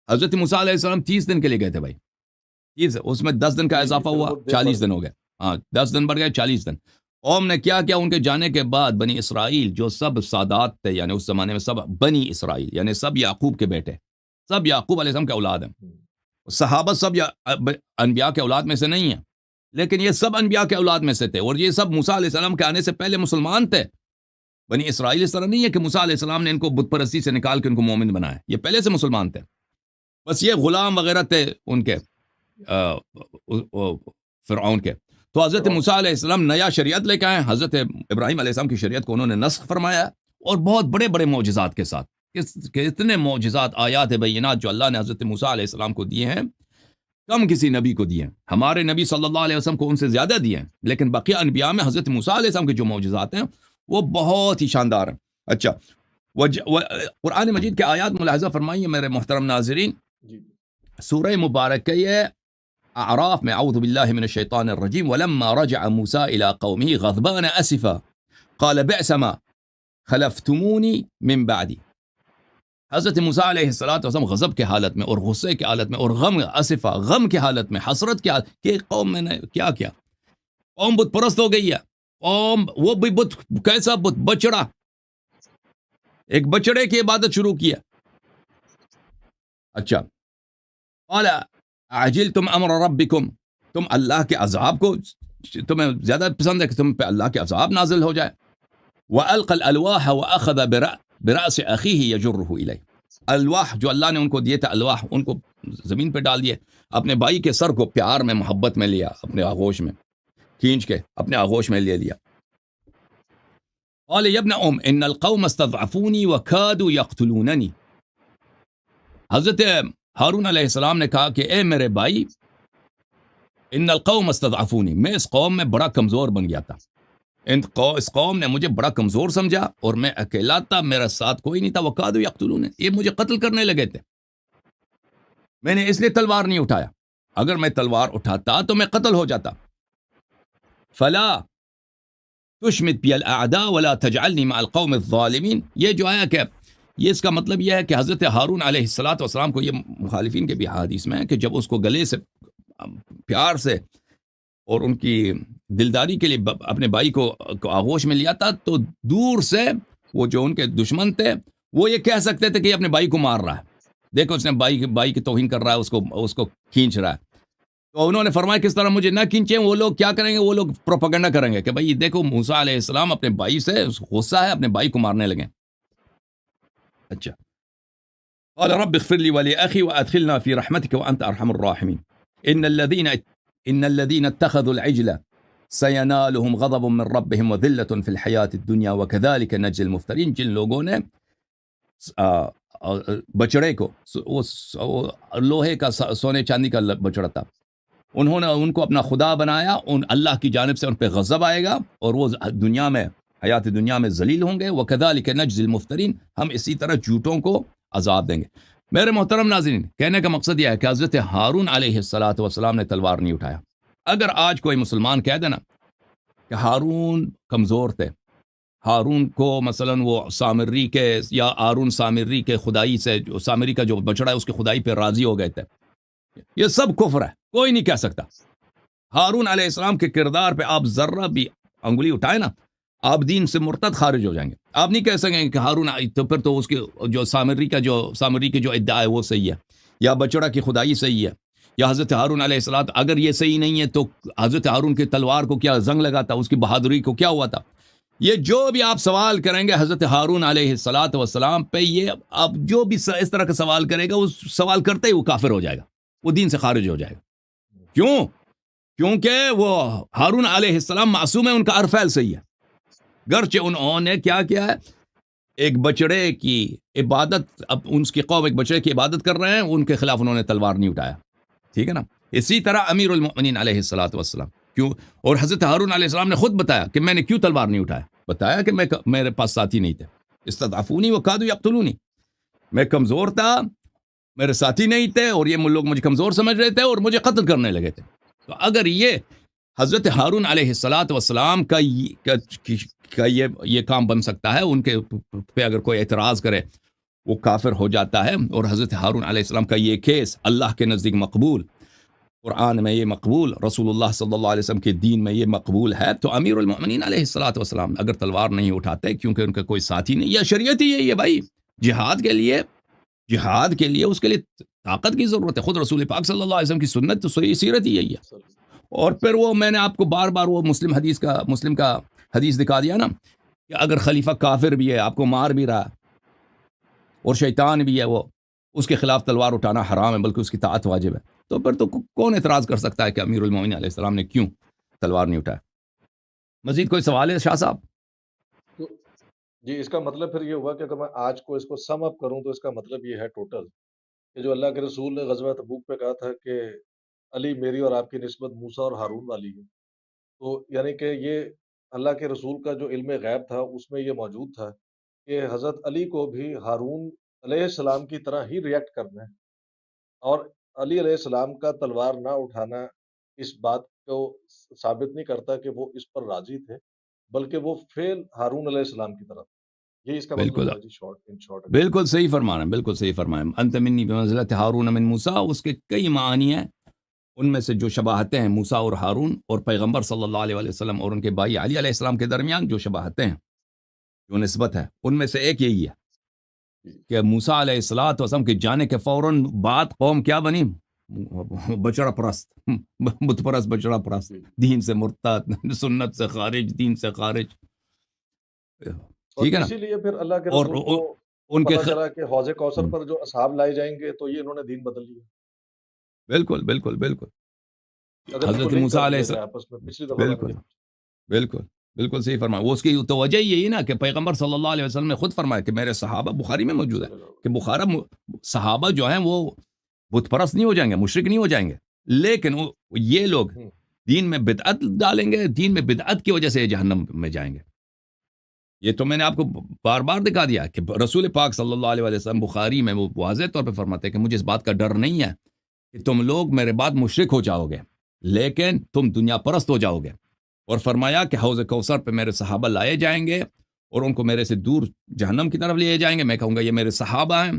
حضرت موسیٰ علیہ السلام 30 دن کے لیے گئے تھے بھائی. اس میں 10 دن کا اضافہ ہوا، 40 دن ہو گئے. ہاں 10 دن بڑھ گئے 40 دن. قوم نے کیا کیا ان کے جانے کے بعد؟ بنی اسرائیل جو سب سادات تھے، یعنی اس زمانے میں سب بنی اسرائیل یعنی سب یعقوب کے بیٹے، سب یعقوب علیہ السلام کے اولاد ہیں. صحابہ سب انبیاء کے اولاد میں سے نہیں ہیں، لیکن یہ سب انبیاء کے اولاد میں سے تھے، اور یہ سب موسیٰ علیہ السلام کے آنے سے پہلے مسلمان تھے. بنی اسرائیل اس طرح نہیں ہے کہ موسیٰ علیہ السلام نے ان کو بت پرستی سے نکال کے ان کو مومن بنایا، یہ پہلے سے مسلمان تھے. بس یہ غلام وغیرہ تھے ان کے فرعون کے. تو حضرت موسیٰ علیہ السلام نیا شریعت لے کے آئے، حضرت ابراہیم علیہ السلام کی شریعت کو انہوں نے نسخ فرمایا، اور بہت بڑے بڑے معجزات کے ساتھ. کتنے معجزات، آیات بینات جو اللہ نے حضرت موسیٰ علیہ السلام کو دیے ہیں، کم کسی نبی کو دیے ہیں. ہمارے نبی صلی اللہ علیہ وسلم کو ان سے زیادہ دیے ہیں، لیکن بقیہ انبیاء میں حضرت موسیٰ علیہ السلام کے جو معجزات ہیں وہ بہت ہی شاندار ہیں. اچھا، قرآن مجید کے آیات ملاحظہ فرمائیے میرے محترم ناظرین. سورہ مبارکہ اعراف میں، اعوذ باللہ من الشیطان الرجیم، ولما رجع موسیٰ الى قومه غضبان اسفا قال بئس ما خلفتمونی من بعدی. حضرت موسیٰ علیہ السلام غضب کے حالت میں اور غصے کے حالت میں اور غم کے حالت میں، حسرت کے حالت کہ قوم میں نے کیا کیا. قوم بت پرست ہو گئی ہے. قوم وہ بھی بت، کیسا بت؟ بچڑا، ایک بچڑے کی عبادت شروع کیا. اچھا، قال عجلتم امر ربکم، تم اللہ کے عذاب کو، تمہیں زیادہ پسند ہے کہ تم پہ اللہ کے عذاب نازل ہو جائے. وَأَلْقَى الْأَلْوَاحَ وَأَخَذَ بِرَأْسِ أَخِيهِ يَجُرُّهُ إِلَيْهِ. الواح جو اللہ نے ان کو دیے تھے، الواح ان کو زمین پہ ڈال دیے، اپنے بھائی کے سر کو پیار میں محبت میں لیا، اپنے آغوش میں کھینچ کے اپنے آغوش میں لے لیا. قال يا ابن ام ان القوم استضعفوني وكادوا يقتلونني. حضرت ہارون علیہ السلام نے کہا کہ اے میرے بھائی، ان القوم استضعفونی، میں اس قوم میں بڑا کمزور بن گیا تھا. اس قوم نے مجھے بڑا کمزور سمجھا اور میں اکیلا تھا، میرا ساتھ کوئی نہیں تھا. وقادوا یقتلون، یہ مجھے قتل کرنے لگے تھے. میں نے اس لیے تلوار نہیں اٹھایا، اگر میں تلوار اٹھاتا تو میں قتل ہو جاتا. فلا تشمت بی الاعداء ولا تجعلنی مع القوم الظالمین. یہ جو آیا کہ یہ اس کا مطلب یہ ہے کہ حضرت ہارون علیہ السلام کو، یہ مخالفین کے بھی حدیث میں ہے کہ جب اس کو گلے سے پیار سے اور ان کی دلداری کے لیے اپنے بھائی کو آغوش میں لیا تھا، تو دور سے وہ جو ان کے دشمن تھے وہ یہ کہہ سکتے تھے کہ یہ اپنے بھائی کو مار رہا ہے، دیکھو اس نے بھائی کی توہین کر رہا ہے، اس کو کھینچ رہا ہے. تو انہوں نے فرمایا کس طرح مجھے نہ کھینچیں. وہ لوگ کیا کریں گے؟ وہ لوگ پروپیگنڈا کریں گے کہ بھائی دیکھو موسیٰ علیہ السلام اپنے بھائی سے غصہ ہے، اپنے بھائی کو مارنے لگے. اچھا، قال رب اغفر لي ولأخي وأدخلنا في رحمتك وأنت أرحم الراحمين. إن الذين اتخذوا العجل سينالهم غضب من ربهم وذلة في الحياة الدنيا وكذلك نجزي المفترين. جن لوگوں نے بچڑے کو، وہ لوہے کا سونے چاندی کا بچڑا تھا، انہوں نے ان کو اپنا خدا بنایا، ان اللہ کی جانب سے ان پہ غضب آئے گا اور وہ دنیا میں حیات دنیا میں ذلیل ہوں گے. وَكَذَلِكَ نَجْزِي الْمُفْتَرِينَ، ہم اسی طرح جھوٹوں کو عذاب دیں گے. میرے محترم ناظرین، کہنے کا مقصد یہ ہے کہ حضرت ہارون علیہ السلام نے تلوار نہیں اٹھایا. اگر آج کوئی مسلمان کہہ دینا کہ ہارون کمزور تھے، ہارون کو مثلا وہ سامری کے یا ہارون سامری کے خدائی سے، سامری کا جو بچڑا ہے اس کی خدائی پہ راضی ہو گئے تھے، یہ سب کفر ہے. کوئی نہیں کہہ سکتا. ہارون علیہ السلام کے کردار پہ آپ ذرہ بھی انگلی اٹھائے نا، آپ دین سے مرتد خارج ہو جائیں گے. آپ نہیں کہہ سکیں گے کہ ہارون تو پھر تو اس کے جو سامری کی جو ادعا ہے وہ صحیح ہے، یا بچڑا کی خدائی صحیح ہے، یا حضرت ہارون علیہ السلام اگر یہ صحیح نہیں ہے تو حضرت ہارون کی تلوار کو کیا زنگ لگا تھا، اس کی بہادری کو کیا ہوا تھا. یہ جو بھی آپ سوال کریں گے حضرت ہارون علیہ السلام پہ، یہ آپ جو بھی اس طرح کا سوال کرے گا، اس سوال کرتے ہی وہ کافر ہو جائے گا، وہ دین سے خارج ہو جائے گا. کیوں؟ کیونکہ وہ ہارون علیہ السلام معصوم ہے، ان کا عرفیل صحیح ہے. گرچہ انہوں نے کیا کیا ہے، ایک بچڑے کی عبادت، اب ان کی قوم ایک بچڑے کی عبادت کر رہے ہیں، ان کے خلاف انہوں نے تلوار نہیں اٹھایا. ٹھیک ہے نا. اسی طرح امیر المؤمنین علیہ السلام کیوں، اور حضرت ہارون علیہ السلام نے خود بتایا کہ میں نے کیوں تلوار نہیں اٹھایا. بتایا کہ میرے پاس ساتھی نہیں تھے، استضعفونی وکادوا یقتلونی، میں کمزور تھا، میرے ساتھی نہیں تھے، اور یہ لوگ مجھے کمزور سمجھ رہے تھے اور مجھے قتل کرنے لگے تھے. تو اگر یہ حضرت ہارون علیہ السلام کا یہ کام بن سکتا ہے، ان کے پہ اگر کوئی اعتراض کرے وہ کافر ہو جاتا ہے، اور حضرت ہارون علیہ السلام کا یہ کیس اللہ کے نزدیک مقبول، قرآن میں یہ مقبول، رسول اللہ صلی اللہ علیہ وسلم کے دین میں یہ مقبول ہے، تو امیر المؤمنین علیہ السلام اگر تلوار نہیں اٹھاتے کیونکہ ان کا کوئی ساتھی نہیں، یا شریعت ہی یہی ہے بھائی، جہاد کے لیے اس کے لیے طاقت کی ضرورت ہے. خود رسول پاک صلی اللہ علیہ وسلم کی سنت تو سیرت ہی یہی ہے. اور پھر وہ میں نے آپ کو بار بار وہ مسلم کا حدیث دکھا دیا نا، کہ اگر خلیفہ کافر بھی ہے، آپ کو مار بھی رہا، اور شیطان بھی ہے، وہ اس کے خلاف تلوار اٹھانا حرام ہے، بلکہ اس کی طاعت واجب ہے. تو پھر تو کون اعتراض کر سکتا ہے کہ امیر المومنین علیہ السلام نے کیوں تلوار نہیں اٹھایا. مزید کوئی سوال ہے شاہ صاحب؟
جی، اس کا مطلب پھر یہ ہوا کہ اگر میں آج کو اس کو سم اپ کروں تو اس کا مطلب یہ ہے ٹوٹل کہ جو اللہ کے رسول نے غزوہ تبوک پہ کہا تھا کہ علی میری اور آپ کی نسبت موسیٰ اور ہارون والی ہے، تو یعنی کہ یہ اللہ کے رسول کا جو علم غیب تھا اس میں یہ موجود تھا کہ حضرت علی کو بھی ہارون علیہ السلام کی طرح ہی ریئیکٹ کرنا ہے، اور علی علیہ السلام کا تلوار نہ اٹھانا اس بات کو ثابت نہیں کرتا کہ وہ اس پر راضی تھے، بلکہ وہ فعل ہارون علیہ السلام کی طرف. یہ اس کا
بالکل
مطلب ہے جی، شارٹ.
بالکل صحیح فرمانا، بالکل صحیح فرمایا. انت منی بمنزلت ہارون من موسیٰ، اس کے کئی معانی ہیں، ان میں سے جو شباہتیں ہیں موسیٰ اور ہارون اور پیغمبر صلی اللہ علیہ وسلم اور ان کے بھائی علی علیہ السلام کے درمیان جو شباہتیں ہیں، جو نسبت ہے، ان میں سے ایک یہی ہے کہ موسیٰ علیہ السلام کے جانے کے فوراً بعد قوم کیا بنی؟ بچڑا پرست، بت پرست، بچڑا پرست، دین سے مرتد، سنت سے خارج، دین سے خارج. ٹھیک ہے نا.
اسی لیے پھر اللہ کے رسول کو
ان کے
پتہ چلا کہ حوض کوثر پر جو اصحاب لائے جائیں گے تو یہ انہوں نے دین بدل لیا.
بالکل بالکل بالکل. حضرت موسیٰ علیہ السلام، بالکل صحیح فرمایا. وہ اس کی تو وجہ یہی نا کہ پیغمبر صلی اللہ علیہ وسلم نے خود فرمایا کہ میرے صحابہ، بخاری میں موجود ہے کہ صحابہ جو ہیں وہ بت پرست نہیں ہو جائیں گے، مشرک نہیں ہو جائیں گے، لیکن یہ لوگ دین میں بدعت ڈالیں گے، دین میں بدعت کی وجہ سے جہنم میں جائیں گے. یہ تو میں نے آپ کو بار بار دکھا دیا کہ رسول پاک صلی اللہ علیہ وسلم بخاری میں وہ واضح طور پہ فرماتے ہیں کہ مجھے اس بات کا ڈر نہیں ہے کہ تم لوگ میرے بعد مشرک ہو جاؤ گے، لیکن تم دنیا پرست ہو جاؤ گے. اور فرمایا کہ حوض کوثر پہ میرے صحابہ لائے جائیں گے اور ان کو میرے سے دور جہنم کی طرف لے جائیں گے. میں کہوں گا یہ میرے صحابہ ہیں،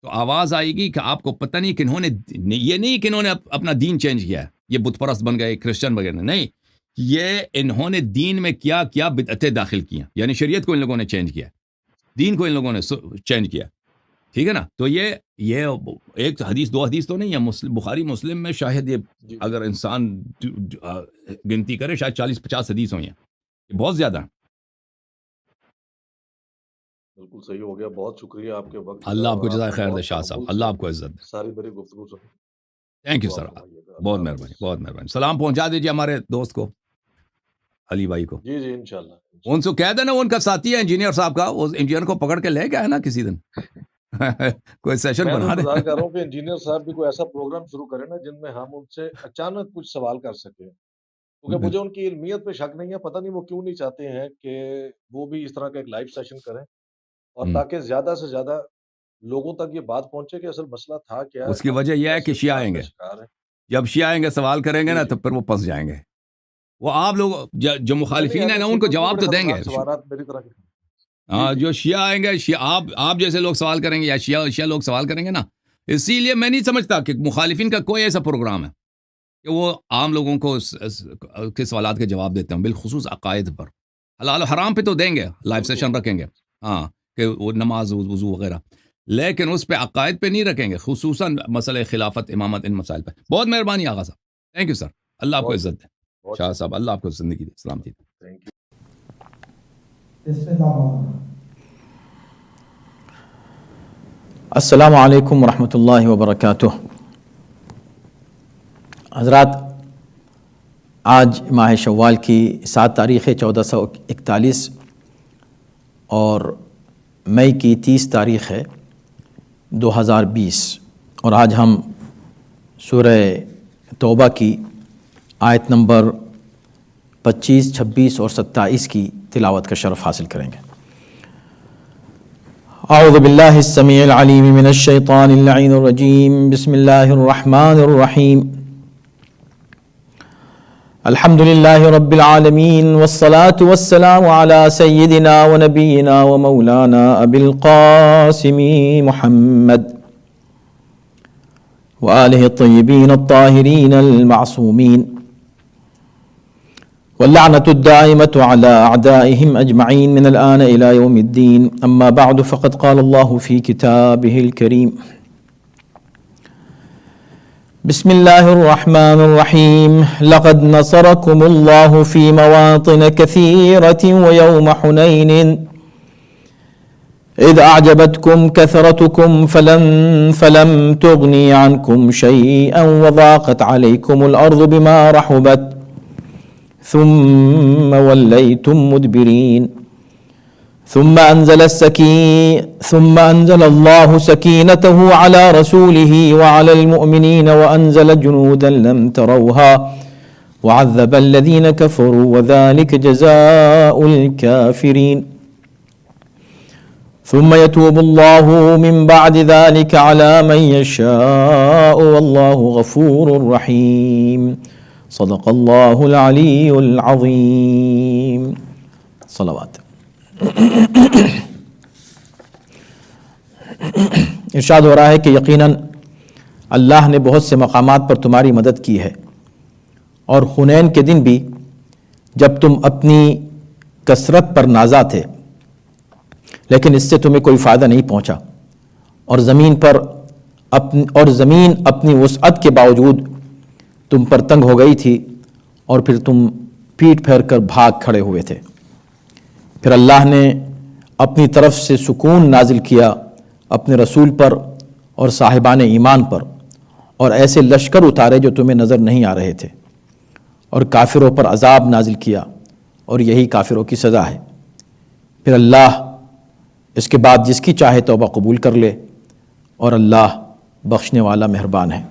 تو آواز آئے گی کہ آپ کو پتہ نہیں کہ انہوں نے، یہ نہیں کہ انہوں نے اپنا دین چینج کیا ہے، یہ بت پرست بن گئے، کرسچن وغیرہ، نہیں، یہ انہوں نے دین میں کیا بدعتیں داخل کی ہیں، یعنی شریعت کو ان لوگوں نے چینج کیا، دین کو ان لوگوں نے چینج کیا. ٹھیک ہے نا. تو یہ ایک حدیث، دو حدیث تو نہیں ہے، بخاری مسلم میں شاید یہ اگر انسان گنتی کرے شاید 40-50 حدیث ہوئی ہیں، یہ بہت زیادہ ہیں.
بالکل صحیح ہو گیا. بہت شکریہ آپ کے وقت.
اللہ آپ کو جزائے خیر دے شاہ صاحب، اللہ آپ کو عزت دے.
ساری میری گفتگو سے
تھینک یو سر، بہت مہربانی، بہت مہربانی. سلام پہنچا دیجیے ہمارے دوست کو، علی بھائی کو.
جی انشاءاللہ.
ان سے کہہ دینا، وہ ان کا ساتھی ہے انجینئر صاحب کا، وہ انجینئر کو پکڑ کے لے کے آئے نا کسی دن. کوئی سیشن
میں
بنا
انتظار
دیں.
کر رہا ہوں کہ انجینئر صاحب بھی کوئی ایسا پروگرام شروع کریں نا جن میں ہم ان سے اچانک کچھ سوال کر سکیں، کیونکہ مجھے ان کی علمیت پہ شک نہیں ہے، پتہ نہیں وہ کیوں نہیں چاہتے ہیں کہ وہ بھی اس طرح کا ایک لائیو سیشن کریں، اور تاکہ زیادہ سے زیادہ لوگوں تک یہ بات پہنچے کہ اصل مسئلہ تھا کیا،
اس کی
ہم
وجہ یہ ہے
کیسے
کہ شیعہ
اشکال
آئیں
کا
گے.
شکار ہیں.
جب شیعہ آئیں گے سوال کریں گے
جی
نا
جی
تو پھر وہ پھنس جائیں گے. وہ آپ لوگ جو
نہیں نہیں،
مخالفین ہیں
اہل
نا ان کو
سنت بھی
جواب
بڑے
تو دیں گے.
خطرناک سوالات میری طرح کے. جی
ہاں،
جی
جو شیعہ آئیں گے، آپ جیسے لوگ سوال کریں گے یا شیعہ لوگ سوال کریں گے نا. اسی لیے میں نہیں سمجھتا کہ مخالفین کا کوئی ایسا پروگرام ہے کہ وہ عام لوگوں کو کے سوالات کے جواب دیتے ہیں، بالخصوص عقائد پر. حلال و حرام پہ تو دیں گے، لائیو
بالکل
سیشن رکھیں گے، ہاں، کہ وہ نماز وضو وغیرہ، لیکن اس پہ عقائد پہ نہیں رکھیں گے، خصوصاً مسئلہ خلافت امامت ان مسائل پہ. بہت مہربانی آغا صاحب، تھینک یو سر. اللہ آپ کو
بہت
عزت دے.
بہت
شاہ
شکریہ.
صاحب، اللہ آپ کو زندگی دے، سلامتی دے.
Thank you.
السلام علیکم ورحمۃ اللہ وبرکاتہ. حضرات، آج ماہ شوال کی 7 تاریخ ہے 1441 اور مئی کی 30 تاریخ ہے 2020، اور آج ہم سورہ توبہ کی آیت نمبر 25، 26 اور 27 کی تلاوت کا شرف حاصل کریں گے. اعوذ باللہ السمیع العلیم من الشیطان اللعین الرجیم. بسم اللہ الرحمن الرحیم. الحمد للہ رب العالمین والصلاة والسلام علی سیدنا و نبینا و مولانا ابی القاسم محمد وآلہ الطیبین الطاہرین المعصومین واللعنة الدائمة على أعدائهم أجمعين من الآن إلى يوم الدين. أما بعد، فقد قال الله في كتابه الكريم: بسم الله الرحمن الرحيم. لقد نصركم الله في مواطن كثيرة ويوم حنين إذ أعجبتكم كثرتكم فلم تغني عنكم شيئا وضاقت عليكم الأرض بما رحبت ثم وليتم مدبرين. ثم أنزل الله سكينته على رسوله وعلى المؤمنين وأنزل جنودا لم تروها وعذب الذين كفروا وذلك جزاء الكافرين. ثم يتوب الله من بعد ذلك على من يشاء والله غفور رحيم. صدق اللہ العلی العظیم. صلوات. ارشاد ہو رہا ہے کہ یقیناً اللہ نے بہت سے مقامات پر تمہاری مدد کی ہے، اور حنین کے دن بھی جب تم اپنی کثرت پر نازا تھے، لیکن اس سے تمہیں کوئی فائدہ نہیں پہنچا، اور زمین اپنی وسعت کے باوجود تم پر تنگ ہو گئی تھی، اور پھر تم پیٹ پھیر کر بھاگ کھڑے ہوئے تھے. پھر اللہ نے اپنی طرف سے سکون نازل کیا اپنے رسول پر اور صاحبان ایمان پر، اور ایسے لشکر اتارے جو تمہیں نظر نہیں آ رہے تھے، اور کافروں پر عذاب نازل کیا، اور یہی کافروں کی سزا ہے. پھر اللہ اس کے بعد جس کی چاہے توبہ قبول کر لے، اور اللہ بخشنے والا مہربان ہے.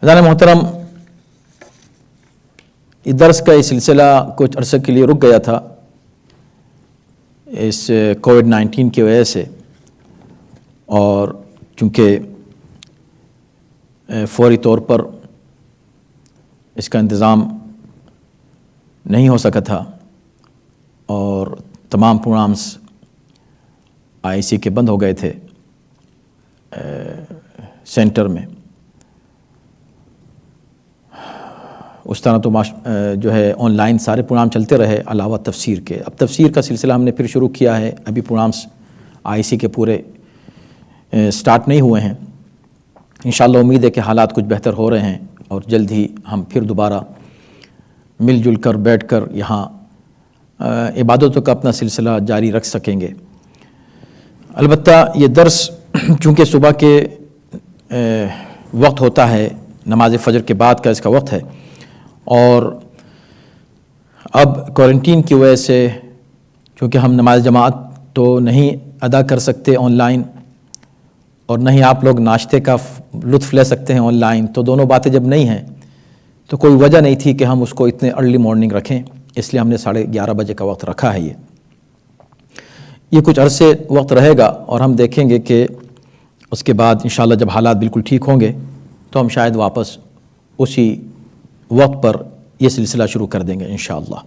حضرات محترم، درس کا یہ سلسلہ کچھ عرصے کے لیے رک گیا تھا اس کووڈ-19 کی وجہ سے، اور چونکہ فوری طور پر اس کا انتظام نہیں ہو سکا تھا، اور تمام پروگرامز IC کے بند ہو گئے تھے سینٹر میں. اس طرح تو جو ہے آن لائن سارے پروگرام چلتے رہے علاوہ تفسیر کے. اب تفسیر کا سلسلہ ہم نے پھر شروع کیا ہے. ابھی پروگرامز IC کے پورے سٹارٹ نہیں ہوئے ہیں. انشاءاللہ امید ہے کہ حالات کچھ بہتر ہو رہے ہیں، اور جلد ہی ہم پھر دوبارہ مل جل کر بیٹھ کر یہاں عبادتوں کا اپنا سلسلہ جاری رکھ سکیں گے. البتہ یہ درس چونکہ صبح کے وقت ہوتا ہے، نماز فجر کے بعد کا اس کا وقت ہے، اور اب کوارنٹین کی وجہ سے چونکہ ہم نماز جماعت تو نہیں ادا کر سکتے آن لائن، اور نہ ہی آپ لوگ ناشتے کا لطف لے سکتے ہیں آن لائن، تو دونوں باتیں جب نہیں ہیں تو کوئی وجہ نہیں تھی کہ ہم اس کو اتنے ارلی مارننگ رکھیں، اس لیے ہم نے 11:30 بجے کا وقت رکھا ہے۔ یہ کچھ عرصے وقت رہے گا اور ہم دیکھیں گے کہ اس کے بعد انشاءاللہ جب حالات بالکل ٹھیک ہوں گے تو ہم شاید واپس اسی وقت پر یہ سلسلہ شروع کر دیں گے انشاءاللہ۔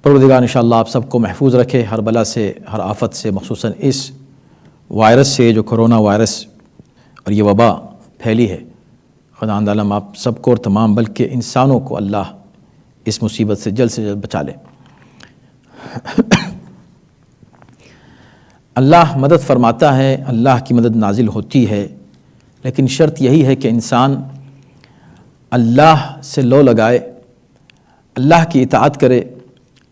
پروردگار انشاءاللہ آپ سب کو محفوظ رکھے ہر بلا سے، ہر آفت سے، مخصوصاً اس وائرس سے جو کرونا وائرس اور یہ وبا پھیلی ہے۔ خداوند عالم آپ سب کو اور تمام بلکہ انسانوں کو اللہ اس مصیبت سے جلد بچا لے۔ اللہ مدد فرماتا ہے، اللہ کی مدد نازل ہوتی ہے، لیکن شرط یہی ہے کہ انسان اللہ سے لو لگائے، اللہ کی اطاعت کرے،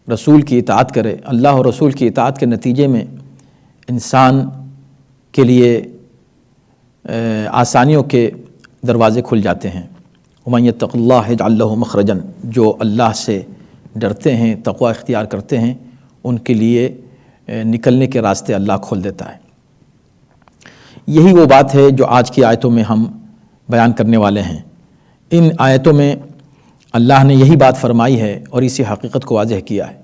رسول کی اطاعت کرے۔ اللہ اور رسول کی اطاعت کے نتیجے میں انسان کے لیے آسانیوں کے دروازے کھل جاتے ہیں۔ وَمَن يَتَّقِ اللَّهَ يَجْعَل لَّهُ مَخْرَجًا، جو اللہ سے ڈرتے ہیں، تقوی اختیار کرتے ہیں، ان کے لیے نکلنے کے راستے اللہ کھول دیتا ہے۔ یہی وہ بات ہے جو آج کی آیتوں میں ہم بیان کرنے والے ہیں۔ ان آیتوں میں اللہ نے یہی بات فرمائی ہے اور اسی حقیقت کو واضح کیا ہے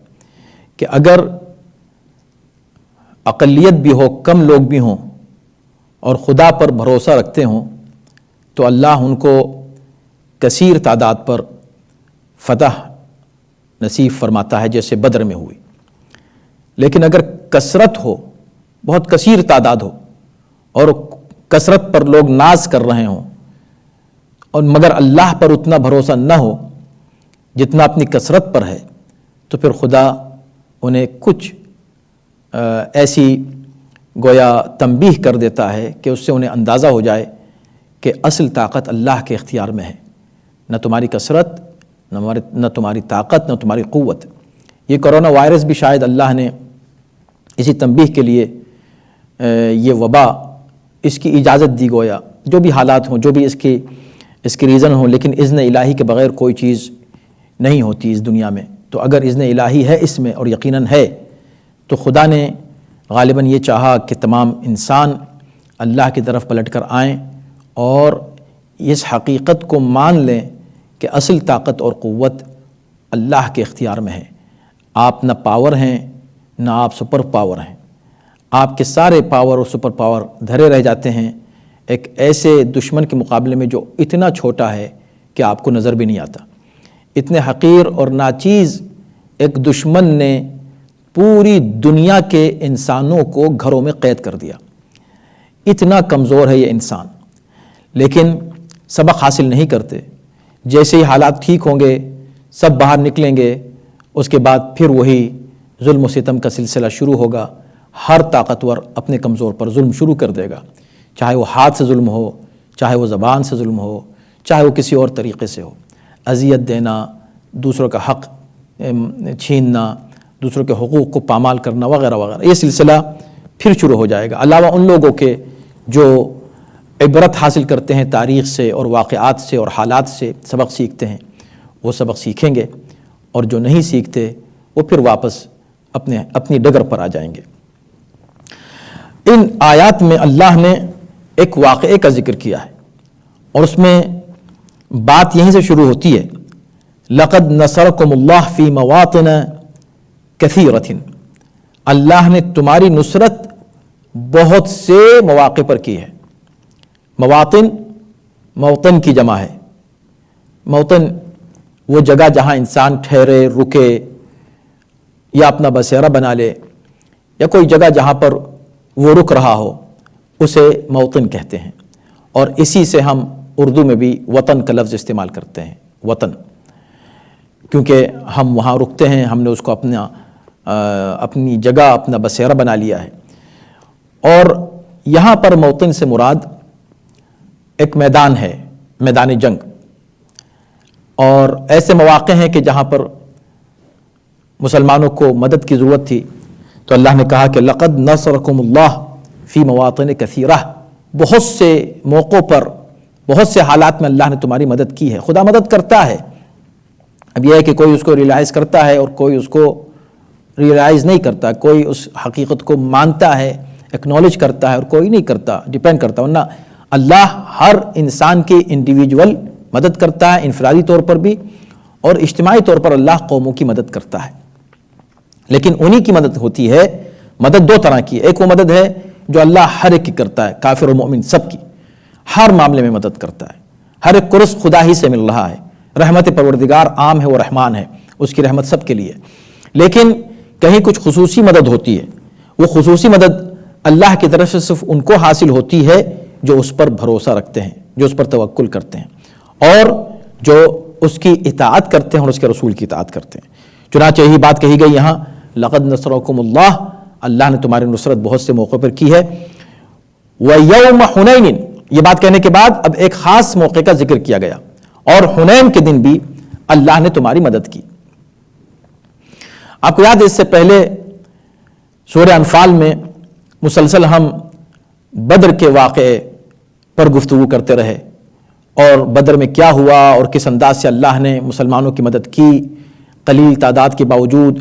کہ اگر اقلیت بھی ہو، کم لوگ بھی ہوں اور خدا پر بھروسہ رکھتے ہوں تو اللہ ان کو کثیر تعداد پر فتح نصیب فرماتا ہے، جیسے بدر میں ہوئی۔ لیکن اگر کثرت ہو، بہت کثیر تعداد ہو اور کثرت پر لوگ ناز کر رہے ہوں اور مگر اللہ پر اتنا بھروسہ نہ ہو جتنا اپنی کثرت پر ہے، تو پھر خدا انہیں کچھ ایسی گویا تنبیہ کر دیتا ہے کہ اس سے انہیں اندازہ ہو جائے کہ اصل طاقت اللہ کے اختیار میں ہے، نہ تمہاری کثرت، نہ تمہاری طاقت، نہ تمہاری قوت۔ یہ کرونا وائرس بھی شاید اللہ نے اسی تنبیہ کے لیے یہ وبا اس کی اجازت دی، گویا جو بھی حالات ہوں، جو بھی اس کی ریزن ہوں، لیکن اذن الہی کے بغیر کوئی چیز نہیں ہوتی اس دنیا میں۔ تو اگر اذن الہی ہے اس میں، اور یقیناً ہے، تو خدا نے غالباً یہ چاہا کہ تمام انسان اللہ کی طرف پلٹ کر آئیں اور اس حقیقت کو مان لیں کہ اصل طاقت اور قوت اللہ کے اختیار میں ہے۔ آپ نہ پاور ہیں، نہ آپ سپر پاور ہیں۔ آپ کے سارے پاور اور سپر پاور دھرے رہ جاتے ہیں ایک ایسے دشمن کے مقابلے میں جو اتنا چھوٹا ہے کہ آپ کو نظر بھی نہیں آتا۔ اتنے حقیر اور ناچیز ایک دشمن نے پوری دنیا کے انسانوں کو گھروں میں قید کر دیا۔ اتنا کمزور ہے یہ انسان، لیکن سبق حاصل نہیں کرتے۔ جیسے ہی حالات ٹھیک ہوں گے، سب باہر نکلیں گے، اس کے بعد پھر وہی ظلم و ستم کا سلسلہ شروع ہوگا۔ ہر طاقتور اپنے کمزور پر ظلم شروع کر دے گا، چاہے وہ ہاتھ سے ظلم ہو، چاہے وہ زبان سے ظلم ہو، چاہے وہ کسی اور طریقے سے ہو۔ اذیت دینا، دوسروں کا حق چھیننا، دوسروں کے حقوق کو پامال کرنا وغیرہ وغیرہ، یہ سلسلہ پھر شروع ہو جائے گا۔ علاوہ ان لوگوں کے جو عبرت حاصل کرتے ہیں تاریخ سے اور واقعات سے اور حالات سے، سبق سیکھتے ہیں، وہ سبق سیکھیں گے، اور جو نہیں سیکھتے وہ پھر واپس اپنی ڈگر پر آ جائیں گے۔ ان آیات میں اللہ نے ایک واقعے کا ذکر کیا ہے اور اس میں بات یہیں سے شروع ہوتی ہے، لَقَدْ نَصَرَكُمُ اللَّهُ فِي مَوَاطِنَ كَثِيرَةٍ، اللہ نے تمہاری نصرت بہت سے مواقع پر کی ہے۔ مواطن، موطن کی جمع ہے۔ موطن وہ جگہ جہاں انسان ٹھہرے، رکے یا اپنا بسیرا بنا لے، یا کوئی جگہ جہاں پر وہ رک رہا ہو، اسے موطن کہتے ہیں۔ اور اسی سے ہم اردو میں بھی وطن کا لفظ استعمال کرتے ہیں، وطن، کیونکہ ہم وہاں رکتے ہیں، ہم نے اس کو اپنی جگہ، اپنا بسیرا بنا لیا ہے۔ اور یہاں پر موطن سے مراد ایک میدان ہے، میدان جنگ، اور ایسے مواقع ہیں کہ جہاں پر مسلمانوں کو مدد کی ضرورت تھی، تو اللہ نے کہا کہ لَقَدْ نَصَرَكُمُ اللَّهُ فِي مَوَاطِنِ كَثِيرَةٍ، بہت سے موقعوں پر، بہت سے حالات میں اللہ نے تمہاری مدد کی ہے۔ خدا مدد کرتا ہے، اب یہ ہے کہ کوئی اس کو ریلائز کرتا ہے اور کوئی اس کو ریئلائز نہیں کرتا، کوئی اس حقیقت کو مانتا ہے، ایکنالج کرتا ہے، اور کوئی نہیں کرتا، ڈیپینڈ کرتا. ورنہ اللہ ہر انسان کی انڈیویجول مدد کرتا ہے، انفرادی طور پر بھی، اور اجتماعی طور پر اللہ قوموں کی مدد کرتا ہے. لیکن انہی کی مدد ہوتی ہے. مدد دو طرح کی ہے. ایک وہ مدد ہے جو اللہ ہر ایک کی کرتا ہے، کافر اور مومن سب کی، ہر معاملے میں مدد کرتا ہے. ہر ایک کو رزق خدا ہی سے مل رہا ہے. رحمت پروردگار عام ہے، وہ رحمان ہے، اس کی رحمت سب کے لیے. لیکن کہیں کچھ خصوصی مدد ہوتی ہے. وہ خصوصی مدد اللہ کی طرف سے صرف ان کو حاصل ہوتی ہے جو اس پر بھروسہ رکھتے ہیں، جو اس پر توکل کرتے ہیں، اور جو اس کی اطاعت کرتے ہیں اور اس کے رسول کی اطاعت کرتے ہیں. چنانچہ یہی بات کہی گئی یہاں، لقد نصرکم اللہ، اللہ نے تمہاری نصرت بہت سے موقع پر کی ہے. وَيَوْمَ حُنَيْنٍ، یہ بات کہنے کے بعد اب ایک خاص موقع کا ذکر کیا گیا، اور حنین کے دن بھی اللہ نے تمہاری مدد کی. آپ کو یاد ہے اس سے پہلے سورہ انفال میں مسلسل ہم بدر کے واقعے پر گفتگو کرتے رہے، اور بدر میں کیا ہوا اور کس انداز سے اللہ نے مسلمانوں کی مدد کی قلیل تعداد کے باوجود،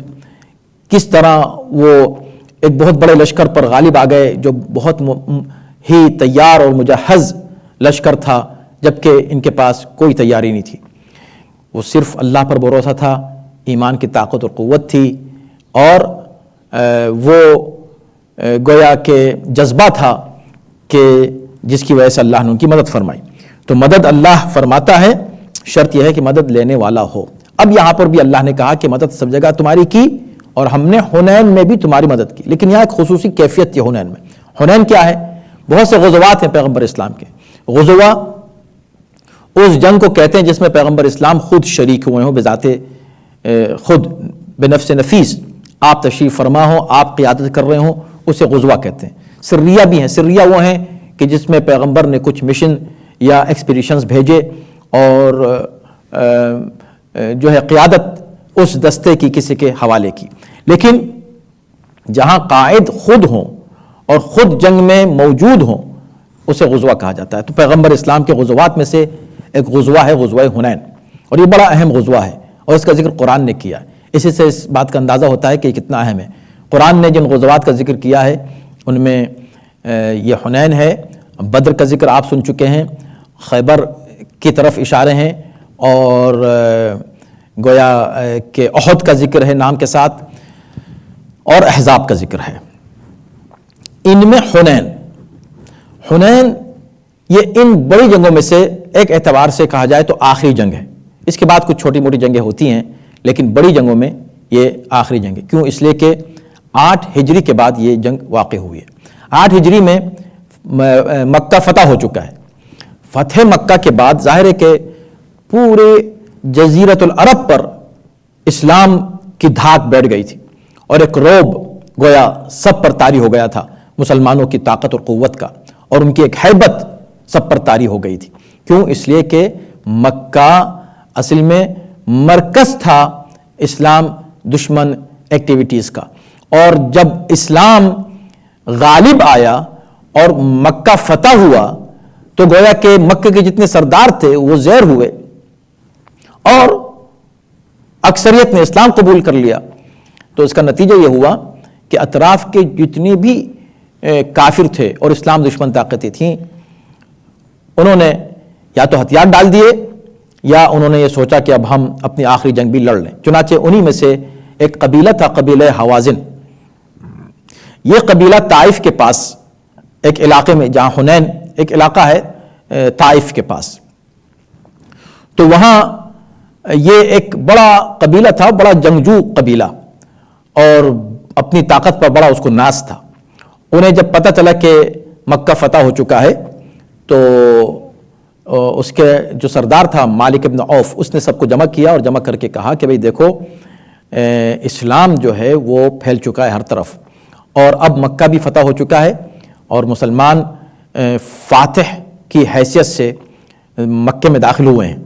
کس طرح وہ ایک بہت بڑے لشکر پر غالب آ گئے جو بہت ہی تیار اور مجہز لشکر تھا، جبکہ ان کے پاس کوئی تیاری نہیں تھی. وہ صرف اللہ پر بھروسہ تھا، ایمان کی طاقت اور قوت تھی، اور وہ گویا کہ جذبہ تھا کہ جس کی وجہ سے اللہ نے ان کی مدد فرمائی. تو مدد اللہ فرماتا ہے، شرط یہ ہے کہ مدد لینے والا ہو. اب یہاں پر بھی اللہ نے کہا کہ مدد سب جگہ تمہاری کی، اور ہم نے حنین میں بھی تمہاری مدد کی. لیکن یہاں ایک خصوصی کیفیت تھی حنین میں. حنین کیا ہے؟ بہت سے غزوات ہیں پیغمبر اسلام کے. غزوہ اس جنگ کو کہتے ہیں جس میں پیغمبر اسلام خود شریک ہوئے ہوں، بذات خود، بنفس نفیس آپ تشریف فرما ہوں، آپ قیادت کر رہے ہوں، اسے غزوہ کہتے ہیں. سریہ بھی ہیں. سریہ وہ ہیں کہ جس میں پیغمبر نے کچھ مشن یا ایکسپیڈیشنز بھیجے، اور جو ہے قیادت اس دستے کی کسی کے حوالے کی. لیکن جہاں قائد خود ہوں اور خود جنگ میں موجود ہوں، اسے غزوہ کہا جاتا ہے. تو پیغمبر اسلام کے غزوات میں سے ایک غزوہ ہے غزوہ حنین، اور یہ بڑا اہم غزوہ ہے، اور اس کا ذکر قرآن نے کیا ہے. اسی سے اس بات کا اندازہ ہوتا ہے کہ یہ کتنا اہم ہے. قرآن نے جن غزوات کا ذکر کیا ہے ان میں یہ حنین ہے. بدر کا ذکر آپ سن چکے ہیں، خیبر کی طرف اشارے ہیں، اور گویا کہ احد کا ذکر ہے نام کے ساتھ، اور احزاب کا ذکر ہے. ان میں حنین یہ ان بڑی جنگوں میں سے ایک اعتبار سے کہا جائے تو آخری جنگ ہے. اس کے بعد کچھ چھوٹی موٹی جنگیں ہوتی ہیں، لیکن بڑی جنگوں میں یہ آخری جنگ ہے. کیوں؟ اس لیے کہ 8 ہجری کے بعد یہ جنگ واقع ہوئی ہے. 8 ہجری میں مکہ فتح ہو چکا ہے. فتح مکہ کے بعد ظاہر ہے کہ پورے جزیرۃ العرب پر اسلام کی دھاک بیٹھ گئی تھی، اور ایک رعب گویا سب پر طاری ہو گیا تھا مسلمانوں کی طاقت اور قوت کا، اور ان کی ایک ہیبت سب پر طاری ہو گئی تھی. کیوں؟ اس لیے کہ مکہ اصل میں مرکز تھا اسلام دشمن ایکٹیویٹیز کا، اور جب اسلام غالب آیا اور مکہ فتح ہوا تو گویا کہ مکہ کے جتنے سردار تھے وہ زیر ہوئے، اور اکثریت نے اسلام قبول کر لیا. تو اس کا نتیجہ یہ ہوا کہ اطراف کے جتنے بھی کافر تھے اور اسلام دشمن طاقتیں تھیں، انہوں نے یا تو ہتھیار ڈال دیے، یا انہوں نے یہ سوچا کہ اب ہم اپنی آخری جنگ بھی لڑ لیں. چنانچہ انہی میں سے ایک قبیلہ تھا، قبیلہ حوازن. یہ قبیلہ طائف کے پاس ایک علاقے میں، جہاں حنین ایک علاقہ ہے طائف کے پاس، تو وہاں یہ ایک بڑا قبیلہ تھا، بڑا جنگجو قبیلہ، اور اپنی طاقت پر بڑا اس کو ناز تھا. انہیں جب پتہ چلا کہ مکہ فتح ہو چکا ہے تو اس کے جو سردار تھا مالک ابن عوف، اس نے سب کو جمع کیا اور جمع کر کے کہا کہ بھئی دیکھو اسلام جو ہے وہ پھیل چکا ہے ہر طرف، اور اب مکہ بھی فتح ہو چکا ہے، اور مسلمان فاتح کی حیثیت سے مکے میں داخل ہوئے ہیں.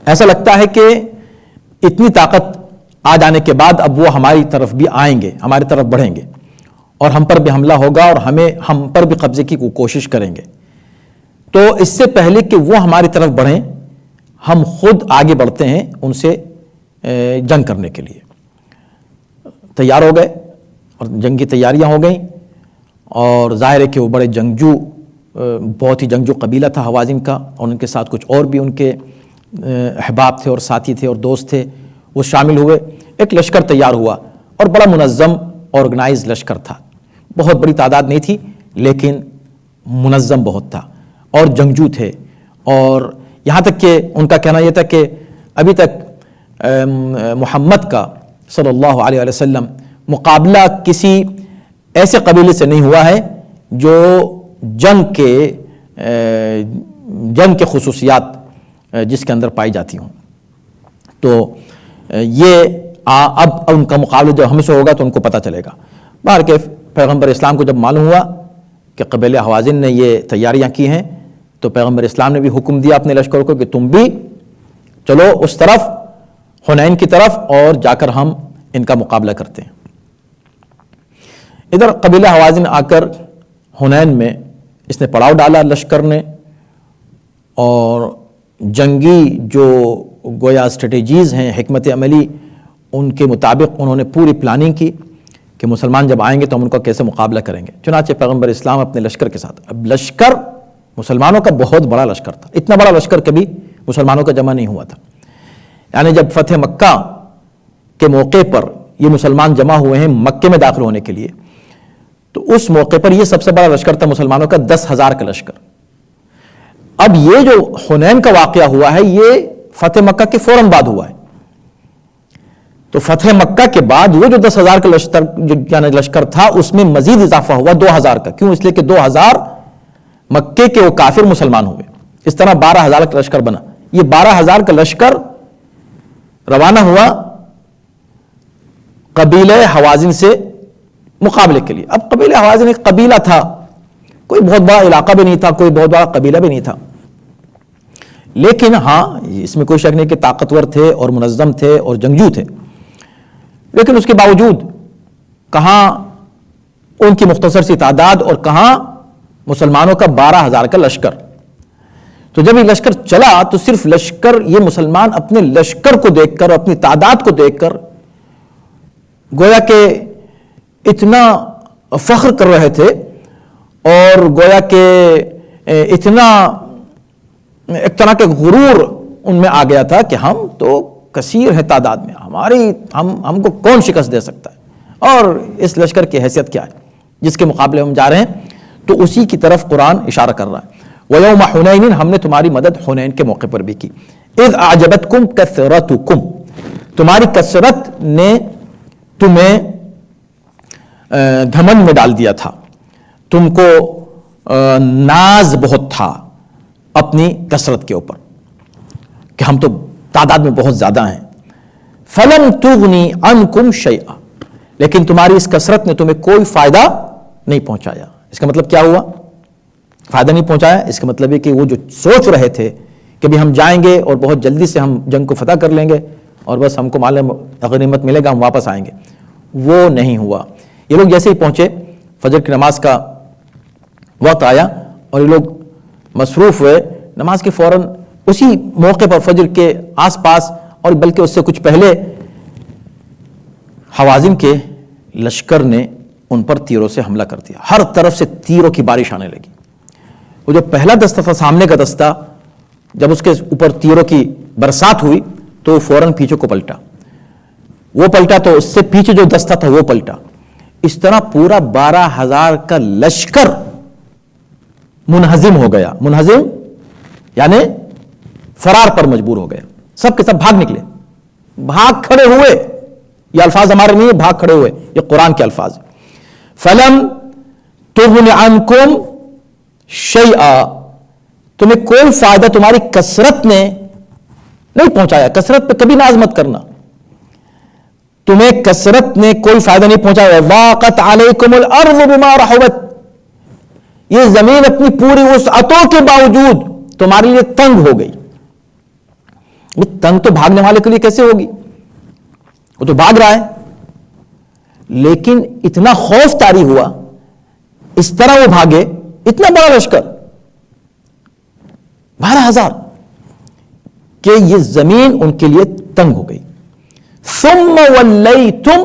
ایسا لگتا ہے کہ اتنی طاقت آ جانے کے بعد اب وہ ہماری طرف بھی آئیں گے، ہماری طرف بڑھیں گے، اور ہم پر بھی حملہ ہوگا، اور ہم پر بھی قبضے کی کوشش کریں گے. تو اس سے پہلے کہ وہ ہماری طرف بڑھیں، ہم خود آگے بڑھتے ہیں ان سے جنگ کرنے کے لیے. تیار ہو گئے اور جنگ کی تیاریاں ہو گئیں، اور ظاہر ہے کہ وہ بڑے جنگجو، بہت ہی جنگجو قبیلہ تھا حوازن کا، اور ان کے ساتھ کچھ اور بھی ان کے احباب تھے اور ساتھی تھے اور دوست تھے، وہ شامل ہوئے، ایک لشکر تیار ہوا اور بڑا منظم آرگنائز لشکر تھا، بہت بڑی تعداد نہیں تھی لیکن منظم بہت تھا اور جنگجو تھے، اور یہاں تک کہ ان کا کہنا یہ تھا کہ ابھی تک محمد کا صلی اللہ علیہ وسلم مقابلہ کسی ایسے قبیلے سے نہیں ہوا ہے جو جنگ کے خصوصیات جس کے اندر پائی جاتی ہوں. تو یہ اب ان کا مقابلہ جب ہم سے ہوگا تو ان کو پتہ چلے گا. باہر کے پیغمبر اسلام کو جب معلوم ہوا کہ قبیلہ حوازن نے یہ تیاریاں کی ہیں تو پیغمبر اسلام نے بھی حکم دیا اپنے لشکر کو کہ تم بھی چلو اس طرف حنین کی طرف اور جا کر ہم ان کا مقابلہ کرتے ہیں. ادھر قبیلہ حوازن آ کر حنین میں اس نے پڑاؤ ڈالا لشکر نے، اور جنگی جو گویا اسٹریٹجیز ہیں، حکمت عملی، ان کے مطابق انہوں نے پوری پلاننگ کی کہ مسلمان جب آئیں گے تو ہم ان کا کیسے مقابلہ کریں گے. چنانچہ پیغمبر اسلام اپنے لشکر کے ساتھ، اب لشکر مسلمانوں کا بہت بڑا لشکر تھا، اتنا بڑا لشکر کبھی مسلمانوں کا جمع نہیں ہوا تھا. یعنی جب فتح مکہ کے موقع پر یہ مسلمان جمع ہوئے ہیں مکے میں داخل ہونے کے لیے، تو اس موقع پر یہ سب سے بڑا لشکر تھا مسلمانوں کا، 10,000 کا لشکر. اب یہ جو حنین کا واقعہ ہوا ہے یہ فتح مکہ کے فوراً بعد ہوا ہے. تو فتح مکہ کے بعد وہ جو 10,000 کا لشکر تھا اس میں مزید اضافہ ہوا 2,000 کا. کیوں؟ اس لیے کہ 2,000 مکے کے وہ کافر مسلمان ہوئے، اس طرح 12,000 کا لشکر بنا. یہ 12,000 کا لشکر روانہ ہوا قبیلہ حوازن سے مقابلے کے لیے. اب قبیلہ حوازن ایک قبیلہ تھا، کوئی بہت بڑا علاقہ بھی نہیں تھا، کوئی بہت بڑا قبیلہ بھی نہیں تھا، لیکن ہاں اس میں کوئی شک نہیں کہ طاقتور تھے اور منظم تھے اور جنگجو تھے. لیکن اس کے باوجود کہاں ان کی مختصر سی تعداد اور کہاں مسلمانوں کا 12,000 کا لشکر. تو جب یہ لشکر چلا تو صرف لشکر، یہ مسلمان اپنے لشکر کو دیکھ کر، اپنی تعداد کو دیکھ کر گویا کہ اتنا فخر کر رہے تھے، اور گویا کہ اتنا ایک طرح کے غرور ان میں آ گیا تھا کہ ہم تو کثیر ہے تعداد میں، ہم کو کون شکست دے سکتا ہے، اور اس لشکر کی حیثیت کیا ہے جس کے مقابلے ہم جا رہے ہیں. تو اسی کی طرف قرآن اشارہ کر رہا ہے. وَيَوْمَ حُنَيْنٍ، ہم نے تمہاری مدد حنین کے موقع پر بھی کی. اِذْ أَعْجَبَتْكُمْ كَثْرَتُكُمْ، تمہاری کثرت نے تمہیں گھمنڈ میں ڈال دیا تھا، تم کو ناز بہت تھا اپنی کثرت کے اوپر کہ ہم تو تعداد میں بہت زیادہ ہیں. فَلَمْ تُغْنِ عَنْكُمْ شَيْئًا، لیکن تمہاری اس کثرت نے تمہیں کوئی فائدہ نہیں پہنچایا. اس کا مطلب کیا ہوا؟ فائدہ نہیں پہنچایا. اس کا مطلب ہے کہ وہ جو سوچ رہے تھے کہ بھی ہم جائیں گے اور بہت جلدی سے ہم جنگ کو فتح کر لیں گے اور بس ہم کو مال غنیمت ملے گا، ہم واپس آئیں گے، وہ نہیں ہوا. یہ لوگ جیسے ہی پہنچے، فجر کی نماز کا وقت آیا اور یہ لوگ مصروف ہوئے نماز کے فوراً اسی موقع پر، فجر کے آس پاس اور بلکہ اس سے کچھ پہلے، حوازن کے لشکر نے ان پر تیروں سے حملہ کر دیا. ہر طرف سے تیروں کی بارش آنے لگی. وہ جو پہلا دستہ تھا سامنے کا دستہ، جب اس کے اوپر تیروں کی برسات ہوئی تو فوراً پیچھے کو پلٹا، وہ پلٹا تو اس سے پیچھے جو دستہ تھا وہ پلٹا. اس طرح پورا 12,000 کا لشکر منہزم ہو گیا. منہزم یعنی فرار پر مجبور ہو گیا. سب کے سب بھاگ نکلے، بھاگ کھڑے ہوئے. یہ الفاظ ہمارے نہیں، بھاگ کھڑے ہوئے، یہ قرآن کے الفاظ. فَلَمْ تُغْنِ عَنْكُمْ شَيْئًا، تمہیں کوئی فائدہ تمہاری کثرت نے نہیں پہنچایا. کثرت پہ کبھی ناز مت کرنا، تمہیں کثرت نے کوئی فائدہ نہیں پہنچایا. وَضَاقَتْ عَلَيْكُمُ الْأَرْضُ بِمَا رَحُبَتْ، یہ زمین اپنی پوری وسعتوں کے باوجود تمہارے لیے تنگ ہو گئی. وہ تنگ تو بھاگنے والے کے لیے کیسے ہوگی؟ وہ تو بھاگ رہا ہے، لیکن اتنا خوف طاری ہوا، اس طرح وہ بھاگے، اتنا بڑا لشکر 12,000، کہ یہ زمین ان کے لیے تنگ ہو گئی. ثم ولیتم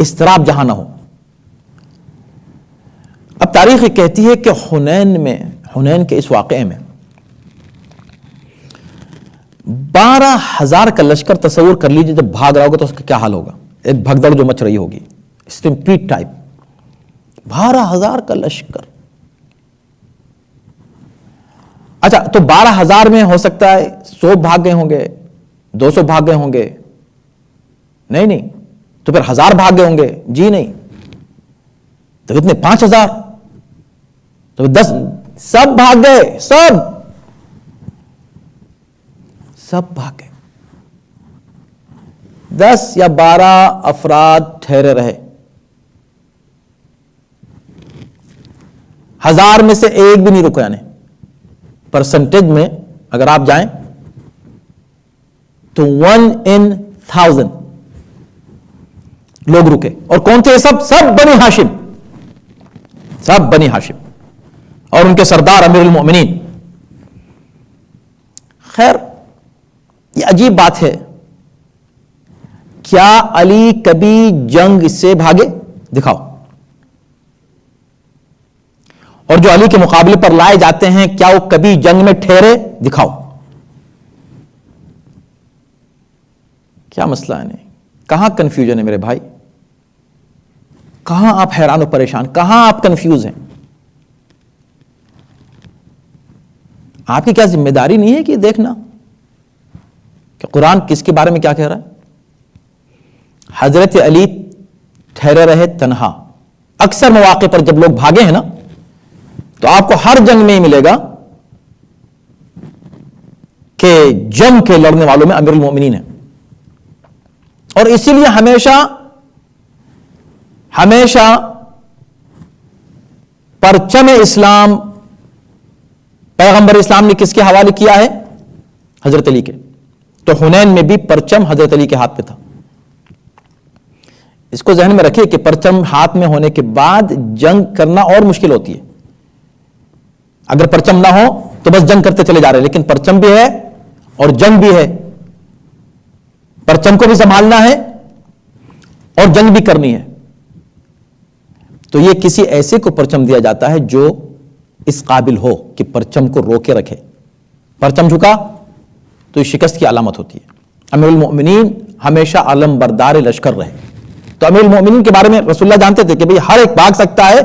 اضطراب جہاں نہ ہو. اب تاریخ یہ کہتی ہے کہ حنین کے اس واقعے میں 12,000 کا لشکر تصور کر لیجیے جب بھاگ رہا ہوگا تو اس کا کیا حال ہوگا. ایک بھگدڑ جو مچ رہی ہوگی, اسٹمپیڈ ٹائپ. 12,000 کا لشکر. اچھا تو 12,000 میں ہو سکتا ہے 100 بھاگ گئے ہوں گے, 200 بھاگ گئے ہوں گے, نہیں تو پھر 1000 بھاگ گئے ہوں گے, جی نہیں, تو کتنے 5,000, تو 10 سب بھاگ گئے, سب بھاگ گئے. 10 یا 12 افراد ٹھہرے رہے. 1000 میں سے ایک بھی نہیں رکا. یعنی پرسنٹیج میں اگر آپ جائیں تو 1 in 1000 لوگ رکے. اور کون تھے؟ سب بنی ہاشم, سب بنی ہاشم اور ان کے سردار امیر المؤمنین. خیر یہ عجیب بات ہے, کیا علی کبھی جنگ سے بھاگے؟ دکھاؤ. اور جو علی کے مقابلے پر لائے جاتے ہیں کیا وہ کبھی جنگ میں ٹھہرے؟ دکھاؤ. کیا مسئلہ ہے؟ نہیں, کہاں کنفیوژن ہے میرے بھائی؟ کہاں آپ حیران و پریشان, کہاں آپ کنفیوز ہیں؟ آپ کی کیا ذمہ داری نہیں ہے کہ دیکھنا کہ قرآن کس کے بارے میں کیا کہہ رہا ہے؟ حضرت علی ٹھہرے رہے تنہا. اکثر مواقع پر جب لوگ بھاگے ہیں نا تو آپ کو ہر جنگ میں ہی ملے گا کہ جنگ کے لڑنے والوں میں امیر المومنین ہے. اور اسی لیے ہمیشہ پرچم اسلام پیغمبر اسلام نے کس کے حوالے کیا ہے؟ حضرت علی کے. تو حنین میں بھی پرچم حضرت علی کے ہاتھ پہ تھا. اس کو ذہن میں رکھیے کہ پرچم ہاتھ میں ہونے کے بعد جنگ کرنا اور مشکل ہوتی ہے. اگر پرچم نہ ہو تو بس جنگ کرتے چلے جا رہے ہیں, لیکن پرچم بھی ہے اور جنگ بھی ہے. پرچم کو بھی سنبھالنا ہے اور جنگ بھی کرنی ہے. تو یہ کسی ایسے کو پرچم دیا جاتا ہے جو اس قابل ہو کہ پرچم کو روکے رکھے. پرچم جھکا تو یہ شکست کی علامت ہوتی ہے. امیر المؤمنین ہمیشہ علم بردار لشکر رہے. تو امیر المؤمنین کے بارے میں رسول اللہ جانتے تھے کہ بھئی ہر ایک بھاگ سکتا ہے,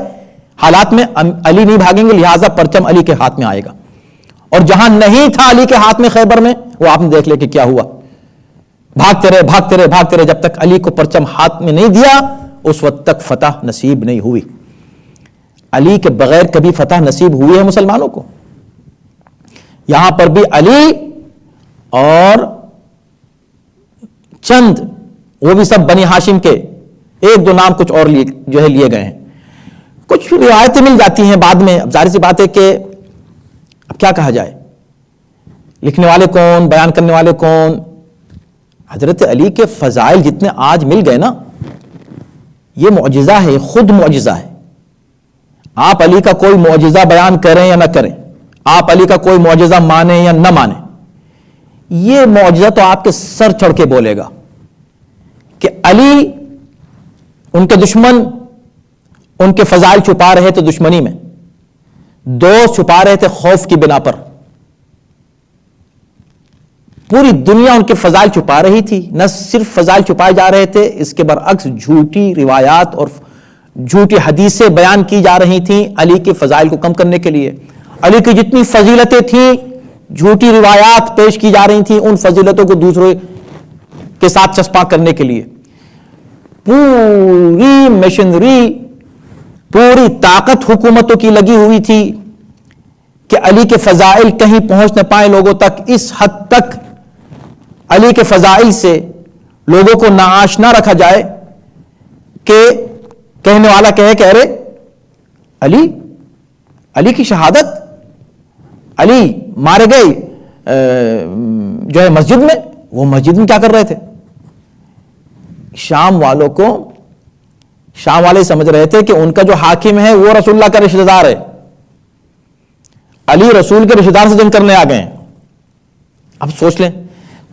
حالات میں علی نہیں بھاگیں گے, لہٰذا پرچم علی کے ہاتھ میں آئے گا. اور جہاں نہیں تھا علی کے ہاتھ میں خیبر میں, وہ آپ نے دیکھ لیا کہ کیا ہوا. بھاگتے رہے جب تک علی کو پرچم ہاتھ میں نہیں دیا اس وقت تک فتح نصیب نہیں ہوئی. علی کے بغیر کبھی فتح نصیب ہوئی ہے مسلمانوں کو؟ یہاں پر بھی علی اور چند, وہ بھی سب بنی ہاشم کے, ایک دو نام کچھ اور لیے گئے ہیں. کچھ روایتیں مل جاتی ہیں بعد میں. اب ظاہر سی بات ہے کہ اب کیا کہا جائے, لکھنے والے کون, بیان کرنے والے کون. حضرت علی کے فضائل جتنے آج مل گئے نا, یہ معجزہ ہے, خود معجزہ ہے. آپ علی کا کوئی معجزہ بیان کریں یا نہ کریں, آپ علی کا کوئی معجزہ مانیں یا نہ مانیں, یہ معجزہ تو آپ کے سر چڑھ کے بولے گا کہ علی, ان کے دشمن ان کے فضائل چھپا رہے تھے دشمنی میں, دوست چھپا رہے تھے خوف کی بنا پر. پوری دنیا ان کے فضائل چھپا رہی تھی. نہ صرف فضائل چھپائے جا رہے تھے, اس کے برعکس جھوٹی روایات اور جھوٹی حدیثیں بیان کی جا رہی تھیں علی کے فضائل کو کم کرنے کے لیے. علی کی جتنی فضیلتیں تھیں, جھوٹی روایات پیش کی جا رہی تھیں ان فضیلتوں کو دوسروں کے ساتھ چسپاں کرنے کے لیے. پوری مشنری, پوری طاقت حکومتوں کی لگی ہوئی تھی کہ علی کے فضائل کہیں پہنچ نہ پائے لوگوں تک. اس حد تک علی کے فضائل سے لوگوں کو ناآشنا رکھا جائے کہ کہنے والا کہے کہ ارے علی کی شہادت, علی مارے گئے جو ہے مسجد میں, وہ مسجد میں کیا کر رہے تھے؟ شام والے سمجھ رہے تھے کہ ان کا جو حاکم ہے وہ رسول اللہ کا رشتہ دار ہے, علی رسول کے رشتہ دار سے جنگ کرنے آ گئے ہیں. اب سوچ لیں,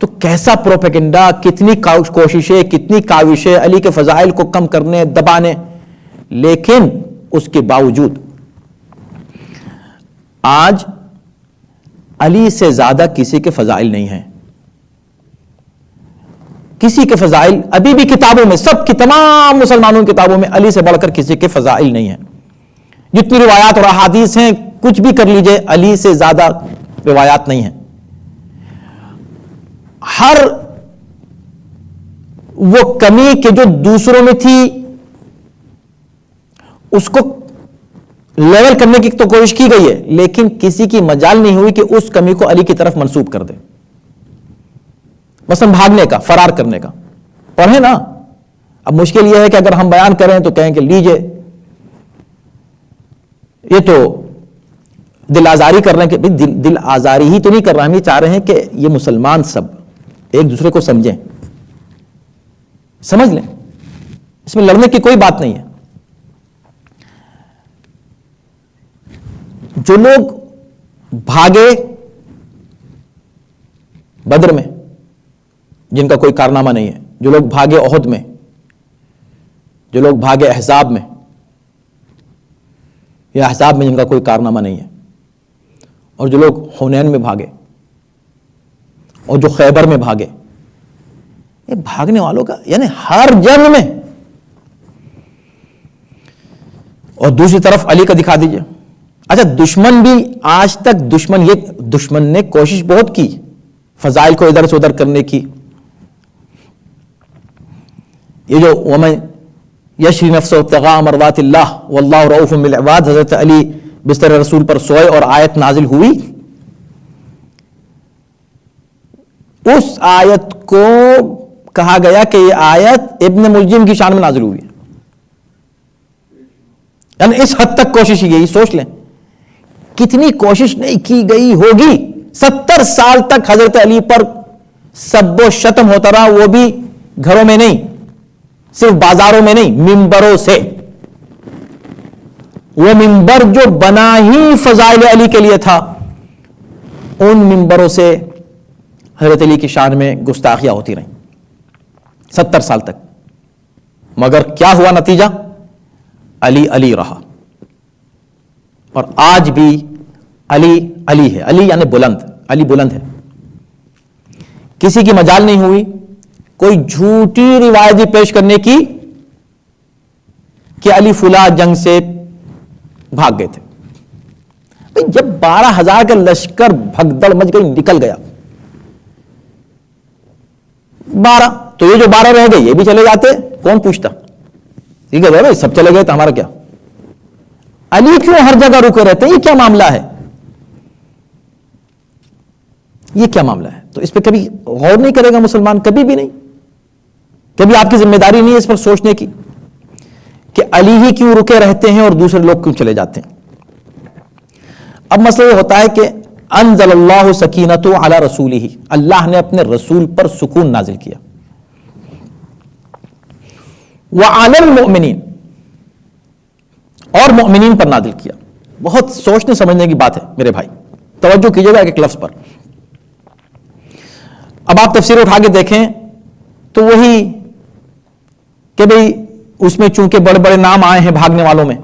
تو کیسا پروپیگنڈا، کتنی کوششیں، کتنی کاوشیں علی کے فضائل کو کم کرنے، دبانے، لیکن اس کے باوجود آج علی سے زیادہ کسی کے فضائل نہیں ہیں. کسی کے فضائل ابھی بھی کتابوں میں، سب کی تمام مسلمانوں کی کتابوں میں علی سے بڑھ کر کسی کے فضائل نہیں ہیں. جتنی روایات اور احادیث ہیں کچھ بھی کر لیجئے، علی سے زیادہ روایات نہیں ہیں. ہر وہ کمی کہ جو دوسروں میں تھی اس کو لیول کرنے کی تو کوشش کی گئی ہے، لیکن کسی کی مجال نہیں ہوئی کہ اس کمی کو علی کی طرف منسوب کر دے. مثلا بھاگنے کا، فرار کرنے کا پڑھیں نا. اب مشکل یہ ہے کہ اگر ہم بیان کریں تو کہیں کہ لیجئے یہ تو دل آزاری کر رہے ہیں. کہ دل آزاری ہی تو نہیں کر رہا، ہم یہ چاہ رہے ہیں کہ یہ مسلمان سب ایک دوسرے کو سمجھیں، سمجھ لیں. اس میں لڑنے کی کوئی بات نہیں ہے. جو لوگ بھاگے بدر میں جن کا کوئی کارنامہ نہیں ہے، جو لوگ بھاگے احد میں، جو لوگ بھاگے احزاب میں یا احزاب میں جن کا کوئی کارنامہ نہیں ہے، اور جو لوگ حنین میں بھاگے اور جو خیبر میں بھاگے، یہ بھاگنے والوں کا یعنی ہر جنگ میں. اور دوسری طرف علی کا دکھا دیجئے. اچھا دشمن بھی آج تک دشمن نے کوشش بہت کی فضائل کو ادھر سے ادھر کرنے کی. یہ جو ومن یشری نفسہ ابتغاء مرضات اللہ واللہ رؤوف بالعباد، حضرت علی بستر رسول پر سوئے اور آیت نازل ہوئی. اس آیت کو کہا گیا کہ یہ آیت ابن ملجم کی شان میں نازل ہوئی ہے. یعنی اس حد تک کوشش کی گئی. سوچ لیں کتنی کوشش نہیں کی گئی ہوگی. 70 سال تک حضرت علی پر سب و شتم ہوتا رہا، وہ بھی گھروں میں نہیں، صرف بازاروں میں نہیں، ممبروں سے. وہ ممبر جو بنا ہی فضائل علی کے لیے تھا، ان ممبروں سے حضرت علی کی شان میں گستاخیاں ہوتی رہیں 70 سال تک. مگر کیا ہوا نتیجہ؟ علی علی رہا. اور آج بھی علی علی ہے. علی یعنی بلند، علی بلند ہے. کسی کی مجال نہیں ہوئی کوئی جھوٹی روایت پیش کرنے کی کہ علی فلاں جنگ سے بھاگ گئے تھے. جب 12,000 کا لشکر بھگدڑ مچ گئی، نکل گیا 12، تو یہ جو 12 رہ گئے یہ بھی چلے جاتے، کون پوچھتا؟ ٹھیک ہے بھائی سب چلے گئے تو ہمارا کیا؟ علی کیوں ہر جگہ رکے رہتے ہیں؟ یہ کیا معاملہ ہے؟ یہ کیا معاملہ ہے؟ تو اس پہ کبھی غور نہیں کرے گا مسلمان، کبھی بھی نہیں. کبھی آپ کی ذمہ داری نہیں ہے اس پر سوچنے کی کہ علی ہی کیوں رکے رہتے ہیں اور دوسرے لوگ کیوں چلے جاتے ہیں. اب مسئلہ یہ ہوتا ہے کہ انزل اللہ سکینتہ علی رسولہ، اللہ نے اپنے رسول پر سکون نازل کیا. وعلی المؤمنین، اور مؤمنین پر نازل کیا. بہت سوچنے سمجھنے کی بات ہے میرے بھائی، توجہ کیجئے گا ایک لفظ پر. اب آپ تفسیر اٹھا کے دیکھیں تو وہی کہ بھئی اس میں چونکہ بڑے بڑے نام آئے ہیں بھاگنے والوں میں،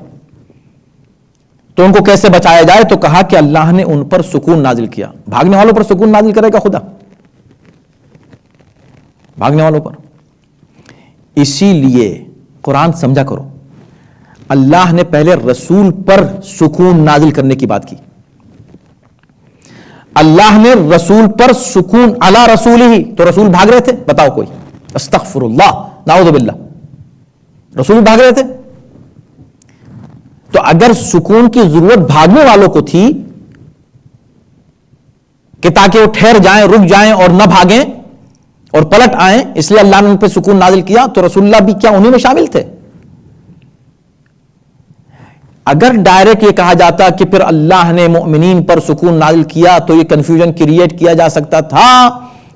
تو ان کو کیسے بچایا جائے؟ تو کہا کہ اللہ نے ان پر سکون نازل کیا. بھاگنے والوں پر سکون نازل کرے گا خدا؟ بھاگنے والوں پر. اسی لیے قرآن سمجھا کرو، اللہ نے پہلے رسول پر سکون نازل کرنے کی بات کی. اللہ نے رسول پر سکون علی رسول ہی، تو رسول بھاگ رہے تھے؟ بتاؤ کوئی. استغفر اللہ، نعوذ باللہ، رسول بھاگ رہے تھے؟ تو اگر سکون کی ضرورت بھاگنے والوں کو تھی کہ تاکہ وہ ٹھہر جائیں، رک جائیں اور نہ بھاگیں اور پلٹ آئیں، اس لیے اللہ نے ان پہ سکون نازل کیا، تو رسول اللہ بھی کیا انہی میں شامل تھے؟ اگر ڈائریکٹ یہ کہا جاتا کہ پھر اللہ نے مؤمنین پر سکون نازل کیا تو یہ کنفیوژن کریٹ کیا جا سکتا تھا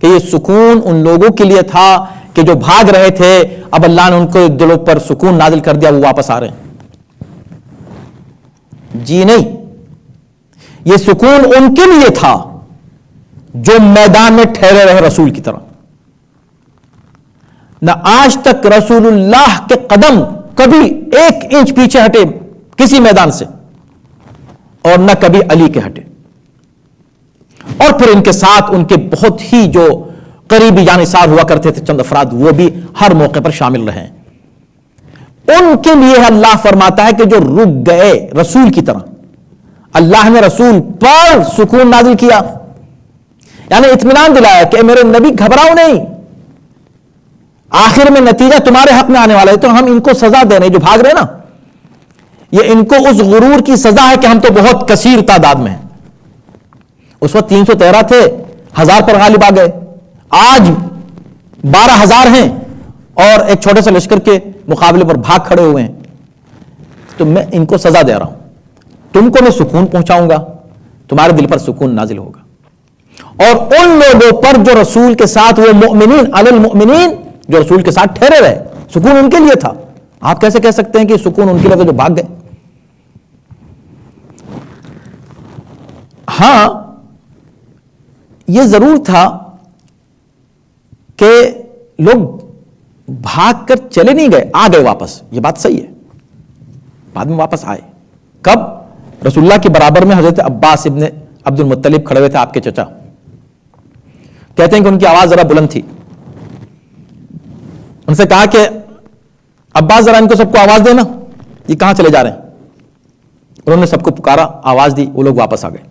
کہ یہ سکون ان لوگوں کے لیے تھا کہ جو بھاگ رہے تھے، اب اللہ نے ان کو دلوں پر سکون نازل کر دیا، وہ واپس آ رہے ہیں. جی نہیں، یہ سکون ان کے لیے تھا جو میدان میں ٹھہرے رہے رسول کی طرح. نہ آج تک رسول اللہ کے قدم کبھی 1 انچ پیچھے ہٹے کسی میدان سے, اور نہ کبھی علی کے ہٹے. اور پھر ان کے ساتھ ان کے بہت ہی جو قریبی جانثار ہوا کرتے تھے چند افراد, وہ بھی ہر موقع پر شامل رہے. ان کے لیے اللہ فرماتا ہے کہ جو رک گئے رسول کی طرح, اللہ نے رسول پر سکون نازل کیا, یعنی اطمینان دلایا کہ میرے نبی گھبراؤ نہیں, آخر میں نتیجہ تمہارے حق میں آنے والا ہے, تو ہم ان کو سزا دے رہے ہیں جو بھاگ رہے نا, یہ ان کو اس غرور کی سزا ہے کہ ہم تو بہت کثیر تعداد میں ہیں. اس وقت 313 تھے, 1000 پر غالب آ گئے, آج 12,000 ہیں اور ایک چھوٹے سے لشکر کے مقابلے پر بھاگ کھڑے ہوئے ہیں. تو میں ان کو سزا دے رہا ہوں, تم کو میں سکون پہنچاؤں گا, تمہارے دل پر سکون نازل ہوگا. اور ان لوگوں پر جو رسول کے ساتھ, وہ مؤمنین علی المؤمنین جو رسول کے ساتھ ٹھہرے رہے, سکون ان کے لیے تھا. آپ کیسے کہہ سکتے ہیں کہ سکون ان کے لیے جو بھاگ گئے؟ ہاں یہ ضرور تھا کہ لوگ بھاگ کر چلے نہیں گئے, آ گئے واپس, یہ بات صحیح ہے, بعد میں واپس آئے. کب؟ رسول اللہ کے برابر میں حضرت عباس ابن عبد المطلب کھڑے ہوئے تھے, آپ کے چچا. کہتے ہیں کہ ان کی آواز ذرا بلند تھی. ان سے کہا کہ عباس ذرا ان کو سب کو آواز دینا, یہ کہاں چلے جا رہے ہیں. انہوں نے سب کو پکارا, آواز دی, وہ لوگ واپس آ گئے.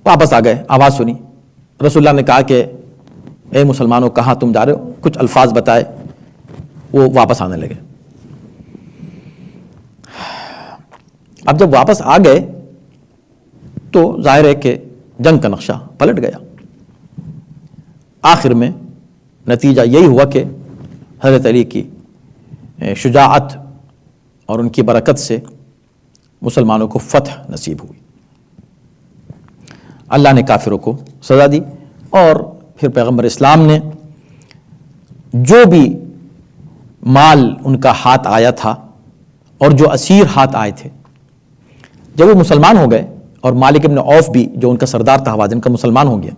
واپس آ گئے, آواز سنی. رسول اللہ نے کہا کہ اے مسلمانوں کہاں تم جا رہے ہو, کچھ الفاظ بتائے, وہ واپس آنے لگے. اب جب واپس آ گئے تو ظاہر ہے کہ جنگ کا نقشہ پلٹ گیا. آخر میں نتیجہ یہی ہوا کہ حضرت علی کی شجاعت اور ان کی برکت سے مسلمانوں کو فتح نصیب ہوئی. اللہ نے کافروں کو سزا دی, اور پھر پیغمبر اسلام نے جو بھی مال ان کا ہاتھ آیا تھا اور جو اسیر ہاتھ آئے تھے, جب وہ مسلمان ہو گئے, اور مالک ابن عوف بھی جو ان کا سردار تھا حوازن کا, مسلمان ہو گیا,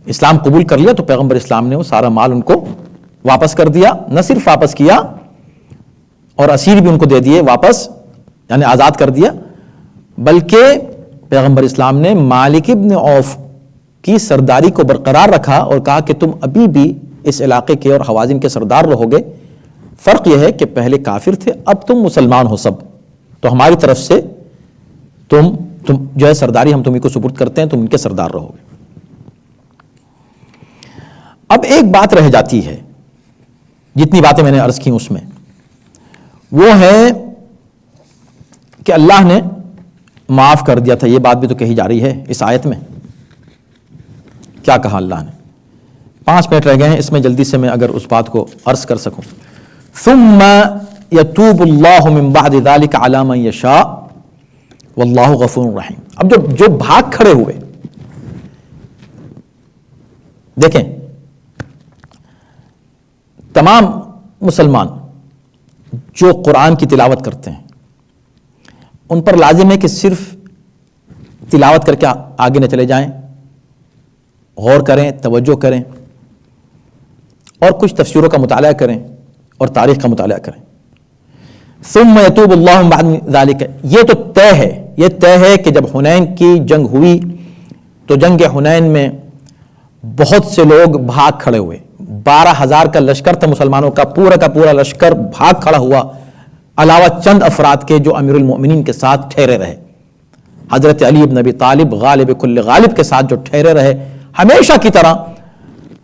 اسلام قبول کر لیا, تو پیغمبر اسلام نے وہ سارا مال ان کو واپس کر دیا. نہ صرف واپس کیا, اور اسیر بھی ان کو دے دیے واپس, یعنی آزاد کر دیا, بلکہ پیغمبر اسلام نے مالک ابن عوف کی سرداری کو برقرار رکھا اور کہا کہ تم ابھی بھی اس علاقے کے اور حوازن کے سردار رہو گے. فرق یہ ہے کہ پہلے کافر تھے, اب تم مسلمان ہو سب, تو ہماری طرف سے تم جو ہے سرداری ہم تمہیں کو سپرد کرتے ہیں, تم ان کے سردار رہو گے. اب ایک بات رہ جاتی ہے, جتنی باتیں میں نے عرض کی اس میں, وہ ہے کہ اللہ نے معاف کر دیا تھا. یہ بات بھی تو کہی جا رہی ہے اس آیت میں. کیا کہا اللہ نے؟ 5 منٹ رہ گئے ہیں, اس میں جلدی سے میں اگر اس بات کو عرض کر سکوں. ثم یتوب اللہ من بعد ذلک علی من یشاء واللہ غفور رحیم. اب جو بھاگ کھڑے ہوئے, دیکھیں تمام مسلمان جو قرآن کی تلاوت کرتے ہیں ان پر لازم ہے کہ صرف تلاوت کر کے آگے نہ چلے جائیں, غور کریں, توجہ کریں, اور کچھ تفسیروں کا مطالعہ کریں اور تاریخ کا مطالعہ کریں. ثم یتوب اللہ من بعد ذلک, یہ تو طے ہے, یہ طے ہے کہ جب حنین کی جنگ ہوئی تو جنگ حنین میں بہت سے لوگ بھاگ کھڑے ہوئے. 12,000 کا لشکر تھا مسلمانوں کا پورا لشکر بھاگ کھڑا ہوا, علاوہ چند افراد کے جو امیر المؤمنین کے ساتھ ٹھہرے رہے. حضرت علی بن ابی طالب غالب کل غالب کے ساتھ جو ٹھہرے رہے, ہمیشہ کی طرح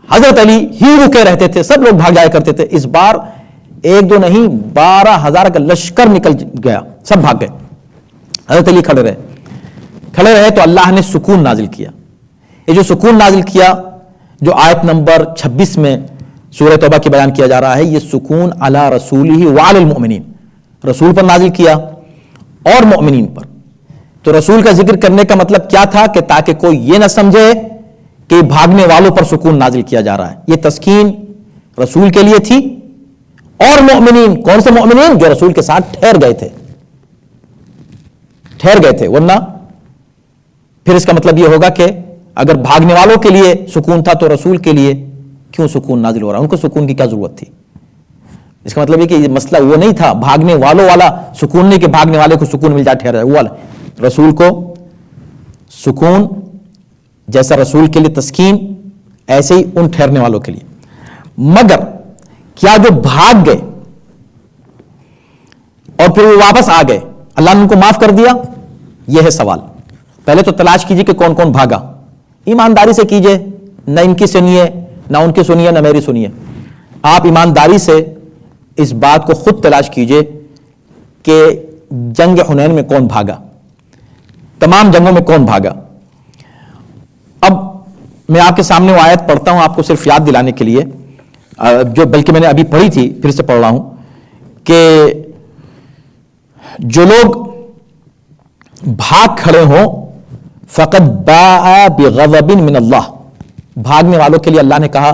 حضرت علی ہی رکے رہتے تھے, سب لوگ بھاگ جایا کرتے تھے. اس بار 1-2 نہیں 12,000 کا لشکر نکل گیا, سب بھاگ گئے. حضرت علی کھڑے رہے تو اللہ نے سکون نازل کیا. یہ جو سکون نازل کیا جو آیت نمبر 26 میں سورہ توبہ کی بیان کیا جا رہا ہے, یہ سکون علی رسولہ وعلی المؤمنین, رسول پر نازل کیا اور مؤمنین پر. تو رسول کا ذکر کرنے کا مطلب کیا تھا کہ تاکہ کوئی یہ نہ سمجھے کہ بھاگنے والوں پر سکون نازل کیا جا رہا ہے. یہ تسکین رسول کے لیے تھی, اور مؤمنین, کون سے مؤمنین؟ جو رسول کے ساتھ ٹھہر گئے تھے, ورنہ پھر اس کا مطلب یہ ہوگا کہ اگر بھاگنے والوں کے لیے سکون تھا تو رسول کے لیے کیوں سکون نازل ہو رہا ہے؟ ان کو سکون کی کیا ضرورت تھی؟ اس کا مطلب یہ کہ یہ مسئلہ وہ نہیں تھا بھاگنے والوں والا سکون، نہیں کہ بھاگنے والے کو سکون مل جائے ٹھہر جائے، وہ والا رسول کو سکون جیسا رسول کے لیے تسکین ایسے ہی ان ٹھہرنے والوں کے لیے۔ مگر کیا جو بھاگ گئے اور پھر وہ واپس آ گئے اللہ نے ان کو معاف کر دیا؟ یہ ہے سوال۔ پہلے تو تلاش کیجئے کہ کون کون بھاگا، ایمانداری سے کیجئے، نہ ان کی سنیے نہ ان کی سنیے نہ میری سنیے، آپ ایمانداری سے اس بات کو خود تلاش کیجئے کہ جنگ حنین میں کون بھاگا، تمام جنگوں میں کون بھاگا۔ اب میں آپ کے سامنے وہ آیت پڑھتا ہوں آپ کو صرف یاد دلانے کے لیے، جو بلکہ میں نے ابھی پڑھی تھی پھر سے پڑھ رہا ہوں، کہ جو لوگ بھاگ کھڑے ہوں فقط باء بغضب من اللہ، بھاگنے والوں کے لیے اللہ نے کہا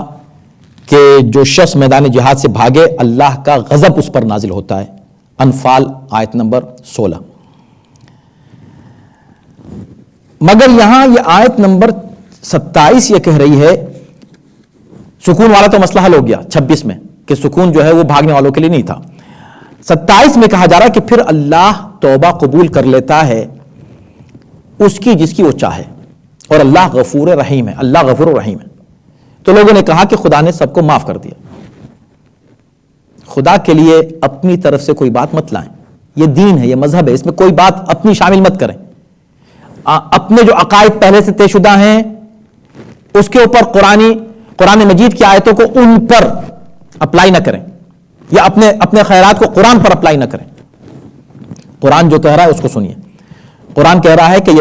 کہ جو شخص میدان جہاد سے بھاگے اللہ کا غضب اس پر نازل ہوتا ہے، انفال آیت نمبر 16۔ مگر یہاں یہ آیت نمبر 27 یہ کہہ رہی ہے سکون والا تو مسئلہ حل ہو گیا 26 میں کہ سکون جو ہے وہ بھاگنے والوں کے لیے نہیں تھا۔ 27 میں کہا جا رہا ہے کہ پھر اللہ توبہ قبول کر لیتا ہے اس کی جس کی وہ چاہے، اور اللہ غفور رحیم ہے، اللہ غفور رحیم ہے۔ تو لوگوں نے کہا کہ خدا نے سب کو معاف کر دیا، خدا کے لیے اپنی طرف سے کوئی بات مت لائیں، یہ دین ہے، یہ مذہب ہے، اس میں کوئی بات اپنی شامل مت کریں، اپنے جو عقائد پہلے سے طے شدہ ہیں اس کے اوپر قرآن مجید کی آیتوں کو ان پر اپلائی نہ کریں، یا اپنے خیرات کو قرآن پر اپلائی نہ کریں۔ قرآن جو کہہ رہا ہے اس کو سنیے۔ قرآن کہہ رہا ہے کہ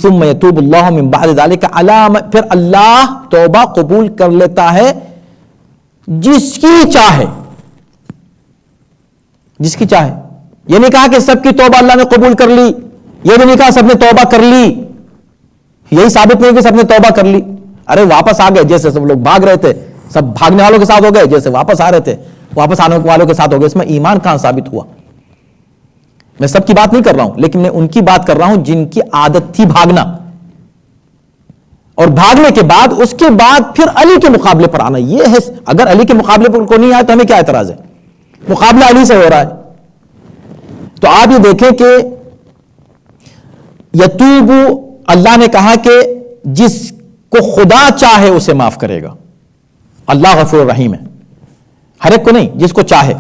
ثم یتوب اللہ من بعد ذلک علی، پھر اللہ توبہ قبول کر لیتا ہے جس کی چاہے، جس کی چاہے۔ یہ نہیں کہا کہ سب کی توبہ اللہ نے قبول کر لی، یہ بھی نہیں کہا سب نے توبہ کر لی، یہی ثابت نہیں کہ سب نے توبہ کر لی۔ ارے واپس آ گئے، جیسے سب لوگ بھاگ رہے تھے سب بھاگنے والوں کے ساتھ ہو گئے، جیسے واپس آ رہے تھے واپس آنے والوں کے ساتھ ہو گئے۔ اس میں ایمان کہاں ثابت ہوا؟ میں سب کی بات نہیں کر رہا ہوں، لیکن میں ان کی بات کر رہا ہوں جن کی عادت تھی بھاگنا، اور بھاگنے کے بعد اس کے بعد پھر علی کے مقابلے پر آنا۔ یہ ہے، اگر علی کے مقابلے پر کو نہیں آیا تو ہمیں کیا اعتراض ہے؟ مقابلہ علی سے ہو رہا ہے۔ تو آپ یہ دیکھیں کہ یتوب، اللہ نے کہا کہ جس کو خدا چاہے اسے معاف کرے گا، اللہ غفور رحیم ہے، ہر ایک کو نہیں، جس کو چاہے۔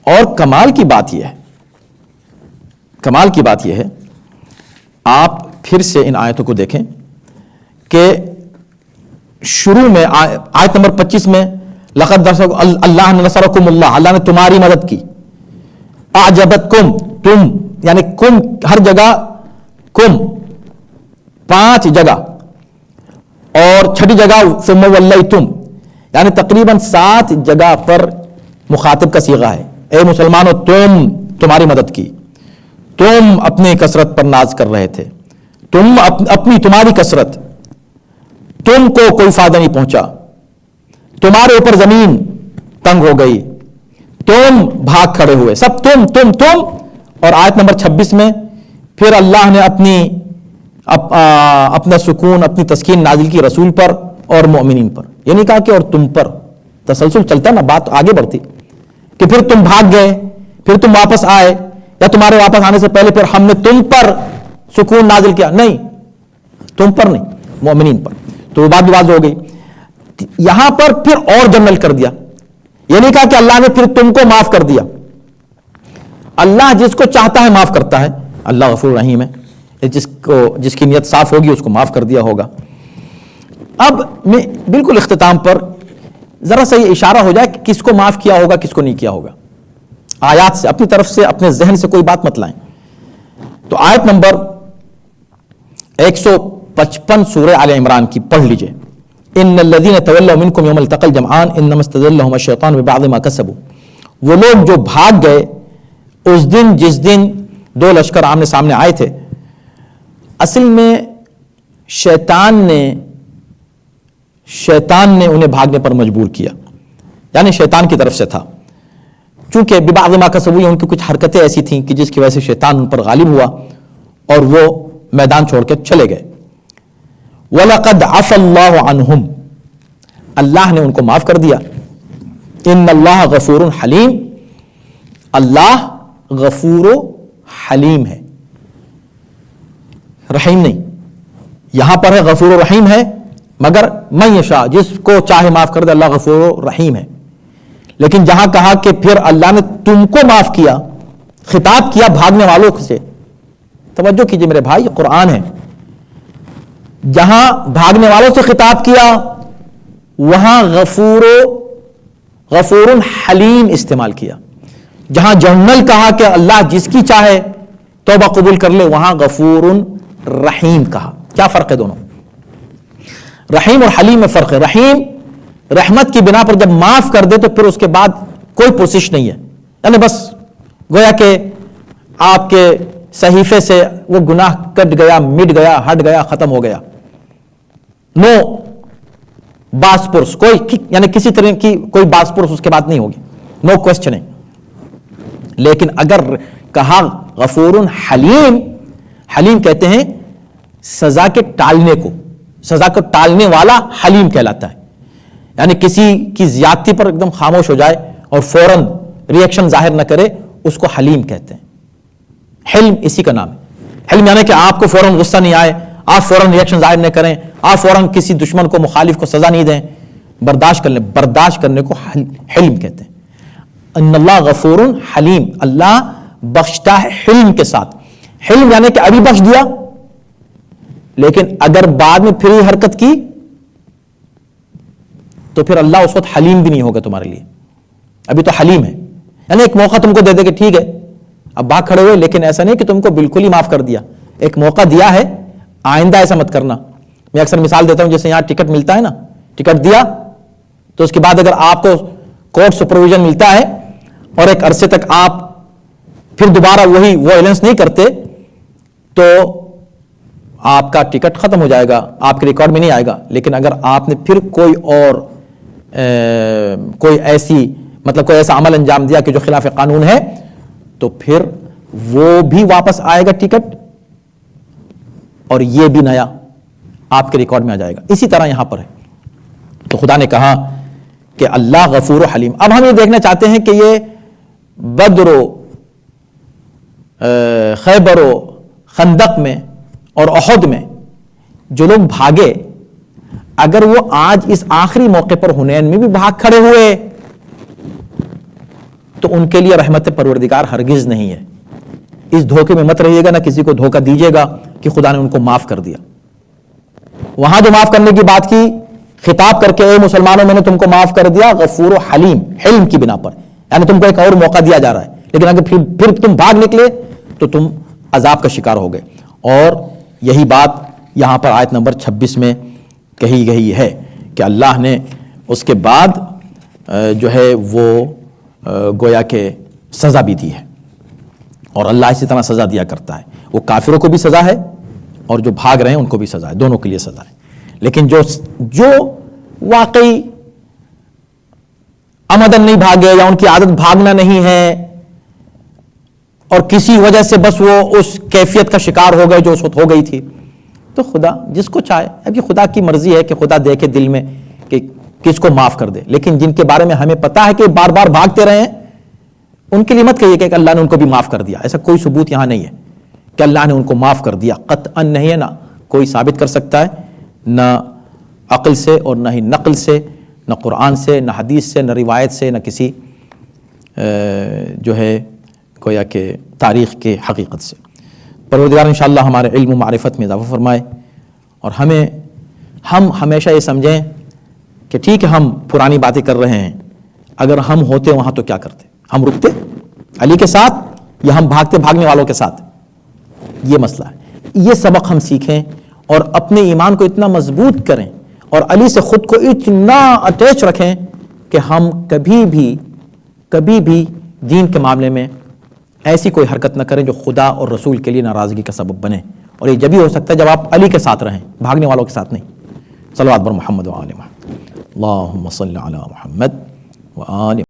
اور کمال کی بات یہ ہے، کمال کی بات یہ ہے، آپ پھر سے ان آیتوں کو دیکھیں کہ شروع میں آیت نمبر 25 میں لقد اللہ نصرکم اللہ نے تمہاری مدد کی، اعجبتکم، تم یعنی کم ہر جگہ، کم 5 جگہ، اور 6 جگہ ثم ولیتم، یعنی تقریباً 7 جگہ پر مخاطب کا صیغہ ہے۔ اے مسلمانوں تمہاری مدد کی، تم اپنی کثرت پر ناز کر رہے تھے، تمہاری کثرت، تم کو کوئی فائدہ نہیں پہنچا، تمہارے اوپر زمین تنگ ہو گئی، تم بھاگ کھڑے ہوئے، سب تم۔ اور آیت نمبر 26 میں پھر اللہ نے اپنا سکون، اپنی تسکین نازل کی رسول پر اور مومنین پر۔ یہ نہیں کہا کہ اور تم پر، تسلسل چلتا نا، بات آگے بڑھتی کہ پھر تم بھاگ گئے، پھر تم واپس آئے، یا تمہارے واپس آنے سے پہلے پھر ہم نے تم پر سکون نازل کیا، نہیں، تم پر نہیں، مومنین پر۔ تو وہ بات بھی واضح ہو گئی۔ یہاں پر پھر اور جنرل کر دیا، یہ نہیں کہا کہ اللہ نے پھر تم کو معاف کر دیا، اللہ جس کو چاہتا ہے معاف کرتا ہے، اللہ غفور رحیم ہے، جس کی نیت صاف ہوگی اس کو معاف کر دیا ہوگا۔ اب میں بالکل اختتام پر ذرا سا یہ اشارہ ہو جائے کہ کس کو معاف کیا ہوگا کس کو نہیں کیا ہوگا، آیات سے، اپنی طرف سے اپنے ذہن سے کوئی بات مت لائیں۔ تو آیت نمبر 155 سورہ آل عمران کی پڑھ لیجئے۔ ان الذين تولوا منكم يوم التقى الجمعان انما استزلهم الشيطان ببعض ما كسبوا، وہ لوگ جو بھاگ گئے اس دن جس دن 2 لشکر آمنے سامنے آئے تھے، اصل میں شیطان نے انہیں بھاگنے پر مجبور کیا، یعنی شیطان کی طرف سے تھا، چونکہ ببعض ما كسبوا ان کی کچھ حرکتیں ایسی تھیں کہ جس کی وجہ سے شیطان ان پر غالب ہوا اور وہ میدان چھوڑ کے چلے گئے۔ وَلَقَدْ عَفَى اللَّهُ عَنْهُمْ, اللہ نے ان کو معاف کر دیا. ان اللہ غفور حلیم, اللہ غفور و حلیم ہے, رحیم نہیں. یہاں پر ہے غفور و رحیم ہے, مگر من یشاء, جس کو چاہے معاف کر دے, اللہ غفور و رحیم ہے. لیکن جہاں کہا کہ پھر اللہ نے تم کو معاف کیا, خطاب کیا بھاگنے والوں سے. توجہ کیجئے میرے بھائی, یہ قرآن ہے. جہاں بھاگنے والوں سے خطاب کیا وہاں غفور حلیم استعمال کیا. جہاں جنرل کہا کہ اللہ جس کی چاہے توبہ قبول کر لے, وہاں غفور رحیم کہا. کیا فرق ہے دونوں؟ رحیم اور حلیم میں فرق ہے. رحیم رحمت کی بنا پر جب معاف کر دے تو پھر اس کے بعد کوئی پروسیس نہیں ہے, یعنی بس گویا کہ آپ کے صحیفے سے وہ گناہ کٹ گیا, مٹ گیا, ہٹ گیا, ختم ہو گیا. نو باسپرس, کوئی یعنی کسی طرح کی کوئی باسپرس اس کے بعد نہیں ہوگی, نو کوسچننگ. لیکن اگر کہا غفور حلیم, حلیم کہتے ہیں سزا کے ٹالنے کو, سزا کو ٹالنے والا حلیم کہلاتا ہے. یعنی کسی کی زیادتی پر ایک دم خاموش ہو جائے اور فوراً ریئیکشن ظاہر نہ کرے, اس کو حلیم کہتے ہیں. حلم اسی کا نام ہے. حلم یعنی کہ آپ کو فوراً غصہ نہیں آئے, آپ فوراً ریئیکشن ظاہر نہ کریں, آپ فوراً کسی دشمن کو, مخالف کو سزا نہیں دیں, برداشت کر لیں. برداشت کرنے کو حلم کہتے ہیں. ان اللہ غفور حلیم, اللہ بخشتا ہے حلم کے ساتھ. حلم یعنی کہ ابھی بخش دیا, لیکن اگر بعد میں پھر حرکت کی تو پھر اللہ اس وقت حلیم بھی نہیں ہوگا تمہارے لیے. ابھی تو حلیم ہے, یعنی ایک موقع تم کو دے دے کہ ٹھیک ہے اب بھاگ کھڑے ہوئے, لیکن ایسا نہیں کہ تم کو بالکل ہی معاف کر دیا. ایک موقع دیا ہے, آئندہ ایسا مت کرنا. میں اکثر مثال دیتا ہوں, جیسے یہاں ٹکٹ ملتا ہے نا, ٹکٹ دیا تو اس کے بعد اگر آپ کو کورٹ سپرویژن ملتا ہے اور ایک عرصے تک آپ پھر دوبارہ وہی وائلنس نہیں کرتے تو آپ کا ٹکٹ ختم ہو جائے گا, آپ کے ریکارڈ میں نہیں آئے گا. لیکن اگر آپ نے پھر کوئی ایسا عمل انجام دیا کہ جو خلاف قانون ہے, تو پھر وہ بھی واپس آئے گا ٹکٹ, اور یہ بھی نیا آپ کے ریکارڈ میں آ جائے گا. اسی طرح یہاں پر ہے. تو خدا نے کہا کہ اللہ غفور و حلیم. اب ہم یہ دیکھنا چاہتے ہیں کہ یہ بدر و خیبر و خندق میں اور احد میں جو لوگ بھاگے, اگر وہ آج اس آخری موقع پر حنین میں بھی بھاگ کھڑے ہوئے تو ان کے لیے رحمت پروردگار ہرگز نہیں ہے. اس دھوکے میں مت رہیے گا, نہ کسی کو دھوکہ دیجیے گا کہ خدا نے ان کو معاف کر دیا. وہاں جو معاف کرنے کی بات کی, خطاب کر کے اے مسلمانوں میں نے تم کو معاف کر دیا غفور و حلیم, حلم کی بنا پر, یعنی تم کو ایک اور موقع دیا جا رہا ہے. لیکن اگر پھر تم بھاگ نکلے تو تم عذاب کا شکار ہو گئے. اور یہی بات یہاں پر آیت نمبر 26 میں کہی گئی ہے کہ اللہ نے اس کے بعد جو ہے وہ گویا کہ سزا بھی دی ہے. اور اللہ اسی طرح سزا دیا کرتا ہے. وہ کافروں کو بھی سزا ہے اور جو بھاگ رہے ہیں ان کو بھی سزا ہے, دونوں کے لیے سزا ہے. لیکن جو واقعی عمدن نہیں بھاگے یا ان کی عادت بھاگنا نہیں ہے اور کسی وجہ سے بس وہ اس کیفیت کا شکار ہو گئے جو اس وقت ہو گئی تھی, تو خدا جس کو چاہے, اب یہ خدا کی مرضی ہے کہ خدا دیکھے دل میں کہ کس کو معاف کر دے. لیکن جن کے بارے میں ہمیں پتا ہے کہ بار بار بھاگتے رہے ہیں, ان کے لیے مت کہیے کہ اللہ نے ان کو بھی معاف کر دیا. ایسا کوئی ثبوت یہاں نہیں ہے کہ اللہ نے ان کو معاف کر دیا, قطعا نہیں ہے. نہ کوئی ثابت کر سکتا ہے, نہ عقل سے اور نہ ہی نقل سے, نہ قرآن سے, نہ حدیث سے, نہ روایت سے, نہ کسی جو ہے گویا کہ تاریخ کے حقیقت سے. پروردگار انشاءاللہ ہمارے علم و معرفت میں اضافہ فرمائے, اور ہم ہمیشہ یہ سمجھیں کہ ٹھیک ہے ہم پرانی باتیں کر رہے ہیں, اگر ہم ہوتے وہاں تو کیا کرتے؟ ہم رکتے علی کے ساتھ یا ہم بھاگنے والوں کے ساتھ؟ یہ مسئلہ ہے. یہ سبق ہم سیکھیں اور اپنے ایمان کو اتنا مضبوط کریں اور علی سے خود کو اتنا اٹیچ رکھیں کہ ہم کبھی بھی دین کے معاملے میں ایسی کوئی حرکت نہ کریں جو خدا اور رسول کے لیے ناراضگی کا سبب بنے. اور یہ جب ہی ہو سکتا ہے جب آپ علی کے ساتھ رہیں, بھاگنے والوں کے ساتھ نہیں. صلوات بر محمد و آل محمد. اللہم صلی علی محمد و آل